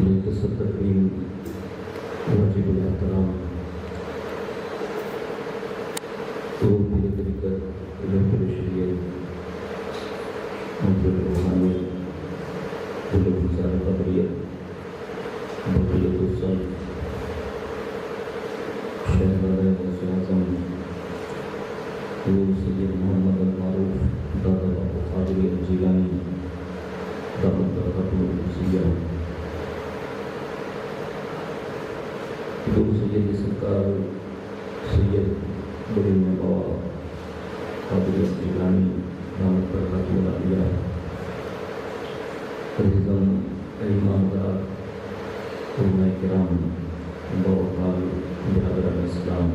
متصدقین واجب الاحترام روحی طریقت رحمت شریعت مدر روحانیت بلد نظار قدریت بطلت الصلف شہزادہ غوث اعظم حضور سید محمد المعروف دادا بابا قادری الجیلانی دامت برکاتہ القدسیہ حضور سید سرکار سید بڑی بابا قادری الجیلانی دامت برکاتہ العالیہ عزیزم ایماندار علماء کرام بوقار برادران اسلام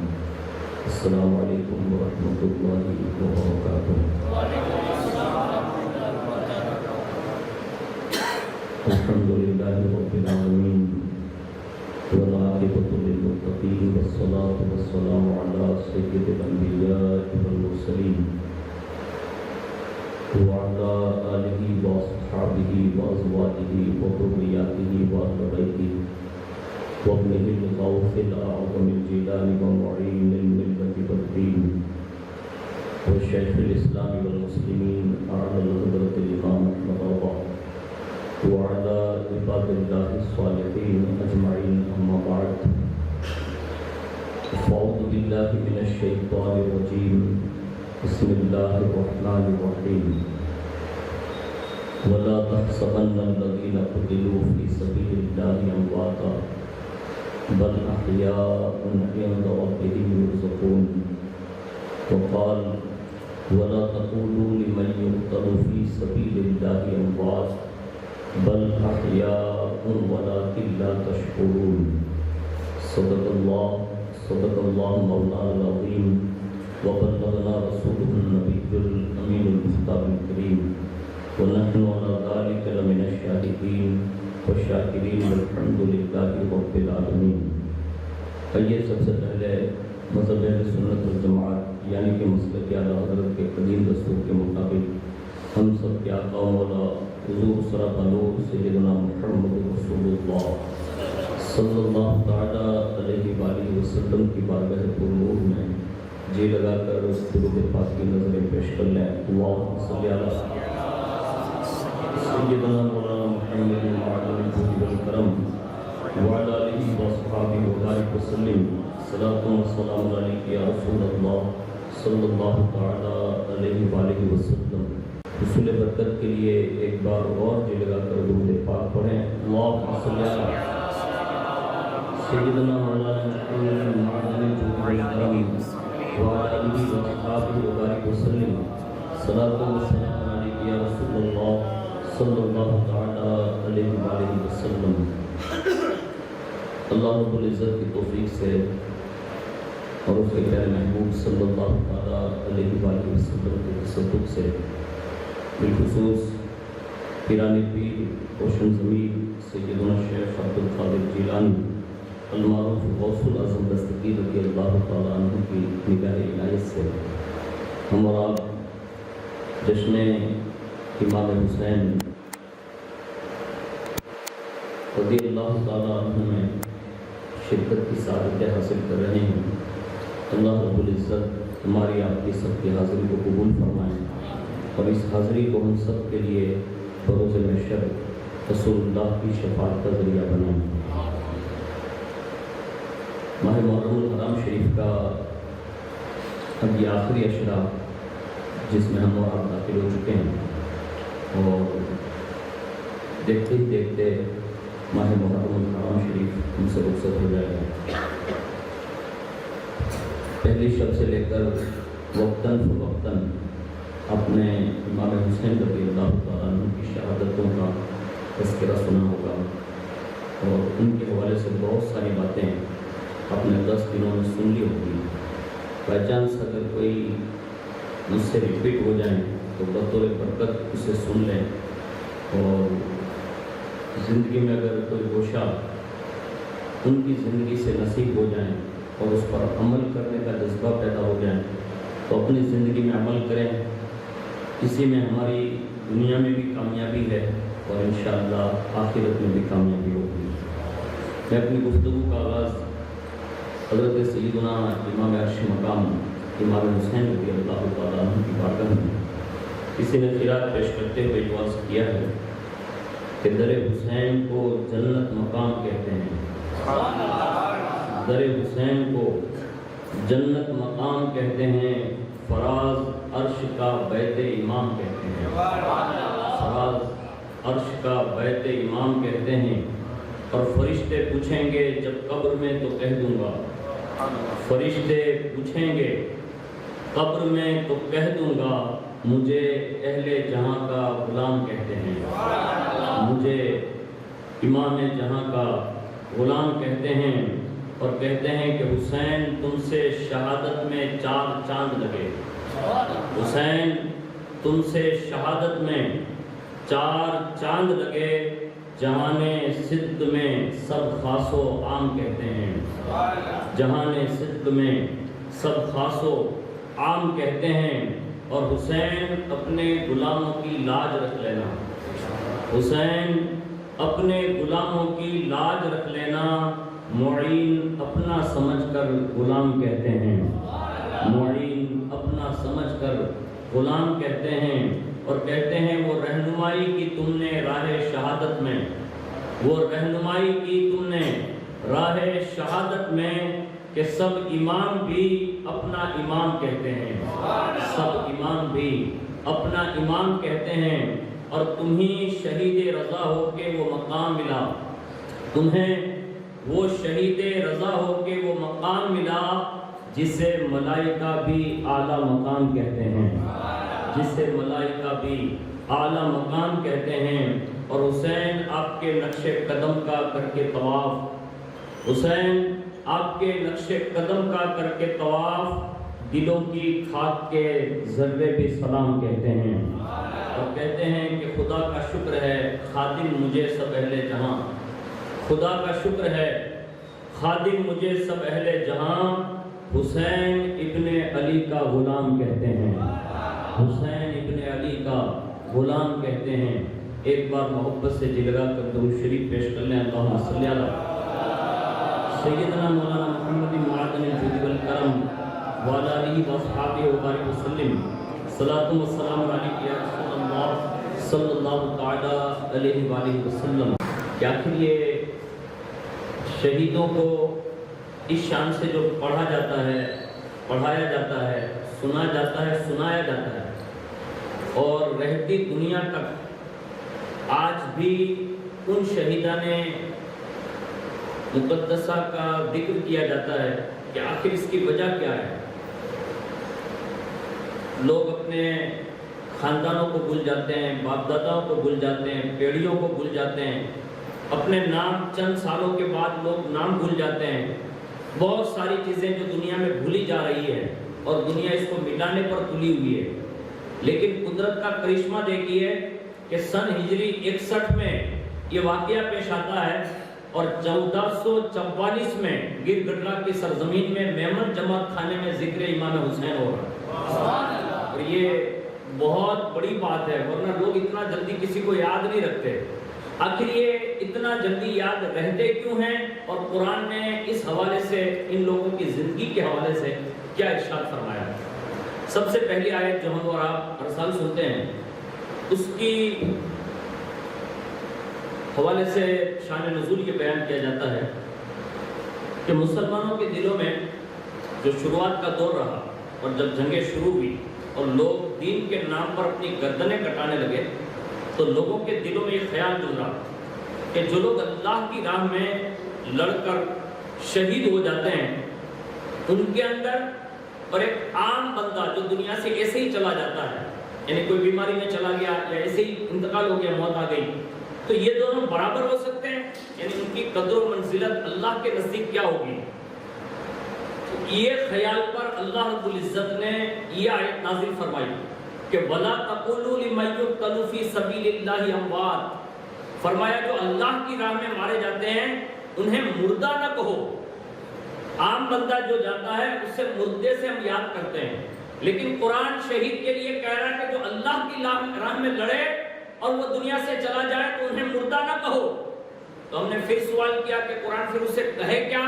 السلام علیکم ورحمۃ اللہ وبرکاتہ۔ الحمد للہ رب العالمین والعاقبۃ للمتقین والصلاة والسلام علی سید الانبیاء والمرسلین وعلى آلہ واصحابہ وازواجہ وذریاتہ واہل بیتہ وابنہ الغوث الأعظم الجیلانی ومعین الملة والدین وشیخ الاسلام والمسلمین اعلی الحضرت الامام احمد رضا وعلى عباد اللہ الصالحین اجمعین اما بعد فاعوذ باللہ من الشیطان الرجیم بسم اللہ الرحمن الرحیم ولا تحسبن الذین قتلوا فی سبیل اللہ امواتا بل احیاء عند ربهم یرزقون وقال ولا تقولوا لمن يقتل في سبيل الله اموات بل احیاء ولكن لا تشعرون صدق اللہ مولانا العظیم وبلغنا رسوله النبي الأمين المختار الكريم ونحن على ذلك لمن الشاهدين والشاكرين والحمد لله رب العالمین۔ آئیے سب سے پہلے مذہب اہل سنت والجماعت یعنی کہ مسلک اعلیٰ حضرت کے قدیم دستور کے مطابق ہم سب کے آقا مولا حضور صلی اللہ سیدنا محمد رسول اللہ صلی اللہ تعالیٰ علیہ وآلہ وسلم کی بارگاہ پرنور میں جی لگا کر اس درود پاک کی نظریں پیش کر لیں۔ اللہم صلی علی سیدنا مولانا محمد وعلی آلہ والکرم وعلی آلہ واصحابہ وبارک وسلم صلاۃ و سلام علیک یا رسول اللہ صلی اللہ تعالی علیہ وآلہ وسلم۔ حصول برکت کے لیے ایک بار اور جی لگا کر درود پاک پڑھیں۔ اللہم صلی علی سیدنا مولانا محمد وعلی آلہ والکرم وعلى آله وصحبه وبارك وسلم صلاة والسلام عليك يا رسول الله صلى الله تعالى عليه وآله وسلم۔ اللہ رب العزت کی توفیق سے اور اس کے پیارے محبوب صلی اللہ تعالیٰ علیہ وآلہ وسلم کے تصدق سے بالخصوص پیران پیر روشن ضمیر سیدنا شیخ عبد القادر جیلانی المعروف غوث الاعظم دستگیر رضی اللہ تعالیٰ عنہ کی نگاہ عنایت سے ہم اور آپ جشن امام حسین رضی اللہ تعالیٰ عنہ میں شرکت کی سعادتیں حاصل کر رہے ہیں۔ اللہ رب العزت ہماری آپ کی سب کی حاضری کو قبول فرمائیں اور اس حاضری کو ہم سب کے لیے بروز محشر رسول اللہ کی شفاعت کا ذریعہ بنائیں۔ ماہ محرم الحرام شریف کا اب یہ آخری اشرا جس میں ہم اور آپ داخل ہو چکے ہیں اور دیکھتے ہی دیکھتے ماہ محرم الحرام شریف ہم سے رخصت ہو جائے گا۔ پہلی شب سے لے کر وقتاً فوقتاً اپنے امام حسین رضی اللہ تعالیٰ عنہ کی شہادتوں کا تذکرہ سنا ہوگا اور ان کے حوالے سے بہت ساری باتیں اپنے 10 دنوں میں سن لی ہوگی۔ بائی چانس اگر کوئی مجھ سے ریپیٹ ہو جائیں تو بطور برکت اسے سن لیں اور زندگی میں اگر کوئی گوشہ ان کی زندگی سے نصیب ہو جائیں اور اس پر عمل کرنے کا جذبہ پیدا ہو جائیں تو اپنی زندگی میں عمل کریں۔ اسی میں ہماری دنیا میں بھی کامیابی ہے اور انشاءاللہ آخرت میں بھی کامیابی ہوگی۔ میں اپنی گفتگو کا آغاز حضرت سیدنا امام عرش مقام امام حسین رضی اللہ تعالیٰ عنہ کی بارگاہ میں کسی نے خراج پیش کرتے ہوئے عرض کیا ہے کہ در حسین کو جنت مقام کہتے ہیں، در حسین کو جنت مقام کہتے ہیں، فراز عرش کا بیت امام کہتے ہیں، فراز عرش کا بیت امام کہتے ہیں۔ اور فرشتے پوچھیں گے جب قبر میں تو کہہ دوں گا، فرشتے پوچھیں گے قبر میں تو کہہ دوں گا، مجھے اہل جہاں کا غلام کہتے ہیں، مجھے امام جہاں کا غلام کہتے ہیں۔ اور کہتے ہیں کہ حسین تم سے شہادت میں 4 چاند لگے، حسین تم سے شہادت میں 4 چاند لگے، جہان صدق میں سب خاص و عام کہتے ہیں، جہان صدق میں سب خاص و عام کہتے ہیں۔ اور حسین اپنے غلاموں کی لاج رکھ لینا، حسین اپنے غلاموں کی لاج رکھ لینا، معین اپنا سمجھ کر غلام کہتے ہیں، معین اپنا سمجھ کر غلام کہتے ہیں۔ اور کہتے ہیں وہ رہنمائی کی تم نے راہ شہادت میں، وہ رہنمائی کی تم نے راہ شہادت میں، کہ سب امام بھی اپنا امام کہتے ہیں، سب امام بھی اپنا امام کہتے ہیں۔ اور تمہیں شہید رضا ہو کے وہ مقام ملا، تمہیں وہ شہید رضا ہو کے وہ مقام ملا، جسے ملائکہ بھی اعلیٰ مقام کہتے ہیں، جسے ملائکہ بھی اعلیٰ مقام کہتے ہیں۔ اور حسین آپ کے نقش قدم کا کر کے طواف، حسین آپ کے نقش قدم کا کر کے طواف، دلوں کی خاک کے ذرے بھی سلام کہتے ہیں۔ اور کہتے ہیں کہ خدا کا شکر ہے خادم مجھے سب اہل جہاں، خدا کا شکر ہے خادم مجھے سب اہل جہاں، حسین ابن علی کا غلام کہتے ہیں، حسین ابن علی کا غلام کہتے ہیں۔ ایک بار محبت سے جی لگا کر درود شریف پیش کر لیں، اللہم صلی علی سیدنا مولانا محمد معدن الجود والکرم وعلی آلہ واصحابہ وبارک وسلم، صلاۃ و سلام علیک یا رسول اللہ صلی اللہ تعالی علیہ وآلہ وسلم۔ کہ آخر یہ شہیدوں کو اس شان سے جو پڑھا جاتا ہے، پڑھایا جاتا ہے، سنا جاتا ہے، سنایا جاتا ہے، اور رہتی دنیا تک آج بھی ان شہیدان مقدسہ کا ذکر کیا جاتا ہے کہ آخر اس کی وجہ کیا ہے۔ لوگ اپنے خاندانوں کو بھول جاتے ہیں، باپ داداؤں کو بھول جاتے ہیں، پیڑیوں کو بھول جاتے ہیں، اپنے نام چند سالوں کے بعد لوگ نام بھول جاتے ہیں۔ بہت ساری چیزیں جو دنیا میں بھولی جا رہی ہے اور دنیا اس کو مٹانے پر تلی ہوئی ہے، لیکن قدرت کا کرشمہ دیکھیے کہ سن ہجری 61 میں یہ واقعہ پیش آتا ہے، اور 1444 میں گر گڈرا کی سرزمین میں میمن جماعت خانے میں ذکر امام حسین ہو رہا ہے۔ اور یہ بہت بڑی بات ہے، ورنہ لوگ اتنا جلدی کسی کو یاد نہیں رکھتے۔ آخر یہ اتنا جلدی یاد رہتے کیوں ہیں؟ اور قرآن نے اس حوالے سے ان لوگوں کی زندگی کے حوالے سے کیا ارشاد فرمایا؟ سب سے پہلی آیت جو ہم اور آپ ہر سال سنتے ہیں، اس کی حوالے سے شان نزول یہ بیان کیا جاتا ہے کہ مسلمانوں کے دلوں میں جو شروعات کا دور رہا، اور جب جنگیں شروع ہوئی اور لوگ دین کے نام پر اپنی گردنیں کٹانے لگے، تو لوگوں کے دلوں میں یہ خیال گزرا کہ جو لوگ اللہ کی راہ میں لڑ کر شہید ہو جاتے ہیں، ان کے اندر اور ایک عام بندہ جو دنیا سے ایسے ہی چلا جاتا ہے، یعنی کوئی بیماری میں چلا گیا یا ایسے ہی انتقال ہو گیا، موت آ گئی، تو یہ دونوں برابر ہو سکتے ہیں؟ یعنی ان کی قدر و منزلت اللہ کے نزدیک کیا ہوگی؟ یہ خیال پر اللہ رب العزت نے یہ آیت نازل فرمائی کہ وَلَا تَقُولُوا لِمَن يُقْتَلُ فِي سَبِيلِ اللَّهِ أَمْوَاتٌ، فرمایا جو اللہ کی راہ میں مارے جاتے ہیں انہیں مردہ نہ کہو۔ عام بندہ جو جاتا ہے اسے مردے سے ہم یاد کرتے ہیں، لیکن قرآن شہید کے لیے کہہ رہا ہے کہ جو اللہ کی راہ میں لڑے اور وہ دنیا سے چلا جائے تو انہیں مردہ نہ کہو۔ تو ہم نے پھر سوال کیا کہ قرآن پھر اسے کہے کیا؟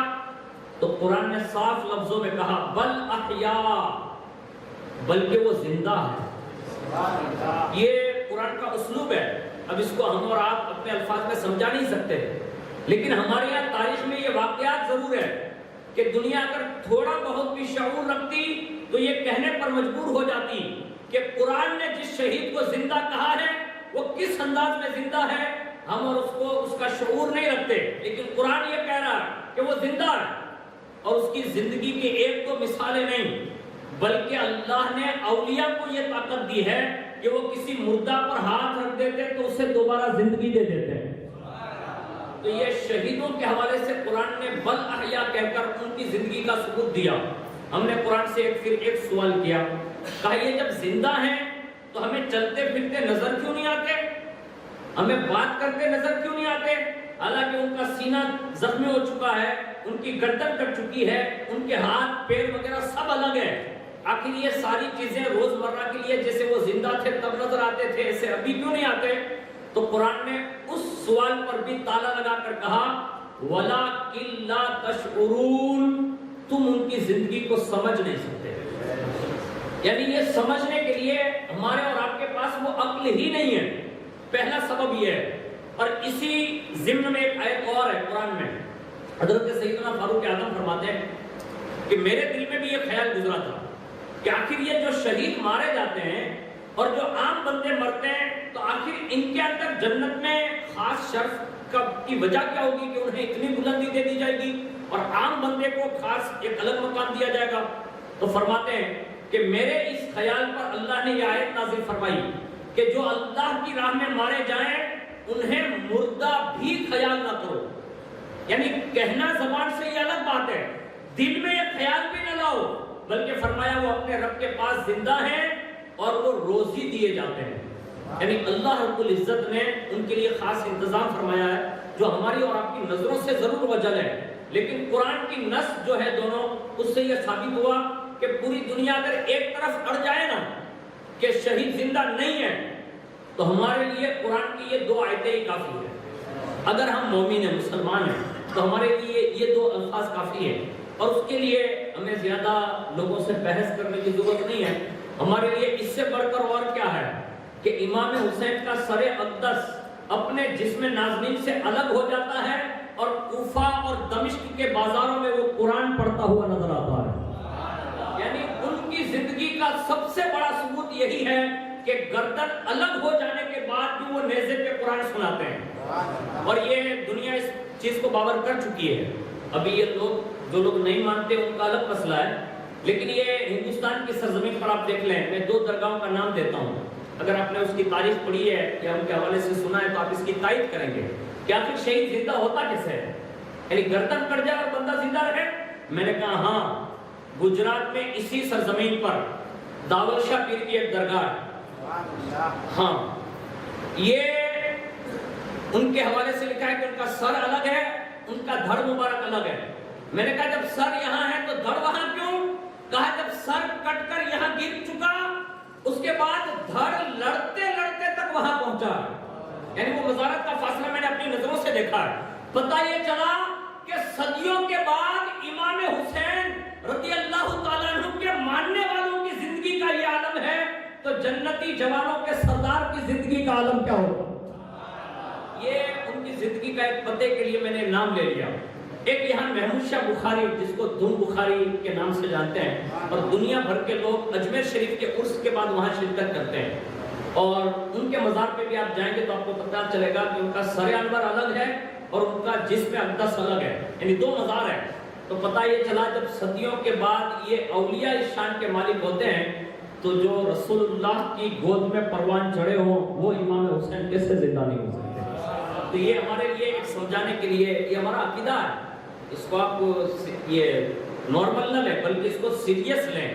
تو قرآن نے صاف لفظوں میں کہا بل احیاء، بلکہ وہ زندہ ہے۔ یہ قرآن کا اسلوب ہے۔ اب اس کو ہم اور آپ اپنے الفاظ میں سمجھا نہیں سکتے، لیکن ہمارے یہاں تاریخ میں یہ واقعات ضرور ہے کہ دنیا اگر تھوڑا بہت بھی شعور رکھتی تو یہ کہنے پر مجبور ہو جاتی کہ قرآن نے جس شہید کو زندہ کہا ہے وہ کس انداز میں زندہ ہے۔ ہم اور اس کا شعور نہیں رکھتے، لیکن قرآن یہ کہہ رہا ہے کہ وہ زندہ ہے، اور اس کی زندگی کی ایک دو مثالیں نہیں، بلکہ اللہ نے اولیاء کو یہ طاقت دی ہے کہ وہ کسی مردہ پر ہاتھ رکھ دیتے تو اسے دوبارہ زندگی دے دیتے ہیں۔ تو یہ شہیدوں کے حوالے سے قرآن نے بل احیاء کہہ کر ان کی زندگی کا ثبوت دیا۔ ہم نے قرآن سے پھر ایک سوال کیا، کہا یہ جب زندہ ہیں تو ہمیں چلتے پھرتے نظر کیوں نہیں آتے؟ ہمیں بات کرتے نظر کیوں نہیں آتے؟ حالانکہ ان کا سینہ زخمی ہو چکا ہے، ان کی گردن کٹ چکی ہے، ان کے ہاتھ پیر وغیرہ سب الگ ہے۔ آخر یہ ساری چیزیں روزمرہ کے لیے جیسے وہ زندہ تھے تب نظر آتے تھے، ایسے ابھی کیوں نہیں آتے؟ تو قرآن نے اس سوال پر بھی تالا لگا کر کہا وَلَٰكِن لَا تَشْعُرُونَ، تم ان کی زندگی کو سمجھ نہیں سکتے۔ یعنی یہ سمجھنے کے لیے ہمارے اور آپ کے پاس وہ عقل ہی نہیں ہے، پہلا سبب یہ ہے۔ اور اسی ضمن میں ایک آیت اور ہے قرآن میں، حضرت سیدنا فاروق اعظم فرماتے ہیں کہ میرے دل میں بھی یہ خیال گزرا تھا کہ آخر یہ جو شہید مارے جاتے ہیں اور جو عام بندے مرتے ہیں تو آخر ان کے اندر جنت میں خاص شرف کی وجہ کیا ہوگی کہ انہیں اتنی بلندی دے دی جائے گی اور عام بندے کو خاص ایک الگ مقام دیا جائے گا؟ تو فرماتے ہیں کہ میرے اس خیال پر اللہ نے یہ آیت نازل فرمائی کہ جو اللہ کی راہ میں مارے جائیں انہیں مردہ بھی خیال نہ کرو۔ یعنی کہنا زبان سے یہ الگ بات ہے، دل میں یہ خیال بھی نہ لاؤ، بلکہ فرمایا وہ اپنے رب کے پاس زندہ ہیں اور وہ روزی دیے جاتے ہیں۔ یعنی اللہ رب العزت نے ان کے لیے خاص انتظام فرمایا ہے جو ہماری اور آپ کی نظروں سے ضرور وجل ہے، لیکن قرآن کی نص جو ہے دونوں، اس سے یہ ثابت ہوا کہ پوری دنیا اگر ایک طرف اڑ جائے نا کہ شہید زندہ نہیں ہے تو ہمارے لیے قرآن کی یہ دو آیتیں ہی کافی ہیں۔ اگر ہم مومن ہیں، مسلمان ہیں، تو ہمارے لیے یہ دو الفاظ کافی ہیں، اور اس کے لیے ہمیں زیادہ لوگوں سے بحث کرنے کی ضرورت نہیں ہے۔ ہمارے لیے اس سے بڑھ کر اور کیا ہے کہ امام حسین کا سر اقدس اپنے جسم نازنین سے الگ ہو جاتا ہے اور کوفہ اور دمشق کے بازاروں میں وہ قرآن پڑھتا ہوا نظر آتا ہے۔ یعنی ان کی زندگی کا سب سے بڑا ثبوت یہی ہے کہ گردن الگ ہو جانے کے بعد بھی وہ نیزے پہ قرآن سناتے ہیں، اور یہ دنیا اس چیز کو باور کر چکی ہے۔ ابھی یہ لوگ جو لوگ نہیں مانتے ان کا الگ مسئلہ ہے، لیکن یہ ہندوستان کی سرزمین پر آپ دیکھ لیں، میں دو درگاہوں کا نام دیتا ہوں، اگر آپ نے اس کی تاریخ پڑھی ہے یا ان کے حوالے سے سنا ہے تو آپ اس کی تائید کریں گے کہ آخر شہید زندہ ہوتا کیسے ہے؟ یعنی گردن کٹ جائے اور بندہ زندہ رہے؟ میں نے کہا ہاں، گجرات میں اسی سرزمین پر داول شاہ پیر کی ایک درگاہ ہے، ہاں، یہ ان کے حوالے سے لکھا ہے کہ ان کا سر الگ ہے، ان کا دھڑ مبارک الگ ہے۔ میں نے کہا جب سر یہاں ہے تو دھڑ وہاں کیوں؟ کہا جب سر کٹ کر یہاں گر چکا اس کے بعد دھڑ لڑتے لڑتے تک وہاں پہنچا، یعنی وہ وزارت کا فاصلہ میں نے اپنی نظروں سے دیکھا ہے۔ پتہ یہ چلا کہ صدیوں کے بعد امام حسین رضی اللہ تعالیٰ عنہ کے ماننے والوں کی زندگی کا یہ عالم ہے تو جنتی جوانوں کے سردار کی زندگی کا عالم کیا ہوگا؟ یہ ان کی زندگی کا ایک پتے کے لیے میں نے نام لے لیا۔ ایک یہاں محمود شاہ بخاری، جس کو دھن بخاری کے نام سے جانتے ہیں، اور دنیا بھر کے لوگ اجمیر شریف کے عرس کے بعد وہاں شرکت کرتے ہیں، اور ان کے مزار پہ بھی آپ جائیں گے تو آپ کو پتہ چلے گا کہ ان کا سر انور الگ ہے اور ان کا جسم اقدس الگ ہے، یعنی دو مزار ہیں۔ تو پتہ یہ چلا جب صدیوں کے بعد یہ اولیاء اس شان کے مالک ہوتے ہیں تو جو رسول اللہ کی گود میں پروان چڑھے ہوں وہ امام حسین کیسے زندہ نہیں ہو سکتے؟ تو یہ ہمارے لیے ایک سمجھانے کے لیے یہ ہمارا عقیدہ ہے، اس کو آپ کو یہ نارمل نہ لیں بلکہ اس کو سیریس لیں۔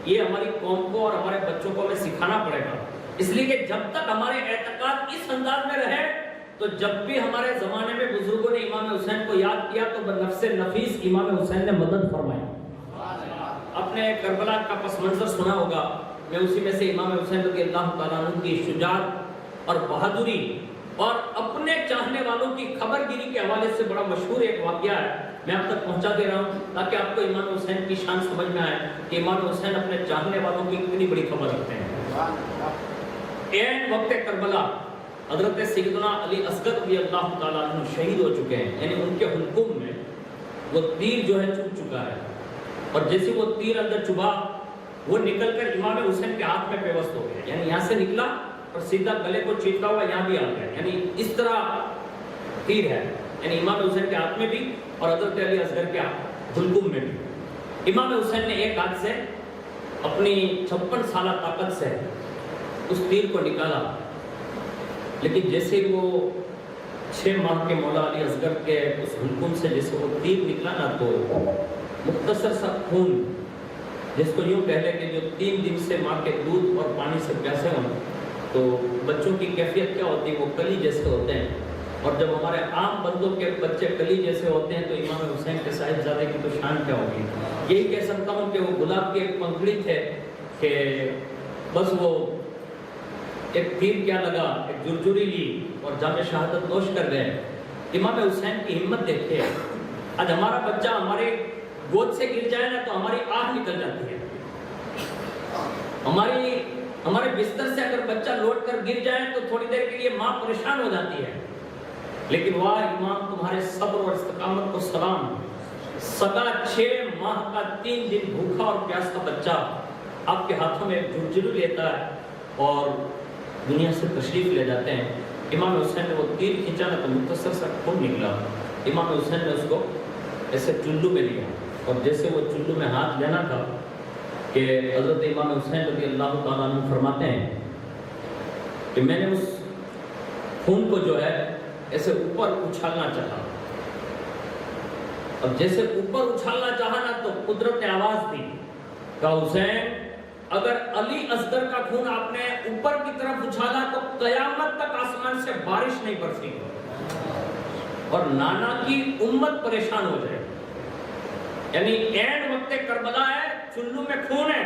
یہ ہماری قوم کو اور ہمارے بچوں کو ہمیں سکھانا پڑے گا، اس لیے کہ جب تک ہمارے اعتقاد اس انداز میں رہے تو جب بھی ہمارے زمانے میں بزرگوں نے امام حسین کو یاد کیا تو بنفس نفیس امام حسین نے مدد فرمائی۔ آپ نے کربلا کا پس منظر سنا ہوگا، میں اسی میں سے امام حسین رضی اللہ تعالیٰ عنہ کی شجاعت اور بہادری اور اپنے اپنے چاہنے والوں کی خبر گیری کے حوالے سے بڑا مشہور ایک واقعہ ہے، میں آپ تک پہنچا دے رہا ہوں تاکہ آپ کو امام حسین کی شان سمجھ میں آئے کہ امام حسین اپنے چاہنے والوں کی کتنی بڑی خبر رکھتے ہیں۔ این وقت کربلا حضرت سیدنا علی اصغر رضی اللہ تعالیٰ عنہ شہید ہو چکے ہیں، یعنی ان کے حلقوم میں وہ تیر جو ہے چبھ چکا ہے، اور جیسے وہ تیر اندر چبھا وہ نکل کر امام حسین کے ہاتھ میں پیوست ہو گیا، یعنی یہاں سے نکلا اور سیدھا گلے کو چیرتا ہوا یہاں بھی آ گیا، یعنی اس طرح تیر ہے، یعنی امام حسین کے ہاتھ میں بھی اور حضرت علی اصغر کے حلقوم میں بھی۔ امام حسین نے ایک ہاتھ سے اپنی 56 سالہ طاقت سے اس تیر کو نکالا، لیکن جیسے وہ 6 ماہ کے مولا علی اصغر کے اس حلقوم سے جیسے وہ تیر نکلا نا تو مختصر سا خون، جس کو یوں کہہ لیں کہ جو 3 دن سے ماں کے دودھ اور پانی سے پیاسے ہوں تو بچوں کی کیفیت کیا ہوتی ہے، وہ کلی جیسے ہوتے ہیں، اور جب ہمارے عام بندوں کے بچے کلی جیسے ہوتے ہیں تو امام حسین کے صاحبزادے کی تو شان کیا ہوگی۔ یہی کہہ سکتا ہوں کہ وہ گلاب کی ایک پنکھڑی تھے کہ بس وہ ایک تیر کیا لگا، ایک جرجری لی اور جام شہادت نوش کر گئے۔ امام حسین کی ہمت دیکھے، آج ہمارا بچہ ہمارے گود سے گر جائے نا تو ہماری آہ نکل جاتی ہے، ہمارے بستر سے اگر بچہ لوٹ کر گر جائے تو تھوڑی دیر کے لیے ماں پریشان ہو جاتی ہے، لیکن واہ امام تمہارے صبر اور استقامت کو سلام، سگا 6 ماہ کا 3 دن بھوکا اور پیاسا بچہ آپ کے ہاتھوں میں ایک جرجری لیتا ہے اور دنیا سے تشریف لے جاتے ہیں۔ امام حسین نے وہ تیر کھینچا نا تو مختصر سا خون نکلا، امام حسین نے اس کو ایسے چلو میں لیا، اور جیسے وہ چلو میں ہاتھ لینا تھا کہ حضرت امام حسین رضی اللہ تعالیٰ عنہ فرماتے ہیں کہ میں نے اس خون کو جو ہے ایسے اوپر اچھالنا چاہا، اب جیسے اوپر اچھالنا چاہا نا تو قدرت نے آواز دی کہ حسین اگر علی اصغر کا خون آپ نے اوپر کی طرف اچھالا تو قیامت تک آسمان سے بارش نہیں برسی اور نانا کی امت پریشان ہو جائے، یعنی این وقت کربلا ہے، چلو میں خون ہے،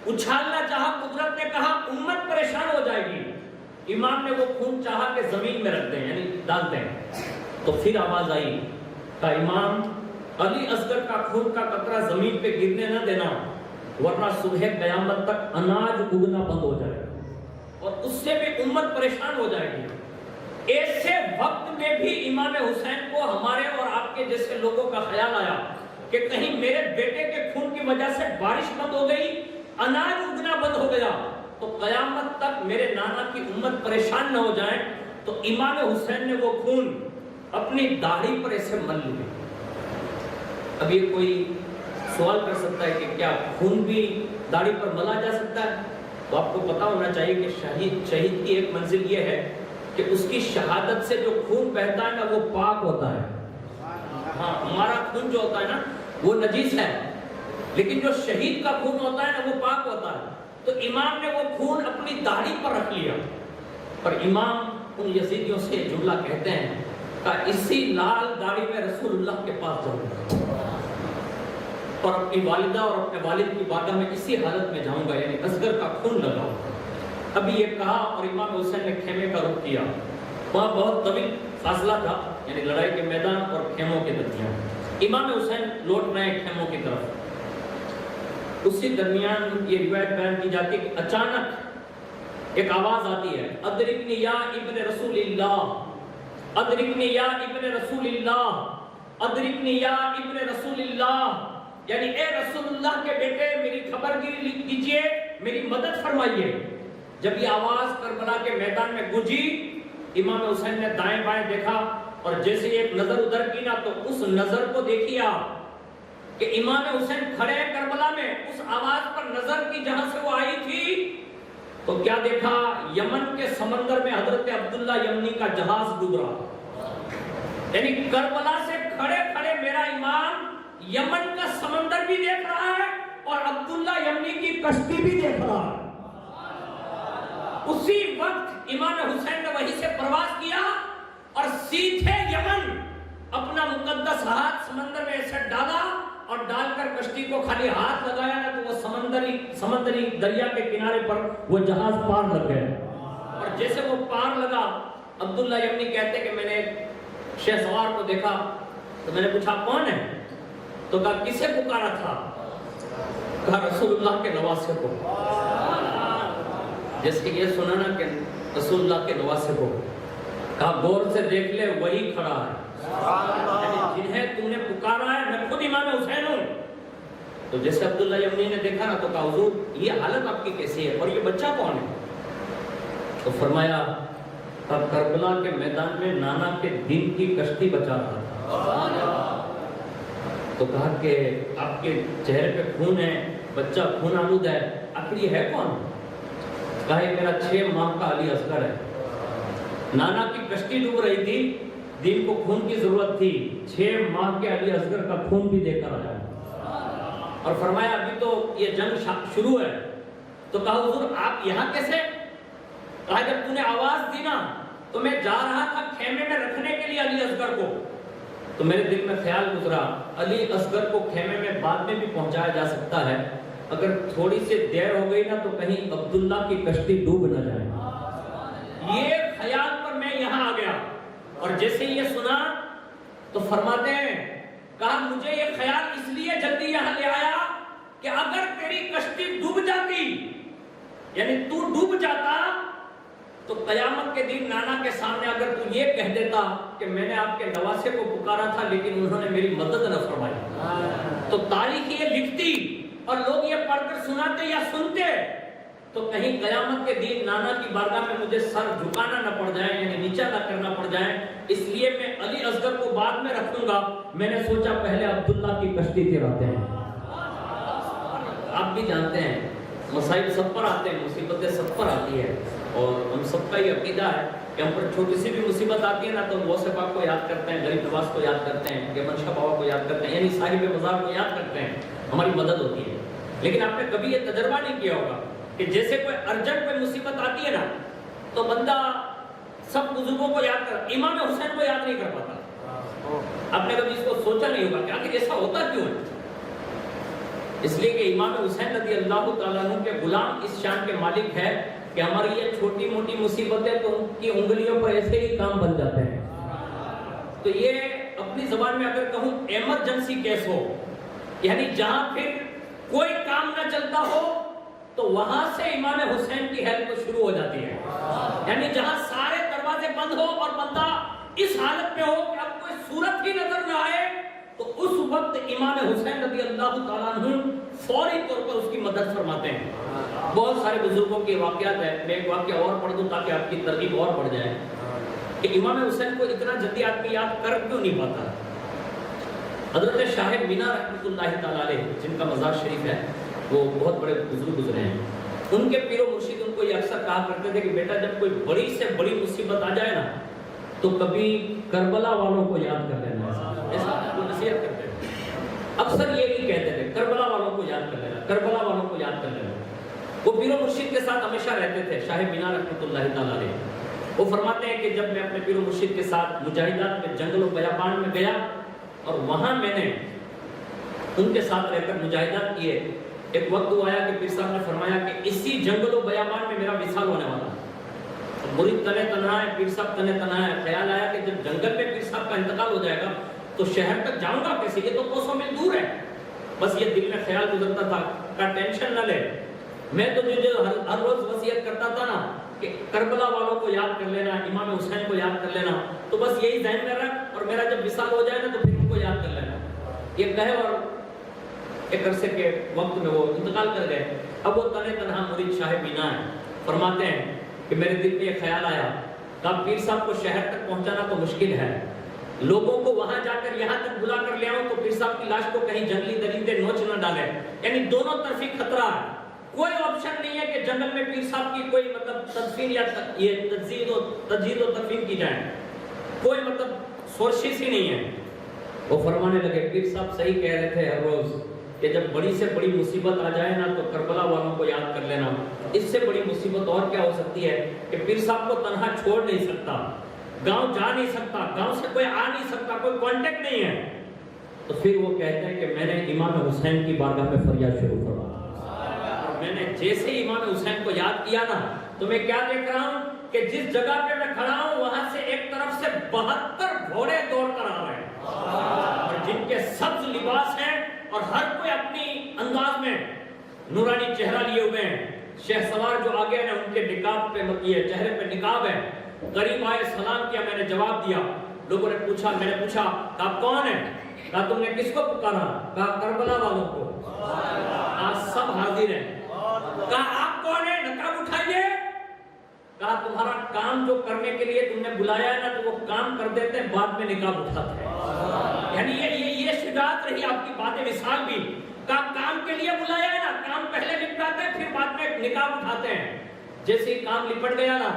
اچھالنا چاہا، قدرت نے کہا امت پریشان ہو جائے گی، امام نے وہ خون چاہا کہ زمین میں رکھ دیں، یعنی ڈال دیں، تو پھر آواز آئی کہ امام علی اصغر کا خون کا قطرہ زمین پہ گرنے نہ دینا ورنہ صبح قیامت تک اناج اگنا بند ہو جائے اور اس سے بھی امت پریشان ہو جائے گی۔ ایسے وقت میں بھی امام حسین کو ہمارے اور آپ کے جیسے لوگوں کا خیال آیا کہ کہیں میرے بیٹے کے خون کی وجہ سے بارش بند ہو گئی، اناج اگنا بند ہو گیا تو قیامت تک میرے نانا کی امت پریشان نہ ہو جائے، تو امام حسین نے وہ خون اپنی داڑھی پر ایسے مل لیا۔ اب یہ کوئی سوال کر سکتا ہے کہ کیا خون بھی داڑھی پر ملا جا سکتا ہے؟ تو آپ کو پتا ہونا چاہیے کہ شہید کی ایک منزل یہ ہے کہ اس کی شہادت سے جو خون بہتا ہے نا وہ پاک ہوتا ہے۔ ہاں ہمارا خون جو ہوتا ہے نا وہ نجیس ہے، لیکن جو شہید کا خون ہوتا ہے نا وہ پاک ہوتا ہے۔ تو امام نے وہ خون اپنی داڑھی پر رکھ لیا، اور امام ان یزیدیوں سے جملہ کہتے ہیں کہ اسی لال داڑھی میں رسول اللہ کے پاس جاؤں گا اور اپنی والدہ اور اپنے والد کی بارگاہ میں اسی حالت میں جاؤں گا، یعنی اصغر کا خون لگاؤں گا۔ ابھی یہ کہا اور امام حسین نے خیمے کا رخ کیا، وہاں بہت طویل فاصلہ تھا، یعنی لڑائی کے میدان اور خیموں کے درمیان۔ امام حسین لوٹ رہے ہیں خیموں کی طرف، اسی درمیان یہ روایت بیان کی جاتی ہے کہ اچانک ایک آواز آتی ہے، ادرکنی یا ابن رسول اللہ، ادرکنی یا ابن رسول اللہ، ادرکنی یا ابن رسول اللہ، یعنی اے رسول اللہ کے بیٹے میری خبر گیری کیجئے، میری مدد فرمائیے۔ جب یہ آواز کربلا کے میدان میں گونجی، امام حسین نے دائیں بائیں دیکھا اور جیسے ایک نظر ادھر کی نا تو اس نظر کو دیکھیے آپ کہ امام حسین کھڑے ہیں کربلا میں، اس آواز پر نظر کی جہاں سے وہ آئی تھی تو کیا دیکھا؟ یمن کے سمندر میں حضرت عبداللہ یمنی کا جہاز ڈوب رہا، یعنی کربلا سے کھڑے کھڑے میرا امام یمن کا سمندر بھی دیکھ رہا ہے اور عبداللہ یمنی کی کشتی بھی دیکھ رہا ہے۔ اسی وقت امام حسین نے وہیں سے پرواز کیا اور سیدھے یمن اپنا مقدس ہاتھ سمندر میں ایسے ڈالا اور ڈال کر کشتی کو خالی ہاتھ لگایا نا تو وہ سمندری دریا کے کنارے پر وہ جہاز پار لگ گیا، اور جیسے وہ پار لگا عبداللہ یمنی کہتے کہ میں نے شہ سوار کو دیکھا تو میں نے پوچھا کون ہے؟ تو کہا کسے پکارا تھا؟ کہا رسول اللہ کے نواسے کو. جس کی یہ سنا نا کہ رسول اللہ کے نواسے کو. کہا غور سے دیکھ لے وہی کھڑا ہے جنہیں تم نے پکارا ہے. میں خود امام حسین ہوں. تو جیسے عبداللہ یمنی نے دیکھا نا تو کہا حضور یہ حالت آپ کی کیسی ہے اور یہ بچہ کون ہے؟ تو فرمایا اب کربلا کے میدان میں نانا کے دین کی کشتی بچا رہا تھا. تو کہا کہ آپ کے چہرے پہ خون ہے, بچہ خون آلود ہے, آخر یہ ہے کون؟ کہا یہ میرا 6 ماہ کا علی اصغر ہے. نانا کی کشتی ڈوب رہی تھی, دین کو خون کی ضرورت تھی, 6 ماہ کے علی اصغر کا خون بھی دے کر آیا. اور فرمایا ابھی تو یہ جنگ شروع ہے. تو کہا حضور آپ یہاں کیسے؟ کہا جب تو نے آواز دی نا تو میں جا رہا تھا خیمے میں رکھنے کے لیے علی اصغر کو. تو میرے دل میں خیال گزرا علی اصغر کو خیمے میں بعد میں بھی پہنچایا جا سکتا ہے, اگر تھوڑی سی دیر ہو گئی نا تو کہیں عبداللہ کی کشتی ڈوب نہ جائے. یہ خیال پر میں یہاں آ گیا اور جیسے یہ سنا تو فرماتے ہیں کہا مجھے یہ خیال اس لیے جلدی یہاں لے آیا کہ اگر تیری کشتی ڈوب جاتی, یعنی تو ڈوب جاتا, تو قیامت کے دن نانا کے سامنے اگر تو یہ کہہ دیتا کہ میں نے آپ کے نواسے کو پکارا تھا لیکن انہوں نے میری مدد نہ فرمائی, تو تاریخ یہ لکھتی اور لوگ یہ پڑھ کر سناتے یا سنتے تو کہیں قیامت کے دن نانا کی بارگاہ میں مجھے سر جھکانا نہ پڑ جائے, یعنی نیچا نہ کرنا پڑ جائے. اس لیے میں علی اصغر کو بعد میں رکھوں گا. میں نے سوچا پہلے عبداللہ کی کشتی تیراتے ہیں. آپ بھی جانتے ہیں مسائل سب پر آتے ہیں, مصیبتیں سب پر آتی ہے, اور ہم سب کا یہ عقیدہ ہے کہ ہم پر چھوٹی سی بھی مصیبت آتی ہے نا تو غوث پاک کو یاد کرتے ہیں, غریب نواز کو یاد کرتے ہیں, کہ منشا بابا کو یاد کرتے ہیں, یعنی صاحب مزار کو یاد کرتے ہیں, ہماری مدد ہوتی ہے. لیکن آپ نے کبھی یہ تجربہ نہیں کیا ہوگا کہ جیسے کوئی ارجنٹ کوئی مصیبت آتی ہے نا تو بندہ سب بزرگوں کو یاد کر, امام حسین کو یاد نہیں کر پاتا. آپ نے کبھی اس کو سوچا نہیں ہوگا کہ آخر ایسا ہوتا کیوں ہے؟ اس لیے کہ امام حسین رضی اللہ تعالیٰ عنہ کے غلام اس شان کے مالک ہے کہ ہماری یہ چھوٹی موٹی مصیبتیں تو ان کی انگلیوں پر ایسے ہی کام بن جاتے ہیں. تو یہ اپنی زبان میں اگر کہوں ایمرجنسی کیس ہو, یعنی جہاں پھر کوئی کام نہ چلتا ہو تو وہاں سے امام حسین کی ہیلپ شروع ہو جاتی ہے. یعنی جہاں سارے دروازے بند ہو اور بندہ اس حالت میں ہو کہ اب کوئی صورت ہی نظر نہ آئے تو اس وقت امام حسین رضی اللہ تعالیٰ عنہ فوری طور پر اس کی مدد فرماتے ہیں. بہت سارے بزرگوں کے واقعات ہیں, میں ایک واقعہ اور پڑھ دوں تاکہ آپ کی ترغیب اور بڑھ جائے کہ امام حسین کو اتنا جلدی آدمی یاد کر کیوں نہیں پاتا. حضرت شاہ مینا رحمۃ اللہ تعالیٰ علیہ جن کا مزار شریف ہے, وہ بہت بڑے بزرگ گزرے ہیں. ان کے پیر و مرشد ان کو یہ اکثر کہا کرتے تھے کہ بیٹا جب کوئی بڑی سے بڑی مصیبت آ جائے نا تو کبھی کربلا والوں کو یاد کر لینا. ایسا نصیحت کرتے تھے, اکثر یہ نہیں کہتے تھے کربلا والوں کو یاد کر لینا, کربلا والوں کو یاد کر لینا. وہ پیر و مرشد کے ساتھ ہمیشہ رہتے تھے. شاہ مینا رحمۃ اللہ تعالیٰ علیہ وہ فرماتے ہیں کہ جب میں اپنے پیر و مرشد کے ساتھ مجاہدات میں جنگل و بیابان میں گیا اور وہاں میں نے ان کے ساتھ رہ کر مجاہدات کیے, ایک وقت وہ آیا کہ پیر صاحب نے فرمایا کہ اسی جنگل و بیابان میں میرا وصال ہونے والا. مرید تنے تنہا ہے, پیر صاحب تنے تنہا ہے. خیال آیا کہ جب جنگل میں پیر صاحب کا انتقال ہو جائے گا تو شہر تک جاؤں گا کیسے, یہ تو کوسوں میل دور ہے. بس یہ دل میں خیال گزرتا تھا کہ ٹینشن نہ لے, میں تو جو ہر روز وصیت کرتا تھا نا کہ کربلا والوں کو یاد کر لینا, امام حسین کو یاد کر لینا, تو بس یہی ذہن میں رکھ اور میرا جب وصال ہو جائے نا تو پھر ان کو یاد کر لینا. یہ کہے اور ایک عرصے کے وقت میں وہ انتقال کر گئے. اب وہ تنے تنہا مرید شاہ مینا ہے. فرماتے ہیں کہ میرے دل میں یہ خیال آیا کہ پیر صاحب کو شہر تک پہنچانا تو مشکل ہے, لوگوں کو وہاں جا کر یہاں تک بلا کر لے آؤں تو پیر صاحب کی لاش کو کہیں جنگلی درندے نوچ نہ ڈالے. یعنی دونوں طرفی خطرہ ہے, کوئی آپشن نہیں ہے کہ جنگل میں پیر صاحب کی کوئی مطلب تدفین یا یہ تجدید و تدفین کی جائے, کوئی مطلب سورسز ہی نہیں ہے. وہ فرمانے لگے پیر صاحب صحیح کہہ رہے تھے ہر روز کہ جب بڑی سے بڑی مصیبت آ جائے نا تو کربلا والوں کو یاد کر لینا. اس سے بڑی مصیبت اور کیا ہو سکتی ہے کہ پیر صاحب کو تنہا چھوڑ نہیں سکتا, گاؤں جا نہیں سکتا, گاؤں سے کوئی آ نہیں سکتا, کوئی کانٹیکٹ نہیں ہے. تو پھر وہ کہتے ہیں کہ میں نے امام حسین کی بارگاہ میں فریاد شروع کروا. میں نے جیسے امام حسین کو یاد کیا نا تو میں کیا دیکھ رہا ہوں کہ جس جگہ پہ میں کھڑا ہوں وہاں سے ایک طرف سے 72 گھوڑے دوڑ کر آ رہے ہیں اور جن کے سبز لباس ہیں اور ہر کوئی اپنی انداز میں نورانی چہرہ لیے ہوئے ہیں. شہ سوار جو آگے ہیں ان کے نقاب پہ چہرے پہ نقاب ہے. قریب آئے, سلام کیا, میں نے جواب دیا. لوگوں نے پوچھا, میں نے پوچھا کہ آپ کون ہیں؟ کہا تم نے کس کو پکارا؟ کہا کربلا والوں کو. آج سب حاضر ہیں. کہا آپ کون ہیں؟ نقاب اٹھائیے. کہا تمہارا کام جو کرنے کے لیے تم نے بلایا ہے نا تو وہ کام کر دیتے ہیں, بعد میں نقاب اٹھاتے ہیں. یعنی یہ شجاعت رہی آپ کی بات مثال بھی. کہا کام کے لیے بلایا ہے نا, کام پہلے نپٹاتے ہیں پھر بعد میں نقاب اٹھاتے ہیں. جیسے ہی کام نپٹ گیا نا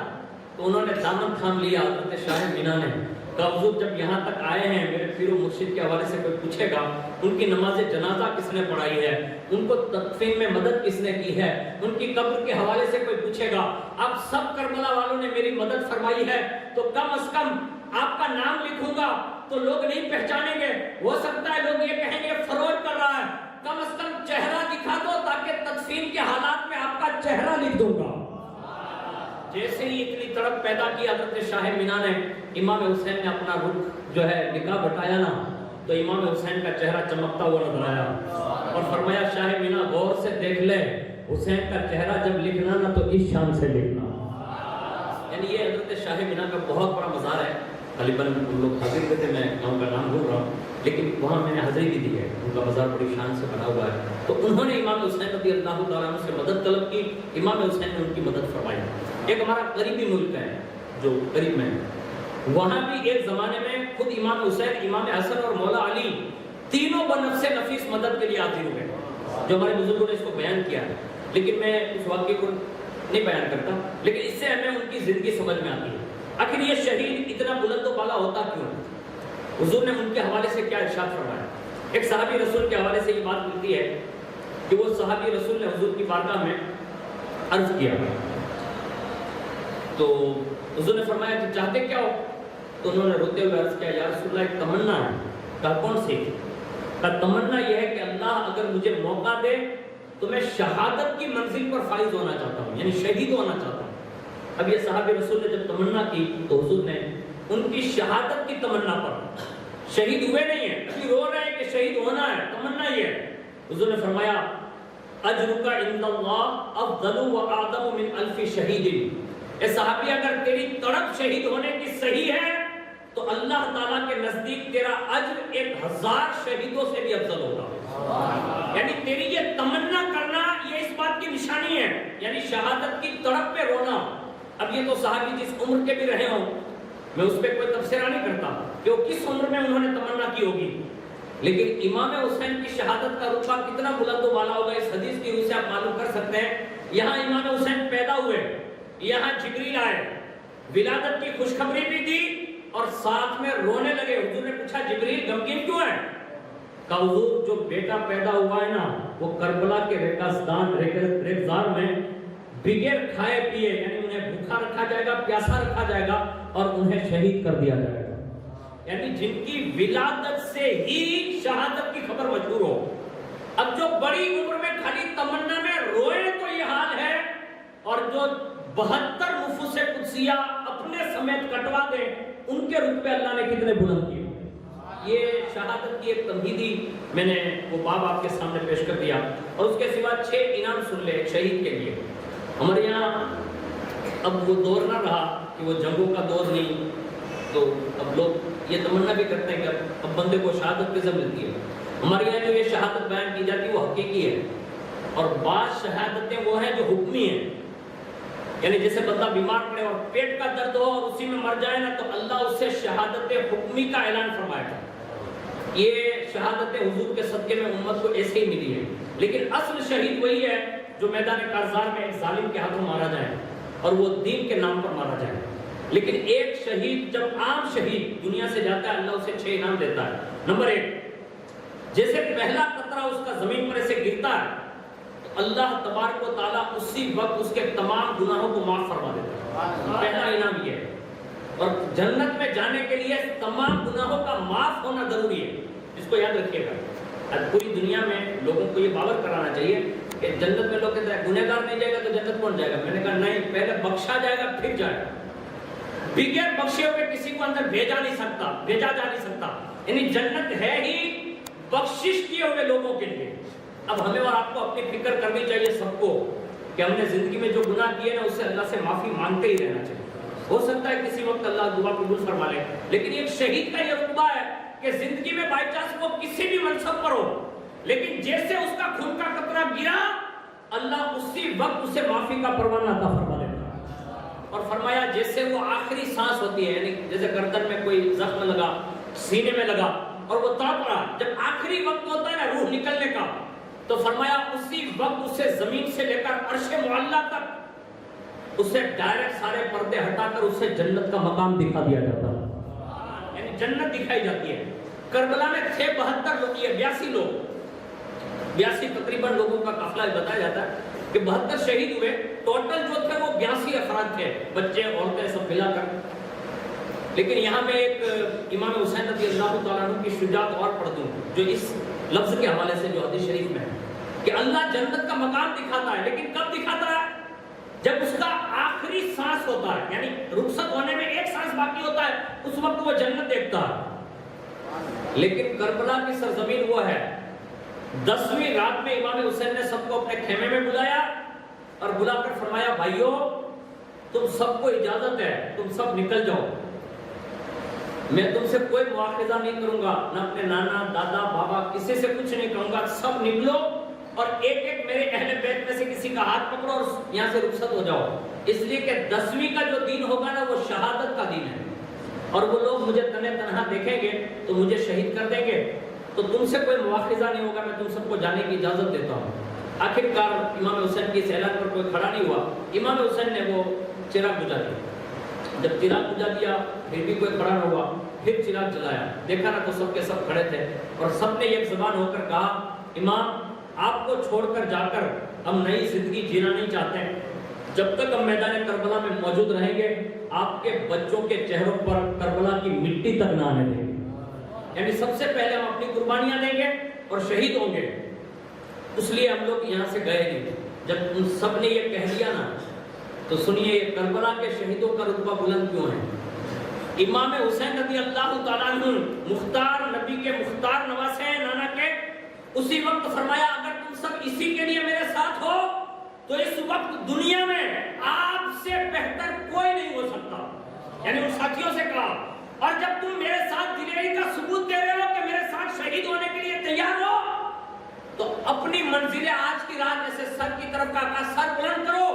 تو انہوں نے دامن تھام لیا حضرت شاہ مینا نے. کہ حضور جب یہاں تک آئے ہیں, میرے پیر و مرشد کے حوالے سے کوئی پوچھے گا ان کی نماز جنازہ کس نے پڑھائی ہے, ان کو تدفین میں مدد کس نے کی ہے, ان کی قبر کے حوالے سے کوئی پوچھے گا, اب سب کربلا والوں نے میری مدد فرمائی ہے تو کم از کم آپ کا نام لکھوں گا تو لوگ نہیں پہچانیں گے. ہو سکتا ہے لوگ یہ کہیں گے فروغ کر رہا ہے, کم از کم چہرہ دکھا دو تاکہ تدفین کے حالات میں آپ کا چہرہ لکھ دوں گا. جیسے ہی اتنی تڑپ پیدا کی حضرت شاہ مینا نے, امام حسین نے اپنا رخ جو ہے نقاب ہٹایا نا تو امام حسین کا چہرہ چمکتا ہوا نظر آیا اور فرمایا شاہ مینا غور سے دیکھ لے, حسین کا چہرہ جب لکھنا نا تو اس شان سے لکھنا. یعنی یہ حضرت شاہ مینا کا بہت بڑا مزار ہے. غالباً ان لوگ حاضر ہوئے تھے, میں گاؤں کا نام بھول رہا ہوں, لیکن وہاں میں نے حاضری بھی دی ہے. ان کا مزار بڑی شان سے بنا ہوا ہے. تو انہوں نے امام حسین رضی اللہ تعالیٰ عنہ سے مدد طلب کی, امام حسین نے ان کی مدد فرمائی. ایک ہمارا قریبی ملک ہے جو قریب میں, وہاں بھی ایک زمانے میں خود امام حسین, امام حسن اور مولا علی تینوں بنفس نفیس مدد کے لیے حاضر ہوئے, جو ہمارے بزرگوں نے اس کو بیان کیا ہے. لیکن میں اس واقعے کو نہیں بیان کرتا, لیکن اس سے ہمیں ان کی زندگی سمجھ میں آتی ہے. آخر یہ شہید اتنا بلند و بالا ہوتا کیوں؟ حضور نے ان کے حوالے سے کیا ارشاد فرمایا. ایک صحابی رسول کے حوالے سے یہ بات ملتی ہے کہ وہ صحابی رسول نے حضور کی بارگاہ میں عرض کیا تو حضور نے فرمایا کہ چاہتے کیا ہو؟ تو انہوں نے روتے ہوئے عرض کیا, یا رسول اللہ ایک تمنا ہے. کہا کون سی؟ کہا تمنا یہ ہے کہ اللہ اگر مجھے موقع دے تو میں شہادت کی منزل پر فائز ہونا چاہتا ہوں, یعنی شہید ہونا چاہتا ہوں. اب یہ صحابی رسول نے جب تمنا کی تو حضور نے ان کی شہادت کی تمنا پر, شہید ہوئے نہیں ہیں, ابھی رو رہے ہیں کہ شہید ہونا ہے, تمنا یہ ہے. حضور نے فرمایا اجرک عند اللہ افضل و اعظم من 1000 شہید. اے صحابی اگر تیری تڑپ شہید ہونے کی صحیح ہے تو اللہ تعالیٰ کے نزدیک تیرا اجر 1000 شہیدوں سے بھی افضل ہوگا. یعنی تیری یہ تمنا کرنا یہ اس بات کی نشانی ہے, یعنی شہادت کی تڑپ پہ رونا. اب یہ تو صحابی جس عمر کے بھی رہے ہوں, میں اس پہ کوئی تبصرہ نہیں کرتا کہ وہ کس عمر میں انہوں نے تمنا کی ہوگی, لیکن امام حسین کی شہادت کا رتبہ کتنا بلند و بالا ہوگا اس حدیث کی روح سے آپ معلوم کر سکتے ہیں. یہاں امام حسین پیدا ہوئے, یہاں جبریل آئے, ولادت کی خوشخبری بھی دی اور ساتھ میں رونے لگے. حضور نے پوچھا جبریل غمگین کیوں ہے؟ کہا حضور جو بیٹا پیدا ہوا ہے نا وہ کربلا کے ریگزار میں بغیر کھائے پیے, یعنی انہیں بھوکا رکھا جائے گا, پیاسا رکھا جائے گا اور انہیں شہید کر دیا جائے گا. یعنی جن کی ولادت سے ہی شہادت کی خبر مشہور ہو. اب جو بڑی عمر میں خالی تمنا میں روئے تو یہ حال ہے, اور جو 72 نفوس قدسیہ اپنے سمیت کٹوا دیں ان کے رتبے اللہ نے کتنے بلند کیے. یہ شہادت کی ایک تمہیدی میں نے وہ باب آپ کے سامنے پیش کر دیا. اور اس کے سوا 6 انعام سن لے ایک شہید کے لیے. ہمارے یہاں اب وہ دور نہ رہا کہ وہ جنگوں کا دور نہیں, تو اب لوگ یہ تمنا بھی کرتے ہیں کہ اب بندے کو شہادت کیسے ملتی ہے. ہمارے یہاں جو یہ شہادت بیان کی جاتی ہے وہ حقیقی ہے, اور بعض شہادتیں وہ ہیں جو حکمی ہیں. یعنی جیسے بندہ بیمار پڑے اور پیٹ کا درد ہو اور اسی میں مر جائے نا تو اللہ اس سے شہادت حکمی کا اعلان فرمائے گا. یہ شہادت حضور کے صدقے میں امت کو ایسے ہی ملی ہے. لیکن اصل شہید وہی ہے جو میدان کارزار میں ایک ظالم کے ہاتھوں مارا جائے اور وہ دین کے نام پر مارا جائے. لیکن ایک شہید جب عام شہید دنیا سے جاتا ہے اللہ اسے 6 انعام دیتا ہے. نمبر 1, جیسے پہلا قطرہ اس کا زمین پر ایسے گرتا ہے تو اللہ تبارک و تعالیٰ اسی وقت اس کے تمام گناہوں کو معاف فرما دیتا ہے. پہلا انعام یہ ہے. اور جنت میں جانے کے لیے تمام گناہوں کا معاف ہونا ضروری ہے, اس کو یاد رکھیے گا. پوری دنیا میں لوگوں کو یہ باور کرانا چاہیے کہ جنت میں لوگ کہتے ہیں گنہگار نہیں جائے گا تو جنت کون جائے گا. میں نے کہا نہیں, پہلے بخشا جائے گا پھر جائے گا. بغیر بخشے ہوئے کسی کو اندر بھیجا جا نہیں سکتا. یعنی جنت ہے ہی بخشش کیے ہوئے لوگوں کے لیے. اب ہمیں اور آپ کو اپنی فکر کرنی چاہیے سب کو کہ ہم نے زندگی میں جو گناہ کیے نا اس سے اللہ سے معافی مانگتے ہی رہنا چاہیے. ہو سکتا ہے کسی وقت اللہ دعا قبول فرما لے, لیکن ایک شہید کا یہ رتبہ ہے کہ زندگی میں بائی چانس وہ کسی بھی منصب پر ہو, لیکن جیسے اس کا خون کا قطرہ گرا اللہ اسی وقت اسے معافی کا پروانہ عطا فرما لیتا ہے. اور فرمایا جیسے وہ آخری سانس ہوتی ہے, یعنی جیسے گردن میں کوئی زخم لگا, سینے میں لگا اور وہ تڑپ رہا, جب آخری وقت ہوتا ہے نا روح نکلنے کا, تو فرمایا اسی وقت اسے زمین سے لے کر عرش معلیٰ تک اسے ڈائریکٹ سارے پردے ہٹا کر اسے جنت کا مقام دکھا دیا جاتا ہے, یعنی جنت دکھائی جاتی ہے. کربلا میں تھے 72 لوگ, یہ 82 لوگ, 82 تقریباً لوگوں کا قافلہ بتایا جاتا ہے کہ 72 شہید ہوئے. ٹوٹل جو تھے وہ 82 افراد تھے, بچے عورتیں سب ملا کر. لیکن یہاں میں ایک امام حسین رضی اللہ تعالیٰ عنہ کی شجاعت اور پڑھ دوں جو اس لفظ کے حوالے سے جو حدیث شریف میں ہے کہ اللہ جنت کا مقام دکھاتا ہے, لیکن کب دکھاتا ہے؟ جب اس کا آخری سانس ہوتا ہے, یعنی رخصت ہونے میں ایک سانس باقی ہوتا ہے, اس وقت وہ جنت دیکھتا ہے. لیکن کربلا کی سرزمین وہ ہے, 10ویں رات میں امام حسین نے سب کو اپنے خیمے میں بلایا اور بلا کر فرمایا بھائیو تم سب کو اجازت ہے, تم سب نکل جاؤ, میں تم سے کوئی مواخذہ نہیں کروں گا, نہ اپنے نانا دادا بابا کسی سے کچھ نہیں کہوں گا, سب نکلو اور ایک ایک میرے اہل بیت میں سے کسی کا ہاتھ پکڑو اور یہاں سے رخصت ہو جاؤ. اس لیے کہ 10ویں کا جو دن ہوگا نا وہ شہادت کا دن ہے, اور وہ لوگ مجھے تنہا دیکھیں گے تو مجھے شہید کر دیں گے, تو تم سے کوئی مواخذہ نہیں ہوگا, میں تم سب کو جانے کی اجازت دیتا ہوں. آخرکار امام حسین کی اس اعلان پر کوئی کھڑا نہیں ہوا. امام حسین نے وہ چراغ بجھا دیا. جب چراغ بجھا دیا پھر بھی کوئی کھڑا نہ ہوا, پھر چراغ جلایا, دیکھا نا تو سب کے سب کھڑے تھے اور سب نے ایک زبان ہو کر کہا امام آپ کو چھوڑ کر جا کر ہم نئی زندگی جینا نہیں چاہتے, جب تک ہم میدان کربلا میں موجود رہیں گے آپ کے بچوں کے چہروں پر کربلا کی مٹی تک نہ آنے دیں گے. یعنی سب سے پہلے ہم اپنی قربانیاں دیں گے اور شہید ہوں گے. اس لیے ہم لوگ یہاں سے گئے نہیں. جب ان سب نے یہ کہہ دیا نا تو سنیے کربلا کے شہیدوں کا رتبہ بلند کیوں ہے. امام حسین رضی اللہ تعالیٰ عنہ مختار نبی کے مختار نواسے ہیں نانا کے, اسی وقت فرمایا اگر تم سب اسی کے لیے میرے ساتھ ہو تو اس وقت دنیا میں آپ سے بہتر کوئی نہیں ہو سکتا. یعنی ان ساتھیوں سے کہا اور جب تم میرے ساتھ دلیری کا ثبوت دے رہے ہو کہ میرے ساتھ شہید ہونے کے لیے تیار ہو تو اپنی منزل آج کی رات ایسے سر کی طرف کا سر بلند کرو.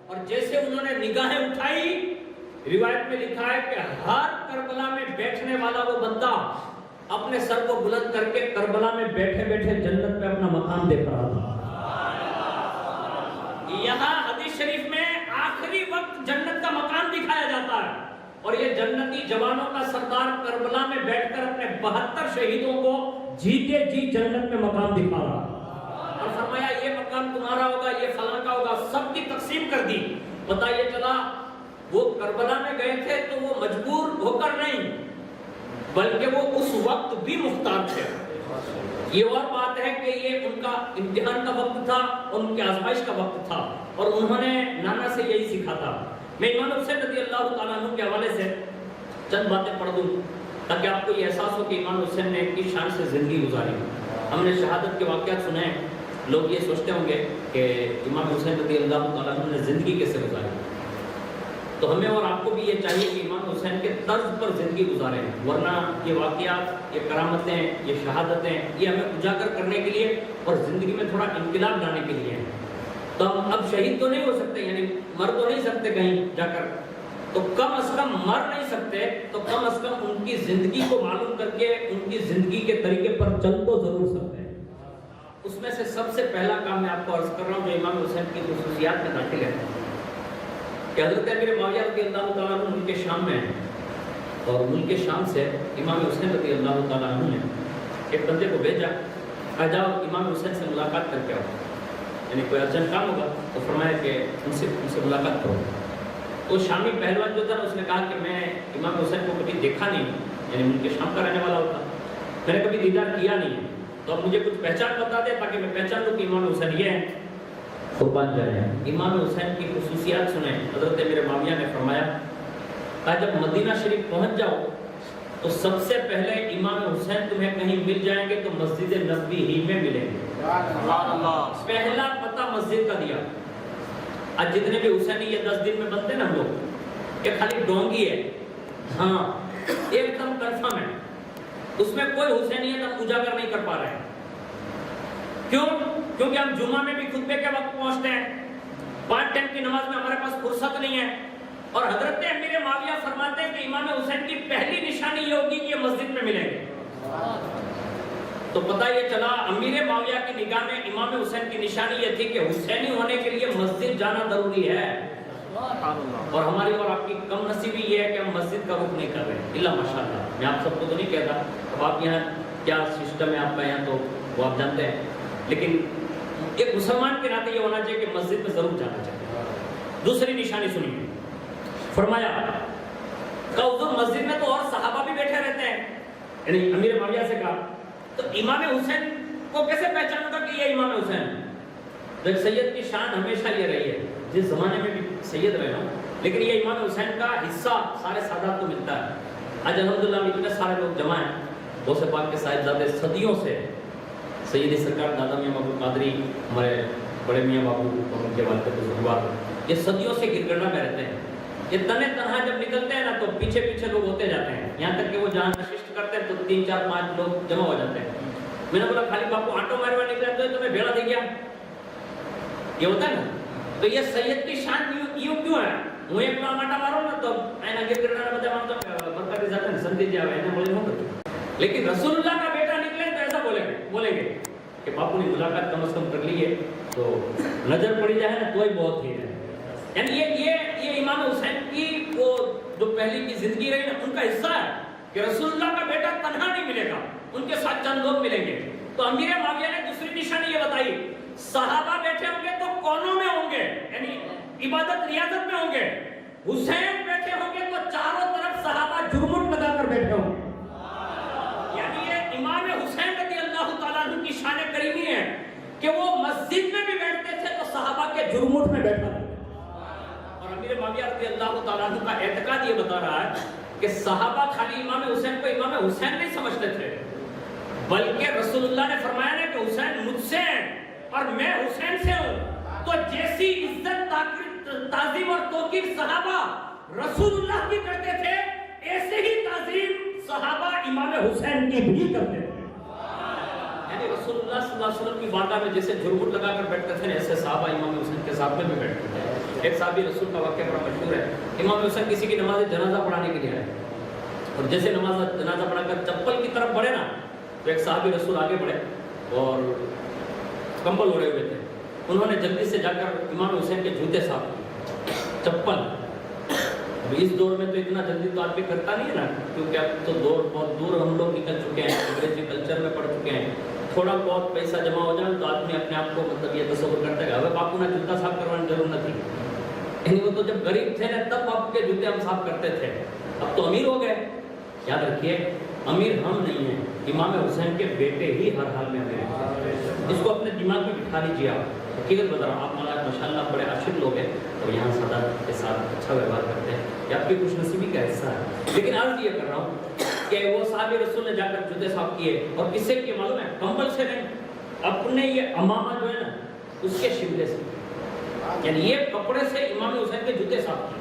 اور جیسے انہوں نے نگاہیں اٹھائی, روایت میں لکھا ہے کہ ہر کربلا میں بیٹھنے والا وہ بندہ اپنے سر کو بلند کر کے کربلا میں بیٹھے بیٹھے جنت پہ اپنا مقام دیکھ رہا تھا. یہاں حدیث شریف میں آخری وقت جنت کا مقام دکھایا جاتا ہے, اور یہ جنتی جوانوں کا سردار کربلا میں بیٹھ کر اپنے 72 شہیدوں کو جیتے جی جنت میں مقام دکھا رہا اور فرمایا یہ مقام تمہارا ہوگا, یہ فلاں کا ہوگا, سب کی تقسیم کر دی. پتہ یہ چلا وہ کربلا میں گئے تھے تو وہ مجبور ہو کر نہیں بلکہ وہ اس وقت بھی مختار تھے. یہ اور بات ہے کہ یہ ان کا امتحان کا وقت تھا اور ان کی آزمائش کا وقت تھا, اور انہوں نے نانا سے یہی سیکھا تھا. میں امام حسین رضی اللہ تعالیٰ عنہ کے حوالے سے چند باتیں پڑھ دوں تاکہ آپ کو یہ احساس ہو کہ امام حسین نے کس شان سے زندگی گزاری. ہم نے شہادت کے واقعات سنے ہیں, لوگ یہ سوچتے ہوں گے کہ امام حسین رضی اللہ تعالیٰ عنہ نے زندگی کیسے گزاری, تو ہمیں اور آپ کو بھی یہ چاہیے کہ امام حسین کے طرز پر زندگی گزاریں, ورنہ یہ واقعات, یہ کرامتیں, یہ شہادتیں یہ ہمیں اجاگر کرنے کے لیے اور زندگی میں تھوڑا انقلاب لانے کے لیے ہیں. تو ہم اب شہید تو نہیں ہو سکتے, یعنی مر تو نہیں سکتے کہیں جا کر, تو کم از کم مر نہیں سکتے تو کم از کم ان کی زندگی کو معلوم کر کے ان کی زندگی کے طریقے پر چل تو ضرور سکتے ہیں. اس میں سے سب سے پہلا کام میں آپ کو عرض کر رہا ہوں جو امام حسین کی خصوصیات میں داخل ہے کہ حضرت امیر معاویہ رضی اللہ تعالیٰ عنہ ملک شام میں ہیں, اور ملک شام سے امام حسین رضی اللہ تعالیٰ عنہ نے ایک بندے کو بھیجا, آ جاؤ امام حسین سے ملاقات کر کے آؤ, یعنی کوئی ارجنٹ کام ہوگا تو فرمایا کہ ان سے ملاقات کرو. تو شامی پہلوان جو تھا نا اس نے کہا کہ میں امام حسین کو کبھی دیکھا نہیں, یعنی ملک شام کا رہنے والا ہوتا, میں نے کبھی دیدار کیا نہیں, تو اب مجھے کچھ پہچان بتا دے تاکہ میں پہچان لوں کہ امام حسین یہ ہے. قربان جائیں, امام حسین کی خصوصیات سنیں. حضرت میرے معاویہ نے فرمایا کہا جب مدینہ شریف پہنچ جاؤ تو سب سے پہلے امام حسین تمہیں کہیں مل جائیں گے تو مسجد نبوی ہی میں ملیں گے۔ پہلا پتہ مسجد کا دیا۔ آج جتنے بھی حسینی یہ 10 دن میں بنتے نا ہم لوگ، یہ خالی ڈونگی ہے، ہاں ایک دم کنفرم ہے، اس میں کوئی حسینیت ہم اجاگر نہیں کر پا رہے ہیں۔ کیوں؟ کیونکہ ہم جمعہ میں بھی خطبے کے وقت پہنچتے ہیں، 5 ٹائم کی نماز میں ہمارے پاس فرصت نہیں ہے، اور حضرت امیر معاویہ فرماتے ہیں کہ امام حسین کی پہلی نشانی یہ ہوگی کہ یہ مسجد میں ملیں گے۔ تو پتہ یہ چلا امیر معاویہ کی نگاہ میں امام حسین کی نشانی یہ تھی کہ حسینی ہونے کے لیے مسجد جانا ضروری ہے، اور ہماری اور آپ کی کم نصیبی یہ ہے کہ ہم مسجد کا رخ نہیں کر رہے ہیں، اللہ ماشاءاللہ۔ میں آپ سب کو تو نہیں کہتا، اب آپ یہاں کیا سسٹم ہے آپ کا یہاں تو وہ آپ جانتے ہیں، لیکن ایک مسلمان کے ناطے یہ ہونا چاہیے کہ مسجد میں ضرور جانا چاہیے۔ دوسری نشانی سنیے، فرمایا کہ حضور مسجد میں تو اور صحابہ بھی بیٹھے رہتے ہیں، یعنی امیر معاویہ سے کہا تو امام حسین کو کیسے پہچانوں گا کہ یہ امام حسین ہے؟ تو سید کی شان ہمیشہ یہ رہی ہے، جس زمانے میں بھی سید رہے ہوں، لیکن یہ امام حسین کا حصہ سارے سادات کو ملتا ہے۔ آج الحمدللہ اتنے سارے لوگ جمع ہیں، غوث پاک کے صاحبزادے صدیوں سے سیدی سرکار دادا میاں بابو قادری، ہمارے بڑے میاں بابو اور ان کے والد بزرگوار، یہ صدیوں سے گرگرنا میں رہتے ہیں۔ یہ تنہ تنہا جب نکلتے ہیں نا تو پیچھے پیچھے لوگ ہوتے جاتے ہیں، یہاں تک کہ وہ جہاں نشست کرتے ہیں تو 3 4 5 لوگ جمع ہو جاتے ہیں۔ میں نے بولا خالی باپو آٹو ماروا نکلا تو تمہیں بھیڑا دے گیا، یہ ہوتا ہے نا۔ تو یہ سید کی شان یوں کیوں ہے؟ وہ ایک نام آٹا مارو نا تو اینا گرگرنا نے بتا مانتا برکت ذات نے سندھی جاوے اینا بولے ہوں گے، لیکن رسول اللہ کا بیٹا نکلے تو ایسا بولیں گے کہ باپو نے ملاقات کم از کم کر لی ہے تو نظر پڑی جائے نا تو ہی بہت ہی ہے۔ یعنی یہ امام حسین کی وہ جو پہلی کی زندگی رہی نا ان کا حصہ ہے کہ رسول اللہ کا بیٹا تنہا نہیں ملے گا، ان کے ساتھ چند لوگ ملیں گے۔ تو امیر معاویہ نے دوسری نشانی یہ بتائی، صحابہ بیٹھے ہوں گے تو کونوں میں ہوں گے، یعنی عبادت ریاضت میں ہوں گے، حسین بیٹھے ہوں گے تو چاروں طرف صحابہ جھرمٹ لگا کر بیٹھے ہوں گے۔ یعنی یہ امام حسین رضی اللہ تعالیٰ عنہ کی شان کریمی ہے کہ وہ مسجد میں بھی بیٹھتے تھے تو صحابہ کے جھرمٹ میں بیٹھا تھا۔ اور امیر معاویہ رضی اللہ تعالیٰ عنہ کا اعتقاد یہ بتا رہا ہے کہ صحابہ خالی امام حسین کو امام حسین نہیں سمجھتے تھے، بلکہ رسول اللہ نے فرمایا ہے کہ حسین مجھ سے ہے اور میں حسین سے ہوں، تو جیسی عزت تعظیم اور توقیر صحابہ رسول اللہ کی کرتے تھے ایسے ہی تعظیم صحابہ امام حسین کی بھی کرتے تھے۔ یعنی رسول اللہ صلی اللہ علیہ وسلم کی بارگاہ میں جیسے جھرمٹ لگا کر بیٹھتے تھے ایسے صحابہ امام حسین کے ساتھ میں بھی بیٹھتے تھے۔ ایک صحابی رسول کا واقعہ بڑا مشہور ہے، امام حسین کسی کی نماز جنازہ پڑھانے کے لیے آئے اور جیسے نماز جنازہ پڑھا کر چپل کی طرف بڑھے نا تو ایک صحابی رسول آگے بڑھے اور کمبل اوڑے ہوئے تھے، انہوں نے جلدی سے جا کر امام حسین کے جوتے صاف کیے، چپل۔ اب اس دور میں تو اتنا جلدی تو آدمی کرتا نہیں ہے نا، کیونکہ اب تو دور بہت دور ہم لوگ نکل چکے ہیں، انگریزی کلچر میں پڑھ چکے ہیں، تھوڑا بہت پیسہ جمع ہو جائے تو آدمی اپنے آپ کو مطلب یہ تصور کرتا ہے کہ باپو نے جوتا صاف کروانے ضرور نہ تھی، یعنی وہ تو جب غریب تھے نا تب باپو کے جوتے ہم صاف کرتے تھے، اب تو امیر ہو گئے۔ یاد رکھیے امیر ہم نہیں ہیں، امام حسین کے بیٹے ہی ہر حال میں امیر ہیں، اس کو اپنے دماغ میں بٹھا لیجیے۔ آپ حقیقت بتا رہا ہوں، آپ ماشاءاللہ بڑے عاشق لوگ ہیں اور یہاں سادات کے ساتھ اچھا ویوہار کرتے ہیں، یہ آپ کی خوش نصیبی کا حصہ ہے۔ لیکن عرض یہ کر رہا ہوں کہ وہ صحابہ رسول نے جا کر جوتے صاف کیے اور کس سے کیے معلوم ہے؟ کمبل سے نہیں، اپنے یہ امامہ جو ہے نا اس کے شملے سے، یعنی یہ کپڑے سے امام حسین کے جوتے صاف کیے۔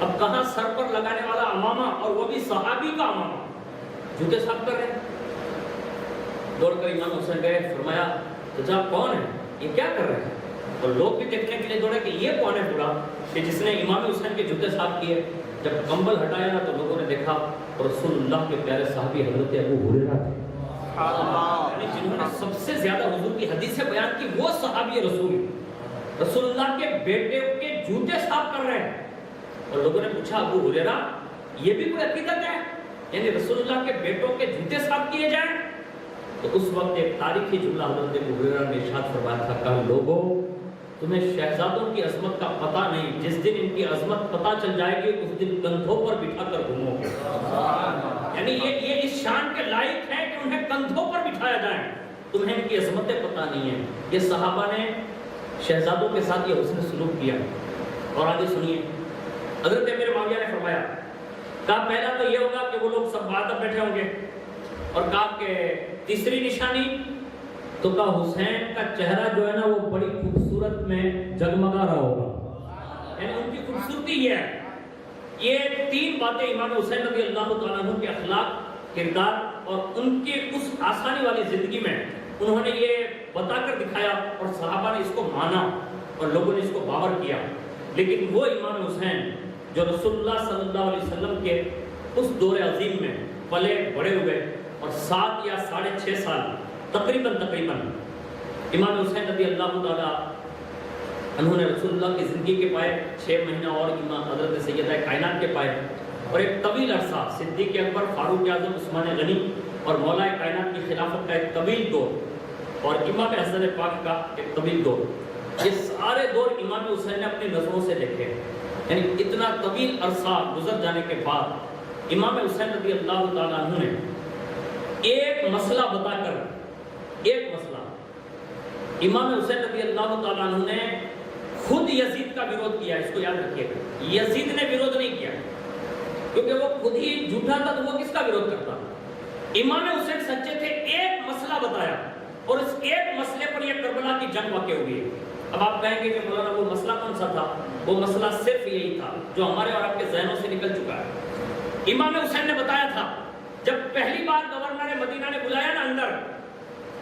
اب کہاں سر پر لگانے والا امامہ اور وہ بھی صحابی کا امامہ، جوتے صاف کر رہے ہیں۔ دوڑ کر امام حسین گئے، فرمایا چچا کون ہے یہ، کیا کر رہے ہیں؟ اور لوگ بھی دیکھنے کے لیے دوڑے کہ یہ کون ہے بوڑھا کہ جس نے امام حسین کے جوتے صاف کیے۔ جب کمبل ہٹایا نا تو لوگوں نے دیکھا اور رسول اللہ کے پیارے صحابی حضرت ابو ہریرہ تھے، یعنی جنہوں نے سب سے زیادہ حضور کی حدیثیں بیان کی، وہ صحابی رسول اللہ کے بیٹے کے جوتے صاف کر رہے ہیں۔ اور لوگوں نے پوچھا ابو ہریرہ یہ بھی کوئی عقیدت ہے، یعنی رسول اللہ کے بیٹوں کے جوتے صاف کیے جائیں؟ تو اس وقت ایک تاریخی جملہ حضرت ابو ہریرہ نے ارشاد فرمایا تھا کہ لوگوں تمہیں شہزادوں کی عظمت کا پتہ نہیں، جس دن ان کی عظمت پتہ چل جائے گی اس دن کندھوں پر بٹھا کر گھومو گے۔ یعنی یہ اس شان کے لائق ہے کہ انہیں کندھوں پر بٹھایا جائے، تمہیں ان کی عظمتیں پتہ نہیں ہیں۔ یہ صحابہ نے شہزادوں کے ساتھ یہ حسن سلوک کیا۔ اور آگے سنیے، حضرت امیر معاویہ نے فرمایا کہا پہلا تو یہ ہوگا کہ وہ لوگ سب بادب بیٹھے ہوں گے، اور کہا کہ تیسری نشانی تو کہا حسین کا چہرہ جو ہے نا وہ بڑی خوبصورت میں جگمگا رہا ہوگا، یعنی ان کی خوبصورتی یہ ہے۔ یہ تین باتیں امام حسین رضی اللہ تعالیٰ عنہ کے اخلاق، کردار اور ان کی اس آسانی والی زندگی میں انہوں نے یہ بتا کر دکھایا، اور صحابہ نے اس کو مانا اور لوگوں نے اس کو باور کیا۔ لیکن وہ امام حسین جو رسول اللہ صلی اللہ علیہ وسلم کے اس دور عظیم میں پلے بڑے ہوئے، اور 7 یا 6.5 سال تقریباً امام حسین رضی اللہ تعالیٰ انہوں نے رسول اللہ کی زندگی کے پائے، 6 مہینہ اور امام حضرت سیدہ کائنات کے پائے، اور ایک طویل عرصہ صدیق اکبر، فاروق اعظم، عثمان غنی اور مولا کائنات کی خلافت کا ایک طویل دور، اور امام حسن پاک کا ایک طویل دور۔ یہ سارے دور امام حسین نے اپنی نظروں سے دیکھے، یعنی اتنا طویل عرصہ گزر جانے کے بعد امام حسین رضی اللہ تعالیٰ عنہ نے ایک مسئلہ بتا کر، ایک مسئلہ امام حسین رضی اللہ تعالیٰ عنہ نے خود یزید کا ویرودھ کیا، اس کو یاد رکھیے گا، یزید نے ویرودھ نہیں کیا کیونکہ وہ خود ہی جھوٹا تھا، تو وہ کس کا ویرودھ کرتا؟ امام حسین سچے تھے، ایک مسئلہ بتایا، اور اس ایک مسئلے پر یہ کربلا کی جنگ واقع ہوئی ہے۔ اب آپ کہیں گے کہ مولانا وہ مسئلہ کون سا تھا؟ وہ مسئلہ صرف یہی تھا جو ہمارے اور آپ کے ذہنوں سے نکل چکا ہے۔ امام حسین نے بتایا تھا، جب پہلی بار گورنر مدینہ نے بلایا نا اندر،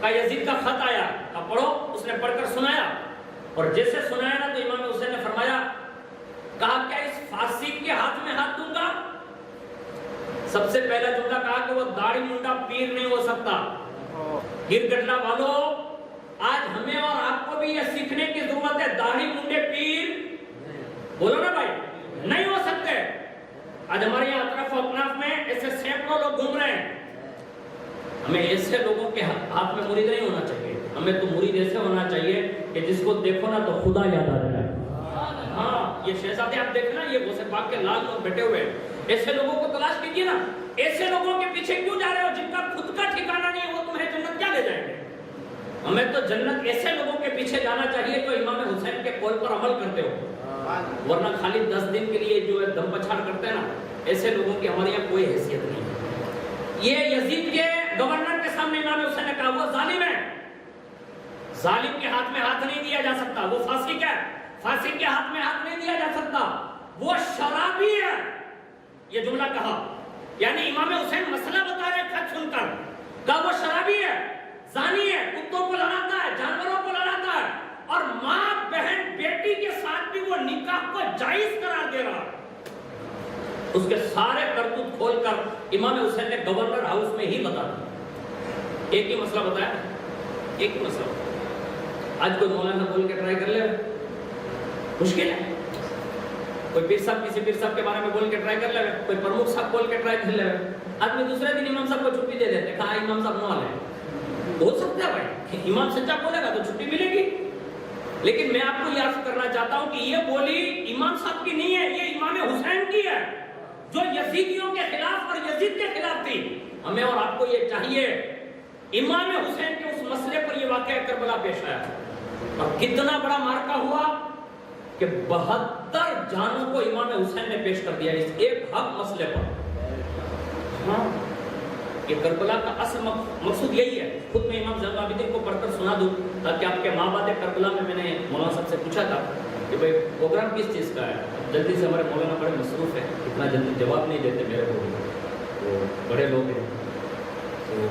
کہا یزید کا خط آیا، کہا پڑھو، اس نے پڑھ کر سنایا، اور جیسے سنایا نا تو امام حسین نے فرمایا، کہا کیا اس فاسق کے ہاتھ میں ہاتھ دوں گا؟ سب سے پہلا جملہ کہا کہ وہ داڑھی منڈا پیر نہیں ہو سکتا۔ گرگٹلا والوں، آج ہمیں اور آپ کو بھی یہ سیکھنے کی ضرورت ہے، داڑھی منڈے پیر بولو نا بھائی، نہیں ہو سکتے۔ آج ہمارے یہاں اطراف و اکناف میں ایسے سینکڑوں لوگ گھوم رہے ہیں۔ ہمیں ایسے لوگوں کے ہاتھ میں مرید نہیں ہونا چاہیے، ہمیں تو مرید ایسے ہونا چاہیے کہ جس کو دیکھو نا تو خدا یاد آ جائے۔ ہاں، یہ شہزادے آپ دیکھیں نا، یہ غوث پاک کے لال لوگ بیٹھے ہوئے ہیں، ایسے لوگوں کو تلاش کیجیے نا۔ ایسے لوگوں کے پیچھے کیوں جا رہے ہو جن کا خود کا ٹھکانہ نہیں ہے؟ وہ تمہیں جنت کیا لے جائیں گے؟ ہمیں تو جنت ایسے لوگوں کے پیچھے جانا چاہیے جو امام حسین کے قول پر عمل کرتے ہو، ورنہ خالی 10 دن کے لیے جو ہے دم پچھاڑ کرتے ہیں نا، ایسے لوگوں کی ہمارے یہاں کوئی حیثیت نہیں ہے۔ یہ یزید کے گورنر کے سامنے امام حسین نے کہا وہ ظالم ہے، ظالم کے ہاتھ میں ہاتھ نہیں دیا جا سکتا، وہ فاسق ہے، فاسق کے ہاتھ میں ہاتھ نہیں دیا جا سکتا، وہ شرابی ہے، یہ جملہ کہا۔ یعنی امام حسین مسئلہ بتا رہے خط سن کر، کہا وہ شرابی ہے، زانی ہے، کتوں کو لڑاتا ہے، جانوروں کو لڑاتا ہے، اور ماں بہن بیٹی کے ساتھ بھی وہ نکاح کو جائز قرار دے رہا ہے۔ اس کے سارے کرتوت کھول کر امام حسین نے گورنر ہاؤس میں ہی بتا دیا، ایک ہی مسئلہ بتایا، ایک ہی مسئلہ۔ آج کوئی مولانا بول کے ٹرائی کر لے، مشکل ہے۔ کوئی پیر صاحب کسی پیر صاحب کے بارے میں بول کے ٹرائی کر لے، کوئی پرمکھ صاحب بول کے ٹرائی کر لے، آدمی دوسرے دن امام صاحب کو چھٹی دے دیتے، کہا امام صاحب نو والے ہو سکتا ہے بھائی، امام سچا بولے گا تو چھٹی ملے گی۔ لیکن میں آپ کو یہ عرض کرنا چاہتا ہوں کہ یہ بولی امام صاحب کی نہیں ہے، یہ امام حسین کی ہے، جو یزیدیوں کے خلاف اور یزید کے خلاف تھی۔ ہمیں اور آپ کو یہ چاہیے، امام حسین کے اس مسئلے پر یہ واقعہ کربلا پیش آیا، اور کتنا بڑا مارکا ہوا کہ 72 جانوں کو امام حسین نے پیش کر دیا اس ایک حق مسئلے پر۔ ہاں، یہ کربلا کا اصل مقصود یہی ہے۔ خود میں امام زین العابدین کو پڑھ کر سنا دوں تاکہ آپ کے ماں باپ کربلا میں نے مولانا صاحب سے پوچھا تھا کہ بھائی پروگرام کس چیز کا ہے، جلدی سے ہمارے مولانا بڑے مصروف ہیں، اتنا جلدی جواب نہیں دیتے میرے کو، تو بڑے لوگ ہیں، تو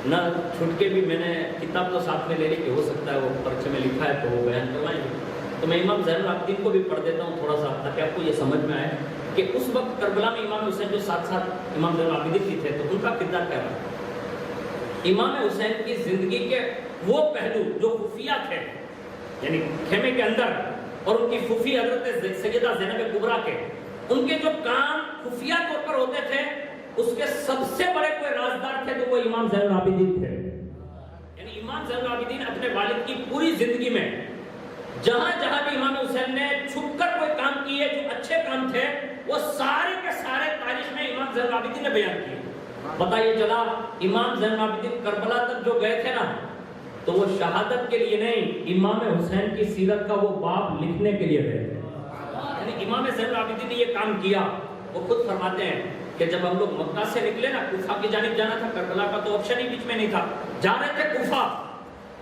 نہ چھٹ کے بھی میں نے کتاب تو ساتھ میں لے لی کہ ہو سکتا ہے وہ پرچے میں لکھا ہے تو وہ بیان کروائیں گے، تو میں امام زین العابدین کو بھی پڑھ دیتا ہوں تھوڑا سا تاکہ آپ کو یہ سمجھ میں آئے کہ اس وقت کربلا میں امام حسین جو ساتھ ساتھ امام زین العابدین کی تھے تو ان کا کردار کیا رہا۔ امام حسین کی زندگی کے وہ پہلو جو خفیہ تھے، یعنی خیمے کے اندر، اور ان کی پھوپھی حضرت سیدہ زینب کبریٰ کے ان کے جو کام خفیہ طور پر ہوتے تھے، اس کے سب سے بڑے کوئی رازدار تھے تو وہ امام زین العابدین تھے۔ یعنی امام زین العابدین اپنے والد کی پوری زندگی میں جہاں جہاں بھی امام حسین نے چھپ کر کوئی کام کیے جو اچھے کام تھے، وہ سارے کے سارے تاریخ میں امام زین العابدین نے بیان کیے۔ پتہ یہ چلا امام زین العابدین کربلا تک جو گئے تھے نا، تو وہ شہادت کے لیے نہیں، امام حسین کی سیرت کا وہ باب لکھنے کے لیے گئے تھے۔ یعنی امام زین العابدین نے یہ کام کیا، وہ خود فرماتے ہیں کہ جب ہم لوگ مکہ سے نکلے نا، کوفہ کی جانب جانا تھا، کربلا کا تو آپشن ہی بیچ میں نہیں تھا، جا رہے تھے کوفہ۔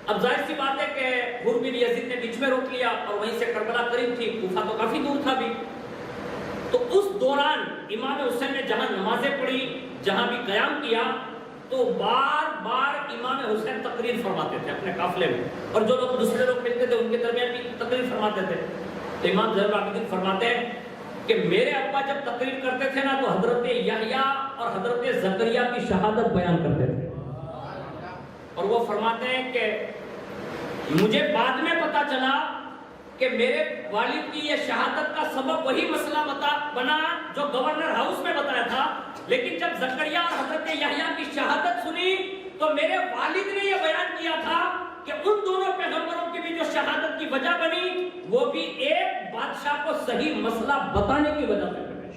اب ظاہر سی بات ہے کہ حر بن یزید نے بیچ میں روک لیا، اور وہیں سے کربلا قریب تھی، کوفہ تو کافی دور تھا بھی۔ تو اس دوران امام حسین نے جہاں نمازیں پڑھی، جہاں بھی قیام کیا، تو بار بار امام حسین تقریر فرماتے تھے اپنے قافلے میں، اور جو لوگ دوسرے لوگ ملتے تھے ان کے درمیان بھی تقریر فرماتے تھے۔ تو امام زین العابدین فرماتے ہیں کہ میرے ابا جب تقریر کرتے تھے نا تو حضرت یحییٰ اور حضرت زکریا کی شہادت بیان کرتے تھے، اور وہ فرماتے ہیں کہ مجھے بعد میں پتا چلا کہ میرے والد کی یہ شہادت کا سبب وہی مسئلہ بنا جو گورنر ہاؤس میں بتایا تھا، لیکن جب زکریا اور حضرت یحییٰ کی شہادت سنی تو میرے والد نے یہ بیان کیا تھا کہ ان دونوں پیغمبروں کی بھی جو شہادت کی وجہ بنی وہ بھی ایک بادشاہ کو صحیح مسئلہ بتانے کی وجہ سے بنی۔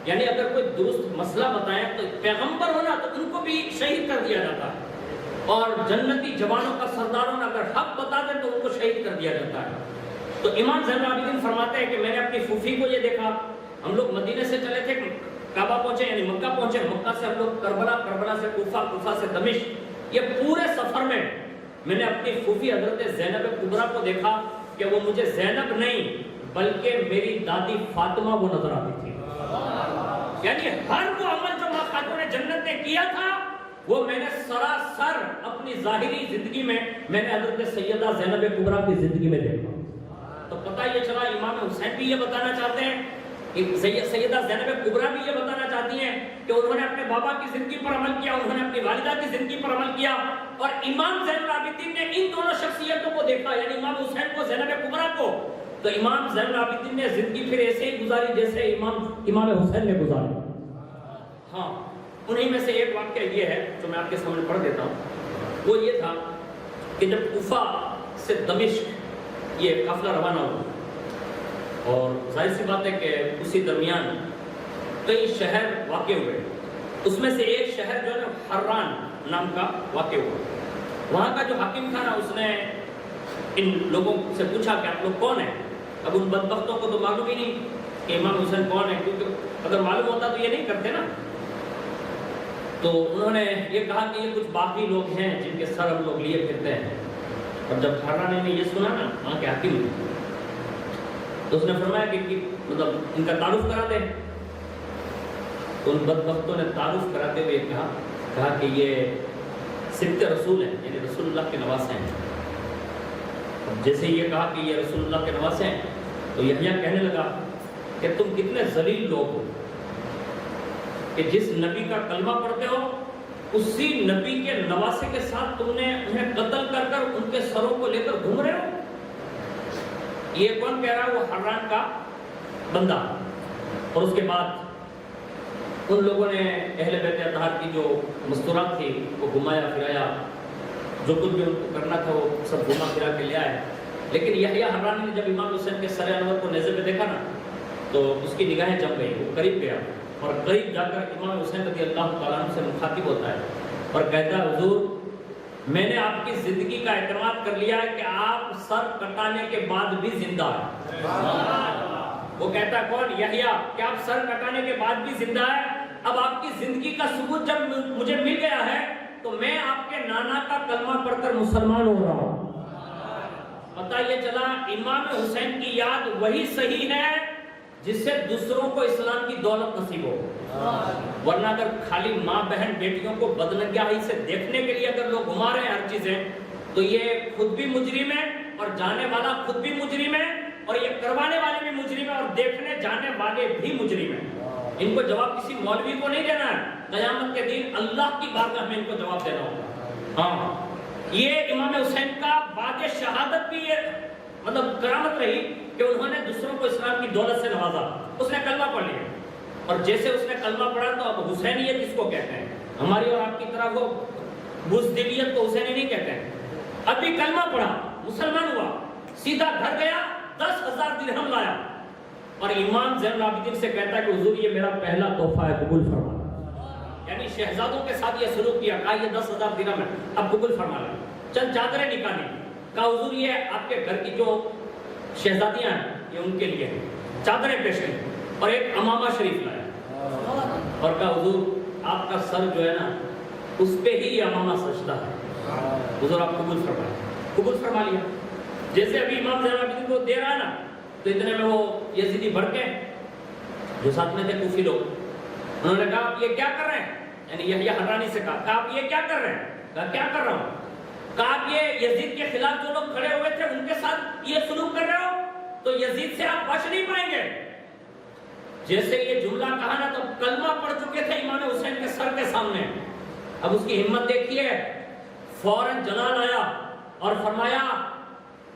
یعنی اگر کوئی درست مسئلہ بتائے تو پیغمبر ہونا تو ان کو بھی شہید کر دیا جاتا ہے، اور جنتی جوانوں کا سرداروں نے اگر حق بتا دے تو ان کو شہید کر دیا جاتا ہے۔ تو امام زین العابدین فرماتے ہیں کہ میں نے اپنی پھوپھی کو یہ دیکھا، ہم لوگ مدینے سے چلے تھے، کعبہ پہنچے یعنی مکہ پہنچے، مکہ سے ہم لوگ کربلا، کربلا سے کوفہ، کوفہ سے دمشق، یہ پورے سفر میں نے اپنی پھوپھی حضرت زینب کبریٰ کو دیکھا کہ وہ مجھے زینب نہیں بلکہ میری دادی فاطمہ وہ نظر آتی تھی۔ یعنی ہر وہ عمل جو ماں خاتون جنت نے کیا تھا وہ میں نے سراسر اپنی ظاہری زندگی میں نے حضرت سیدہ زینب کبریٰ کی زندگی میں دیکھا۔ تو پتہ یہ چلا امام حسین بھی یہ بتانا چاہتے ہیں، سیدہ زینب کبریٰ بھی یہ بتانا چاہتی ہیں کہ انہوں نے اپنے بابا کی زندگی پر عمل کیا، انہوں نے اپنی والدہ کی زندگی پر عمل کیا، اور امام زین العابدین نے ان دونوں شخصیتوں کو دیکھا، یعنی امام حسین کو، زینب کبریٰ کو۔ تو امام زین العابدین نے زندگی پھر ایسے ہی گزاری جیسے امام حسین نے گزاری۔ ہاں، انہیں میں سے ایک واقعہ یہ ہے جو میں آپ کے سامنے پڑھ دیتا ہوں۔ وہ یہ تھا کہ جب کوفہ سے دمشق یہ قافلہ روانہ ہوا، اور ظاہر سی بات ہے کہ اسی درمیان کئی شہر واقع ہوئے، اس میں سے ایک شہر جو ہے حران نام کا واقع ہوا۔ وہاں کا جو حاکم تھا نا، اس نے ان لوگوں سے پوچھا کہ آپ لوگ کون ہیں؟ اب ان بدبختوں کو تو معلوم ہی نہیں کہ امام حسین کون ہے، کیونکہ اگر معلوم ہوتا تو یہ نہیں کرتے نا۔ تو انہوں نے یہ کہا کہ یہ کچھ باقی لوگ ہیں جن کے سر ہم لوگ لیے پھرتے ہیں۔ اور جب حران نے یہ سنا نا وہاں کے حاکم نے، تو اس نے فرمایا کہ مطلب ان کا تعارف کرا دیں۔ تو ان بدبختوں نے تعارف کراتے ہوئے کہا کہ یہ سبط رسول ہیں، یعنی رسول اللہ کے نواسے ہیں۔ جیسے یہ کہا کہ یہ رسول اللہ کے نواسے ہیں تو یحییٰ کہنے لگا کہ تم کتنے ذلیل لوگ ہو کہ جس نبی کا کلمہ پڑھتے ہو اسی نبی کے نواسے کے ساتھ تم نے انہیں قتل کر کر ان کے سروں کو لے کر گھوم رہے ہو۔ یہ کون کہہ رہا ہے؟ وہ حران کا بندہ۔ اور اس کے بعد ان لوگوں نے اہل بیت اطہار کی جو مستورات تھی وہ گھمایا پھرایا، جو کچھ بھی ان کو کرنا تھا وہ سب گھما پھرا کے لے آئے۔ لیکن یحییٰ حرانی نے جب امام حسین کے سر انور کو نیزے پہ دیکھا نا تو اس کی نگاہیں جم گئی، وہ قریب گیا اور قریب جا کر امام حسین رضی اللہ تعالیٰ عنہ سے مخاطب ہوتا ہے اور کہتا ہے حضور میں نے آپ کی زندگی کا اعتراف کر لیا ہے کہ آپ سر کٹانے کے بعد بھی زندہ ہیں۔ وہ کہتا ہے کون؟ یحییٰ، کہ آپ سر کٹانے کے بعد بھی زندہ ہے۔ اب آپ کی زندگی کا ثبوت جب مجھے مل گیا ہے تو میں آپ کے نانا کا کلمہ پڑھ کر مسلمان ہو رہا ہوں۔ پتہ یہ چلا امام حسین کی یاد وہی صحیح ہے جس سے دوسروں کو اسلام کی دولت نصیب ہو، ورنہ اگر خالی ماں بہن بیٹیوں کو بدنگاہی سے دیکھنے کے لیے اگر لوگ گھما رہے ہیں ہر چیزیں تو یہ خود بھی مجرم ہے اور جانے والا خود بھی مجرم ہے اور یہ کروانے والے بھی مجرم ہے اور دیکھنے جانے والے بھی مجرم ہیں۔ ان کو جواب کسی مولوی کو نہیں دینا ہے، قیامت کے دن اللہ کی بارگاہ میں ان کو جواب دینا ہوگا۔ ہاں، یہ امام حسین کا بعد شہادت بھی یہ مطلب کرامت رہی کہ انہوں نے دوسروں کو اسلام کی دولت سے نوازا۔ اس نے کلمہ پڑھ لیا اور جیسے اس نے کلمہ پڑھا تو اب حسینیت کس کو کہتے ہیں؟ ہماری اور آپ کی طرح وہ بزدلیت کو حسینی نہیں کہتے ہیں۔ ابھی کلمہ پڑھا، مسلمان ہوا، سیدھا گھر گیا، 10,000 درہم لایا اور امام زین العابدین سے کہتا ہے کہ حضور یہ میرا پہلا تحفہ ہے، قبول فرما۔ یعنی شہزادوں کے ساتھ یہ سلوک کیا، کہا یہ 10,000 درہم ہے، اب قبول فرما لیں۔ چند چادریں نکالی، کہا حضور یہ آپ کے گھر کی جو شہزادیاں ہیں یہ ان کے لیے چادریں پیش کریں۔ اور ایک امامہ شریف لایا اور کہا حضور آپ کا سر جو ہے نا اس پہ ہی یہ امامہ سجدہ ہے، حضور آپ قبول فرمائیں۔ قبول فرما لیا۔ جیسے ابھی امام زین العابدین کو دے رہا ہے نا، تو اتنے میں وہ یزیدی بھڑکے جو ساتھ میں تھے کوفی لوگ، انہوں نے کہا آپ یہ کیا کر رہے ہیں، یعنی یحییٰ حرانی سے کہا آپ یہ کیا کر رہے ہیں؟ کہا کیا کر رہا ہوں؟ کہا آپ یہ یزید کے خلاف جو لوگ کھڑے ہوئے تھے ان کے ساتھ یہ سلوک کر رہے ہو تو یزید سے آپ بچ نہیں پائیں گے۔ جیسے یہ جملہ کہا نا تو کلمہ پڑھ چکے تھے امام حسین کے سر کے سامنے۔ اب اس کی ہمت دیکھیے، فوراً جلال آیا اور فرمایا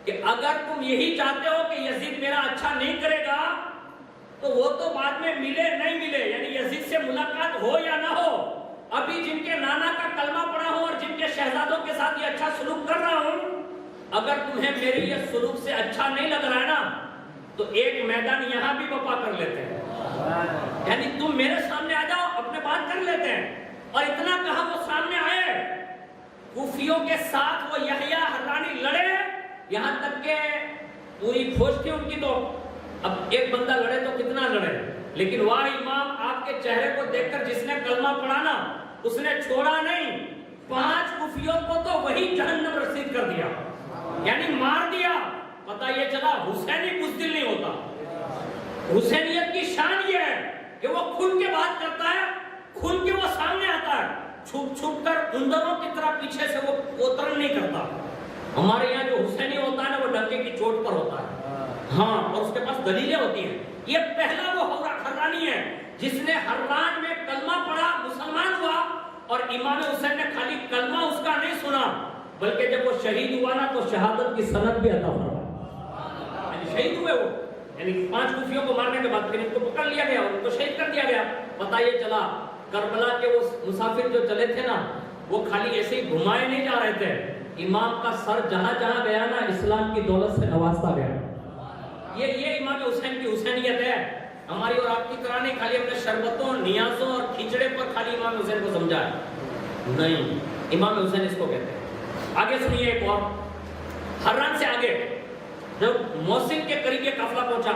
کہ اگر تم یہی چاہتے ہو کہ یزید میرا اچھا نہیں کرے گا تو وہ تو بعد میں ملے نہیں ملے، یعنی یزید سے ملاقات ہو یا نہ ہو، ابھی جن کے نانا کا کلمہ پڑھا ہوں اور جن کے شہزادوں کے ساتھ یہ اچھا سلوک کر رہا ہوں، اگر تمہیں میری یہ سلوک سے اچھا نہیں لگ رہا ہے نا تو ایک میدان یہاں بھی بپا کر لیتے ہیں، یعنی تم میرے سامنے آ جاؤ اپنے بات کر لیتے ہیں۔ اور اتنا کہا وہ سامنے آئے، کوفیوں کے ساتھ وہ یحییٰ حرانی لڑے، یہاں تک کہ پوری فوج تھی ان کی، تو اب ایک بندہ لڑے تو کتنا لڑے، لیکن واہ امام آپ کے چہرے کو دیکھ کر جس نے کلمہ پڑھا نا اس نے چھوڑا نہیں، 5 کوفیوں کو تو وہی جہنم رسید کر دیا، یعنی مار دیا۔ پتہ یہ چلا حسینی بزدل نہیں ہوتا، حسینیت کی شان یہ ہے کہ وہ کھل کے بات کرتا ہے، کھل کے وہ سامنے آتا ہے، چھپ چھپ کر اندروں کی طرح پیچھے سے وہ کوترن نہیں کرتا۔ ہمارے یہاں جو حسینی ہوتا ہے نا وہ ڈنکے کی چوٹ پر ہوتا ہے، ہاں، اور اس کے پاس دلیلیں ہوتی ہیں۔ یہ پہلا وہ حرانی ہے جس نے حران میں کلمہ پڑھا، مسلمان ہوا، اور امام حسین نے خالی کلمہ اس کا نہیں سنا بلکہ جب وہ شہید ہوا نا تو شہادت کی سند بھی عطا فرمائی، یعنی شہید ہوئے وہ، یعنی 5 کوفیوں کو مارنے کے بعد پھر ان کو پکڑ لیا گیا اور ان کو شہید کر دیا گیا۔ پتہ یہ چلا کربلا کے وہ مسافر جو چلے تھے نا وہ خالی ایسے ہی گھمائے نہیں جا رہے تھے، امام کا سر جہاں جہاں گیا نا اسلام کی دولت سے نوازتا گیا۔ یہ امام حسین کی حسینیت ہے، ہماری اور آپ کی طرح نہیں خالی اپنے شربتوں، نیازوں اور کھچڑے پر خالی امام حسین کو سمجھا ہے، نہیں، امام حسین اس کو کہتے ہیں۔ آگے سنیے ایک اور، حران سے آگے جب موصل کے قریب یہ قافلہ پہنچا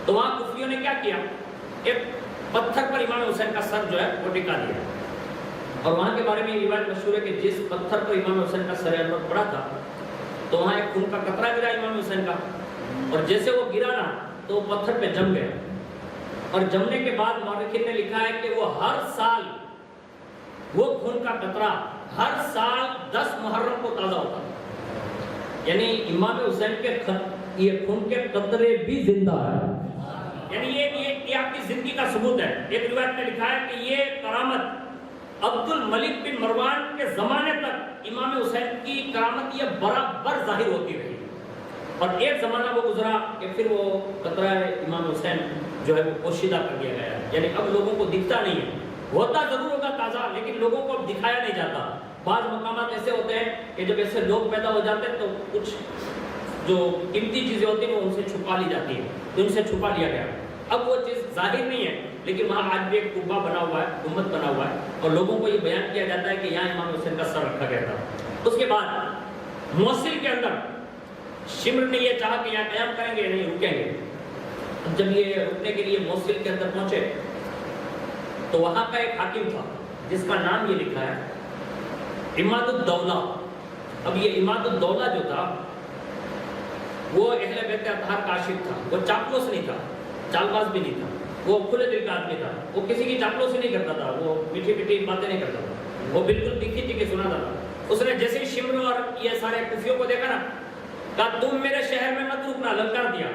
تو وہاں کوفیوں نے کیا کیا، ایک پتھر پر امام حسین کا سر جو ہے وہ ٹکا دیا، اور وہاں کے بارے میں یہ روایت مشہور ہے کہ جس پتھر پر امام حسین کا سر انور پڑا تھا تو وہاں ایک خون کا قطرہ گرا امام حسین کا، اور جیسے وہ گرا نا تو وہ پتھر پہ جم گیا، اور جمنے کے بعد مورخین نے لکھا ہے کہ وہ ہر سال وہ خون کا قطرہ ہر سال 10 محرم کو تازہ ہوتا تھا، یعنی امام حسین کے یہ خون کے قطرے بھی زندہ ہے، یعنی یہ آپ کی زندگی کا ثبوت ہے۔ ایک روایت میں لکھا ہے کہ یہ کرامت عبد الملک بن مروان کے زمانے تک امام حسین کی کرامت یہ برابر ظاہر ہوتی رہی، اور ایک زمانہ وہ گزرا کہ پھر وہ قطرہ امام حسین جو ہے وہ پوشیدہ کر دیا گیا، یعنی اب لوگوں کو دکھتا نہیں ہے، ہوتا ضرور ہوگا تازہ لیکن لوگوں کو اب دکھایا نہیں جاتا۔ بعض مقامات ایسے ہوتے ہیں کہ جب ایسے لوگ پیدا ہو جاتے ہیں تو کچھ جو قیمتی چیزیں ہوتی ہیں وہ ان سے چھپا لی جاتی ہیں، تو ان سے چھپا لیا گیا، اب وہ چیز ظاہر نہیں ہے لیکن وہاں آج بھی ایک قبہ بنا ہوا ہے، گنبد بنا ہوا ہے، اور لوگوں کو یہ بیان کیا جاتا ہے کہ یہاں امام حسین کا سر رکھا گیا تھا۔ اس کے بعد موصل کے اندر شمر نے یہ چاہا کہ یہاں قیام کریں گے نہیں رکیں گے، جب یہ رکنے کے لیے موصل کے اندر پہنچے تو وہاں کا ایک حاکم تھا جس کا نام یہ لکھا ہے عماد الدولہ۔ اب یہ عماد الدولہ جو تھا وہ اہل بیت اطہار کا عاشق تھا، وہ چاپلوس نہیں تھا، چال باز بھی نہیں تھا، وہ کھلے دل کا آدمی تھا، وہ کسی کی چاپلوسی نہیں کرتا تھا، وہ میٹھی میٹھی باتیں نہیں کرتا تھا، وہ بالکل تیکھی تیکھی سناتا تھا۔ اس نے جیسے ہی شمر اور یہ سارے کوفیوں کو دیکھا نا کہا تم میرے شہر میں مت رکنا، للکار دیا،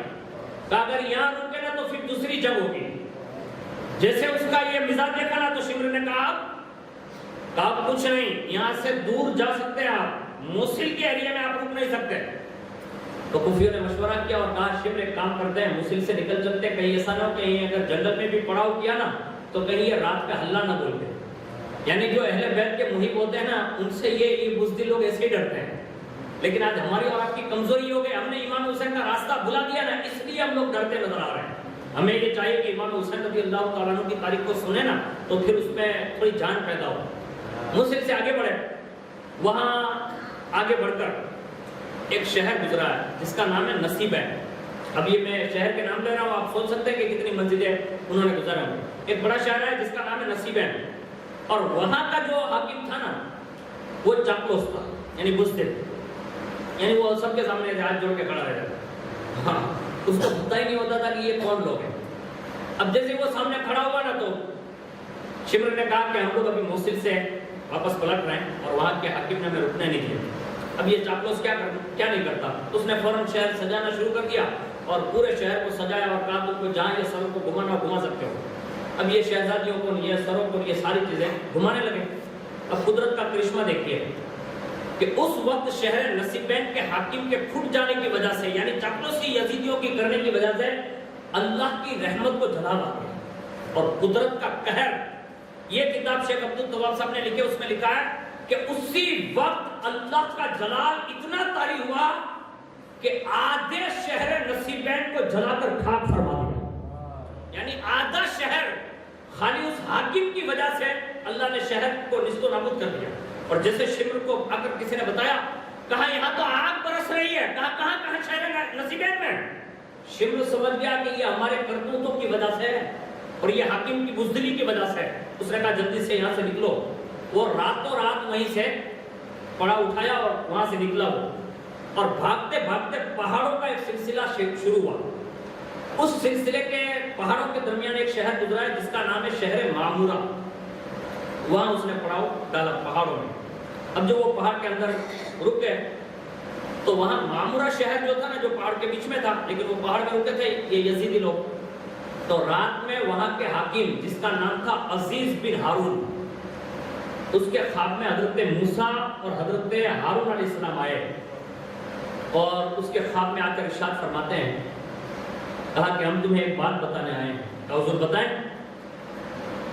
کہا اگر یہاں رکے نا تو پھر دوسری جنگ ہوگی۔ جیسے اس کا یہ مزاج دیکھا نا تو شمر نے کہا کچھ نہیں، یہاں سے دور جا سکتے ہیں آپ، موصل کے ایریا میں آپ رک نہیں سکتے۔ تو کوفیوں نے مشورہ کیا اور کہا شمر ایک کام کرتے ہیں، موصل سے نکل چلتے ہیں، کہیں ایسا نہ ہو کہیں اگر جنگل میں بھی پڑاؤ کیا نا تو کہیں یہ رات کا حلہ نہ بولتے، یعنی جو اہل بیت کے محب ہوتے ہیں نا ان سے یہ بزدل لوگ ایسے ہی ڈرتے ہیں، لیکن آج ہماری اور آپ کی کمزوری ہو گئی، ہم نے امام حسین کا راستہ بھلا دیا نا، اس لیے ہم لوگ ڈرتے نظر آ رہے ہیں۔ ہمیں یہ چاہیے کہ امام حسین رضی اللہ تعالیٰ عنہ کی تاریخ کو سنیں نا تو پھر اس میں تھوڑی جان پیدا ہو۔ موصل سے آگے بڑھے، وہاں آگے بڑھ کر ایک شہر گزرا ہے جس کا نام ہے نصیب ہے۔ اب یہ میں شہر کے نام لے رہا ہوں، آپ سوچ سکتے ہیں کہ کتنی مسجدیں انہوں نے گزارا ہوں. ایک بڑا شہر ہے جس کا نام ہے نصیبین، اور وہاں کا جو حاکم تھا نا وہ چاپلوس تھا، یعنی بزدل، یعنی وہ سب کے سامنے ہاتھ جوڑ کے کھڑا رہتا تھا. ہاں، اس کو پتہ ہی نہیں ہوتا تھا کہ یہ کون لوگ ہیں. اب جیسے وہ سامنے کھڑا ہوا نا تو شمر نے کہا کہ ہم لوگ ابھی موصل سے واپس پلٹ رہے ہیں اور وہاں کے حاکم نے ہمیں رکنے نہیں دیا. اب یہ چاپلوس کیا نہیں کرتا، اس نے فوراً شہر سجانا شروع کر دیا اور پورے شہر کو سجایا اور کہا تم کو جہاں یہ سروں کو گھمانا گھما سکتے ہو. اب یہ شہزادیوں کو، یہ سروں کو، یہ ساری چیزیں گھمانے لگے. اب قدرت کا کرشمہ دیکھیے کہ اس وقت شہر نصیبین کے حاکم کے پھٹ جانے کی وجہ سے، یعنی چاپلوسی یزیدیوں کی کرنے کی وجہ سے اللہ کی رحمت کو جلال آ گیا اور قدرت کا قہر. یہ کتاب شیخ عبدالتواب صاحب نے لکھی، اس میں لکھا ہے کہ اسی وقت اللہ کا جلال اتنا طاری ہوا کہ آدھے شہر نصیبین کو جلا کر خاک فرما دیا. یعنی آدھا شہر خالی اس حاکم کی وجہ سے اللہ نے شہر کو نیست و نابود کر دیا. اور جیسے شمر کو آ کر کسی نے بتایا، کہا یہاں تو آگ برس رہی ہے، کہاں شہر نصیبین میں. شمر سمجھ گیا کہ یہ ہمارے کرتوتوں کی وجہ سے ہے اور یہ حاکم کی بزدلی کی وجہ سے. اس نے کہا جلدی سے یہاں سے نکلو. وہ راتوں رات وہیں سے پڑا اٹھایا اور وہاں سے نکلا وہ، اور بھاگتے بھاگتے پہاڑوں کا ایک سلسلہ شروع ہوا. اس سلسلے کے پہاڑوں کے درمیان ایک شہر گزرا ہے جس کا نام ہے شہر معمورہ. وہاں اس نے پڑاؤ ڈالا پہاڑوں میں. اب جو وہ پہاڑ کے اندر رک گئے تو وہاں معمورہ شہر جو تھا نا، جو پہاڑ کے بیچ میں تھا لیکن وہ پہاڑ میں رکے تھے یہ یزیدی لوگ. تو رات میں وہاں کے حاکم جس کا نام تھا عزیز بن ہارون، اس کے خواب میں حضرت موسیٰ اور حضرت ہارون علیہ السلام آئے اور اس کے خواب میں آ کر ارشاد فرماتے ہیں، کہا کہ ہم تمہیں ایک بات بتانے آئے ہیں. کہا حضور بتائیں.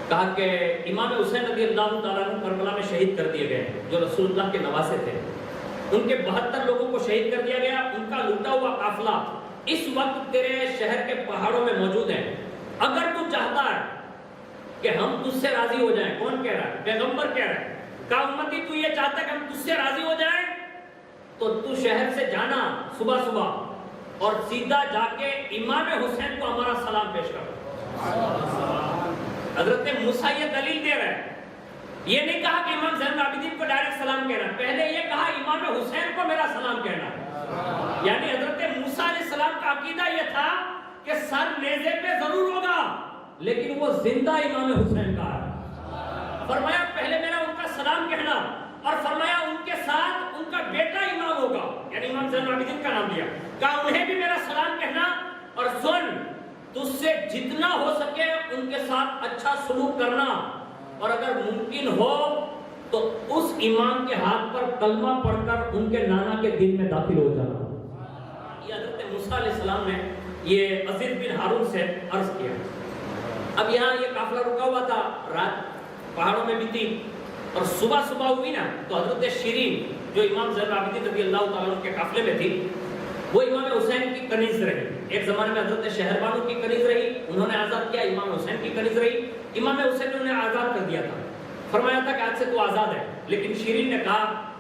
کہا کہ امام حسین رضی اللہ تعالیٰ عنہ کربلا میں شہید کر دیے گئے جو رسول اللہ کے نواسے تھے. ان کے 72 لوگوں کو شہید کر دیا گیا. ان کا لوٹا ہوا قافلہ اس وقت تیرے شہر کے پہاڑوں میں موجود ہے. اگر تو چاہتا ہے کہ ہم تجھ سے راضی ہو جائیں. کون کہہ رہا ہے؟ پیغمبر کہہ رہا ہے. کہا امتی تو یہ چاہتا ہے کہ ہم تجھ سے راضی ہو جائیں تو تو شہر سے جانا صبح صبح اور سیدھا جا کے امام حسین کو ہمارا سلام پیش کر. حضرت موسیٰ یہ دلیل دے رہے ہیں. یہ نہیں کہا کہ امام زین العابدین کو ڈائریکٹ سلام کہنا، پہلے یہ کہا امام حسین کو میرا سلام کہنا. یعنی حضرت موسیٰ علیہ السلام کا عقیدہ یہ تھا کہ سر نیزے پہ ضرور ہوگا لیکن وہ زندہ امام حسین کا ہے. فرمایا پہلے میرا ان کا سلام کہنا، اور فرمایا ان کے ساتھ ان کا بیٹا امام ہوگا، یعنی امام زین العابدین کا نام دیا. کہا انہیں بھی میرا سلام کہنا، اور سن تجھ سے جتنا ہو سکے ان کے ساتھ اچھا سلوک کرنا، اور اگر ممکن ہو تو اس امام کے ہاتھ پر کلمہ پڑھ کر ان کے نانا کے دین میں داخل ہو جانا. یہ حضرت موسیٰ علیہ السلام نے یہ عزیز بن ہارون سے عرض کیا. اب یہاں یہ قافلہ رکا ہوا تھا، رات پہاڑوں میں بیتی اور صبح صبح ہوئی نا تو حضرت شیرین جو امام زین العابدین رضی اللہ تعالیٰ عنہ کے قافلے میں تھی وہ امام حسین کی کنیز رہی. ایک زمانے میں حضرت شہربانو کی کنیز رہی، انہوں نے آزاد کیا. امام حسین کی کنیز رہی، امام حسین نے انہیں آزاد کر دیا تھا. فرمایا تھا کہ آج سے تو آزاد ہے. لیکن شیرین نے کہا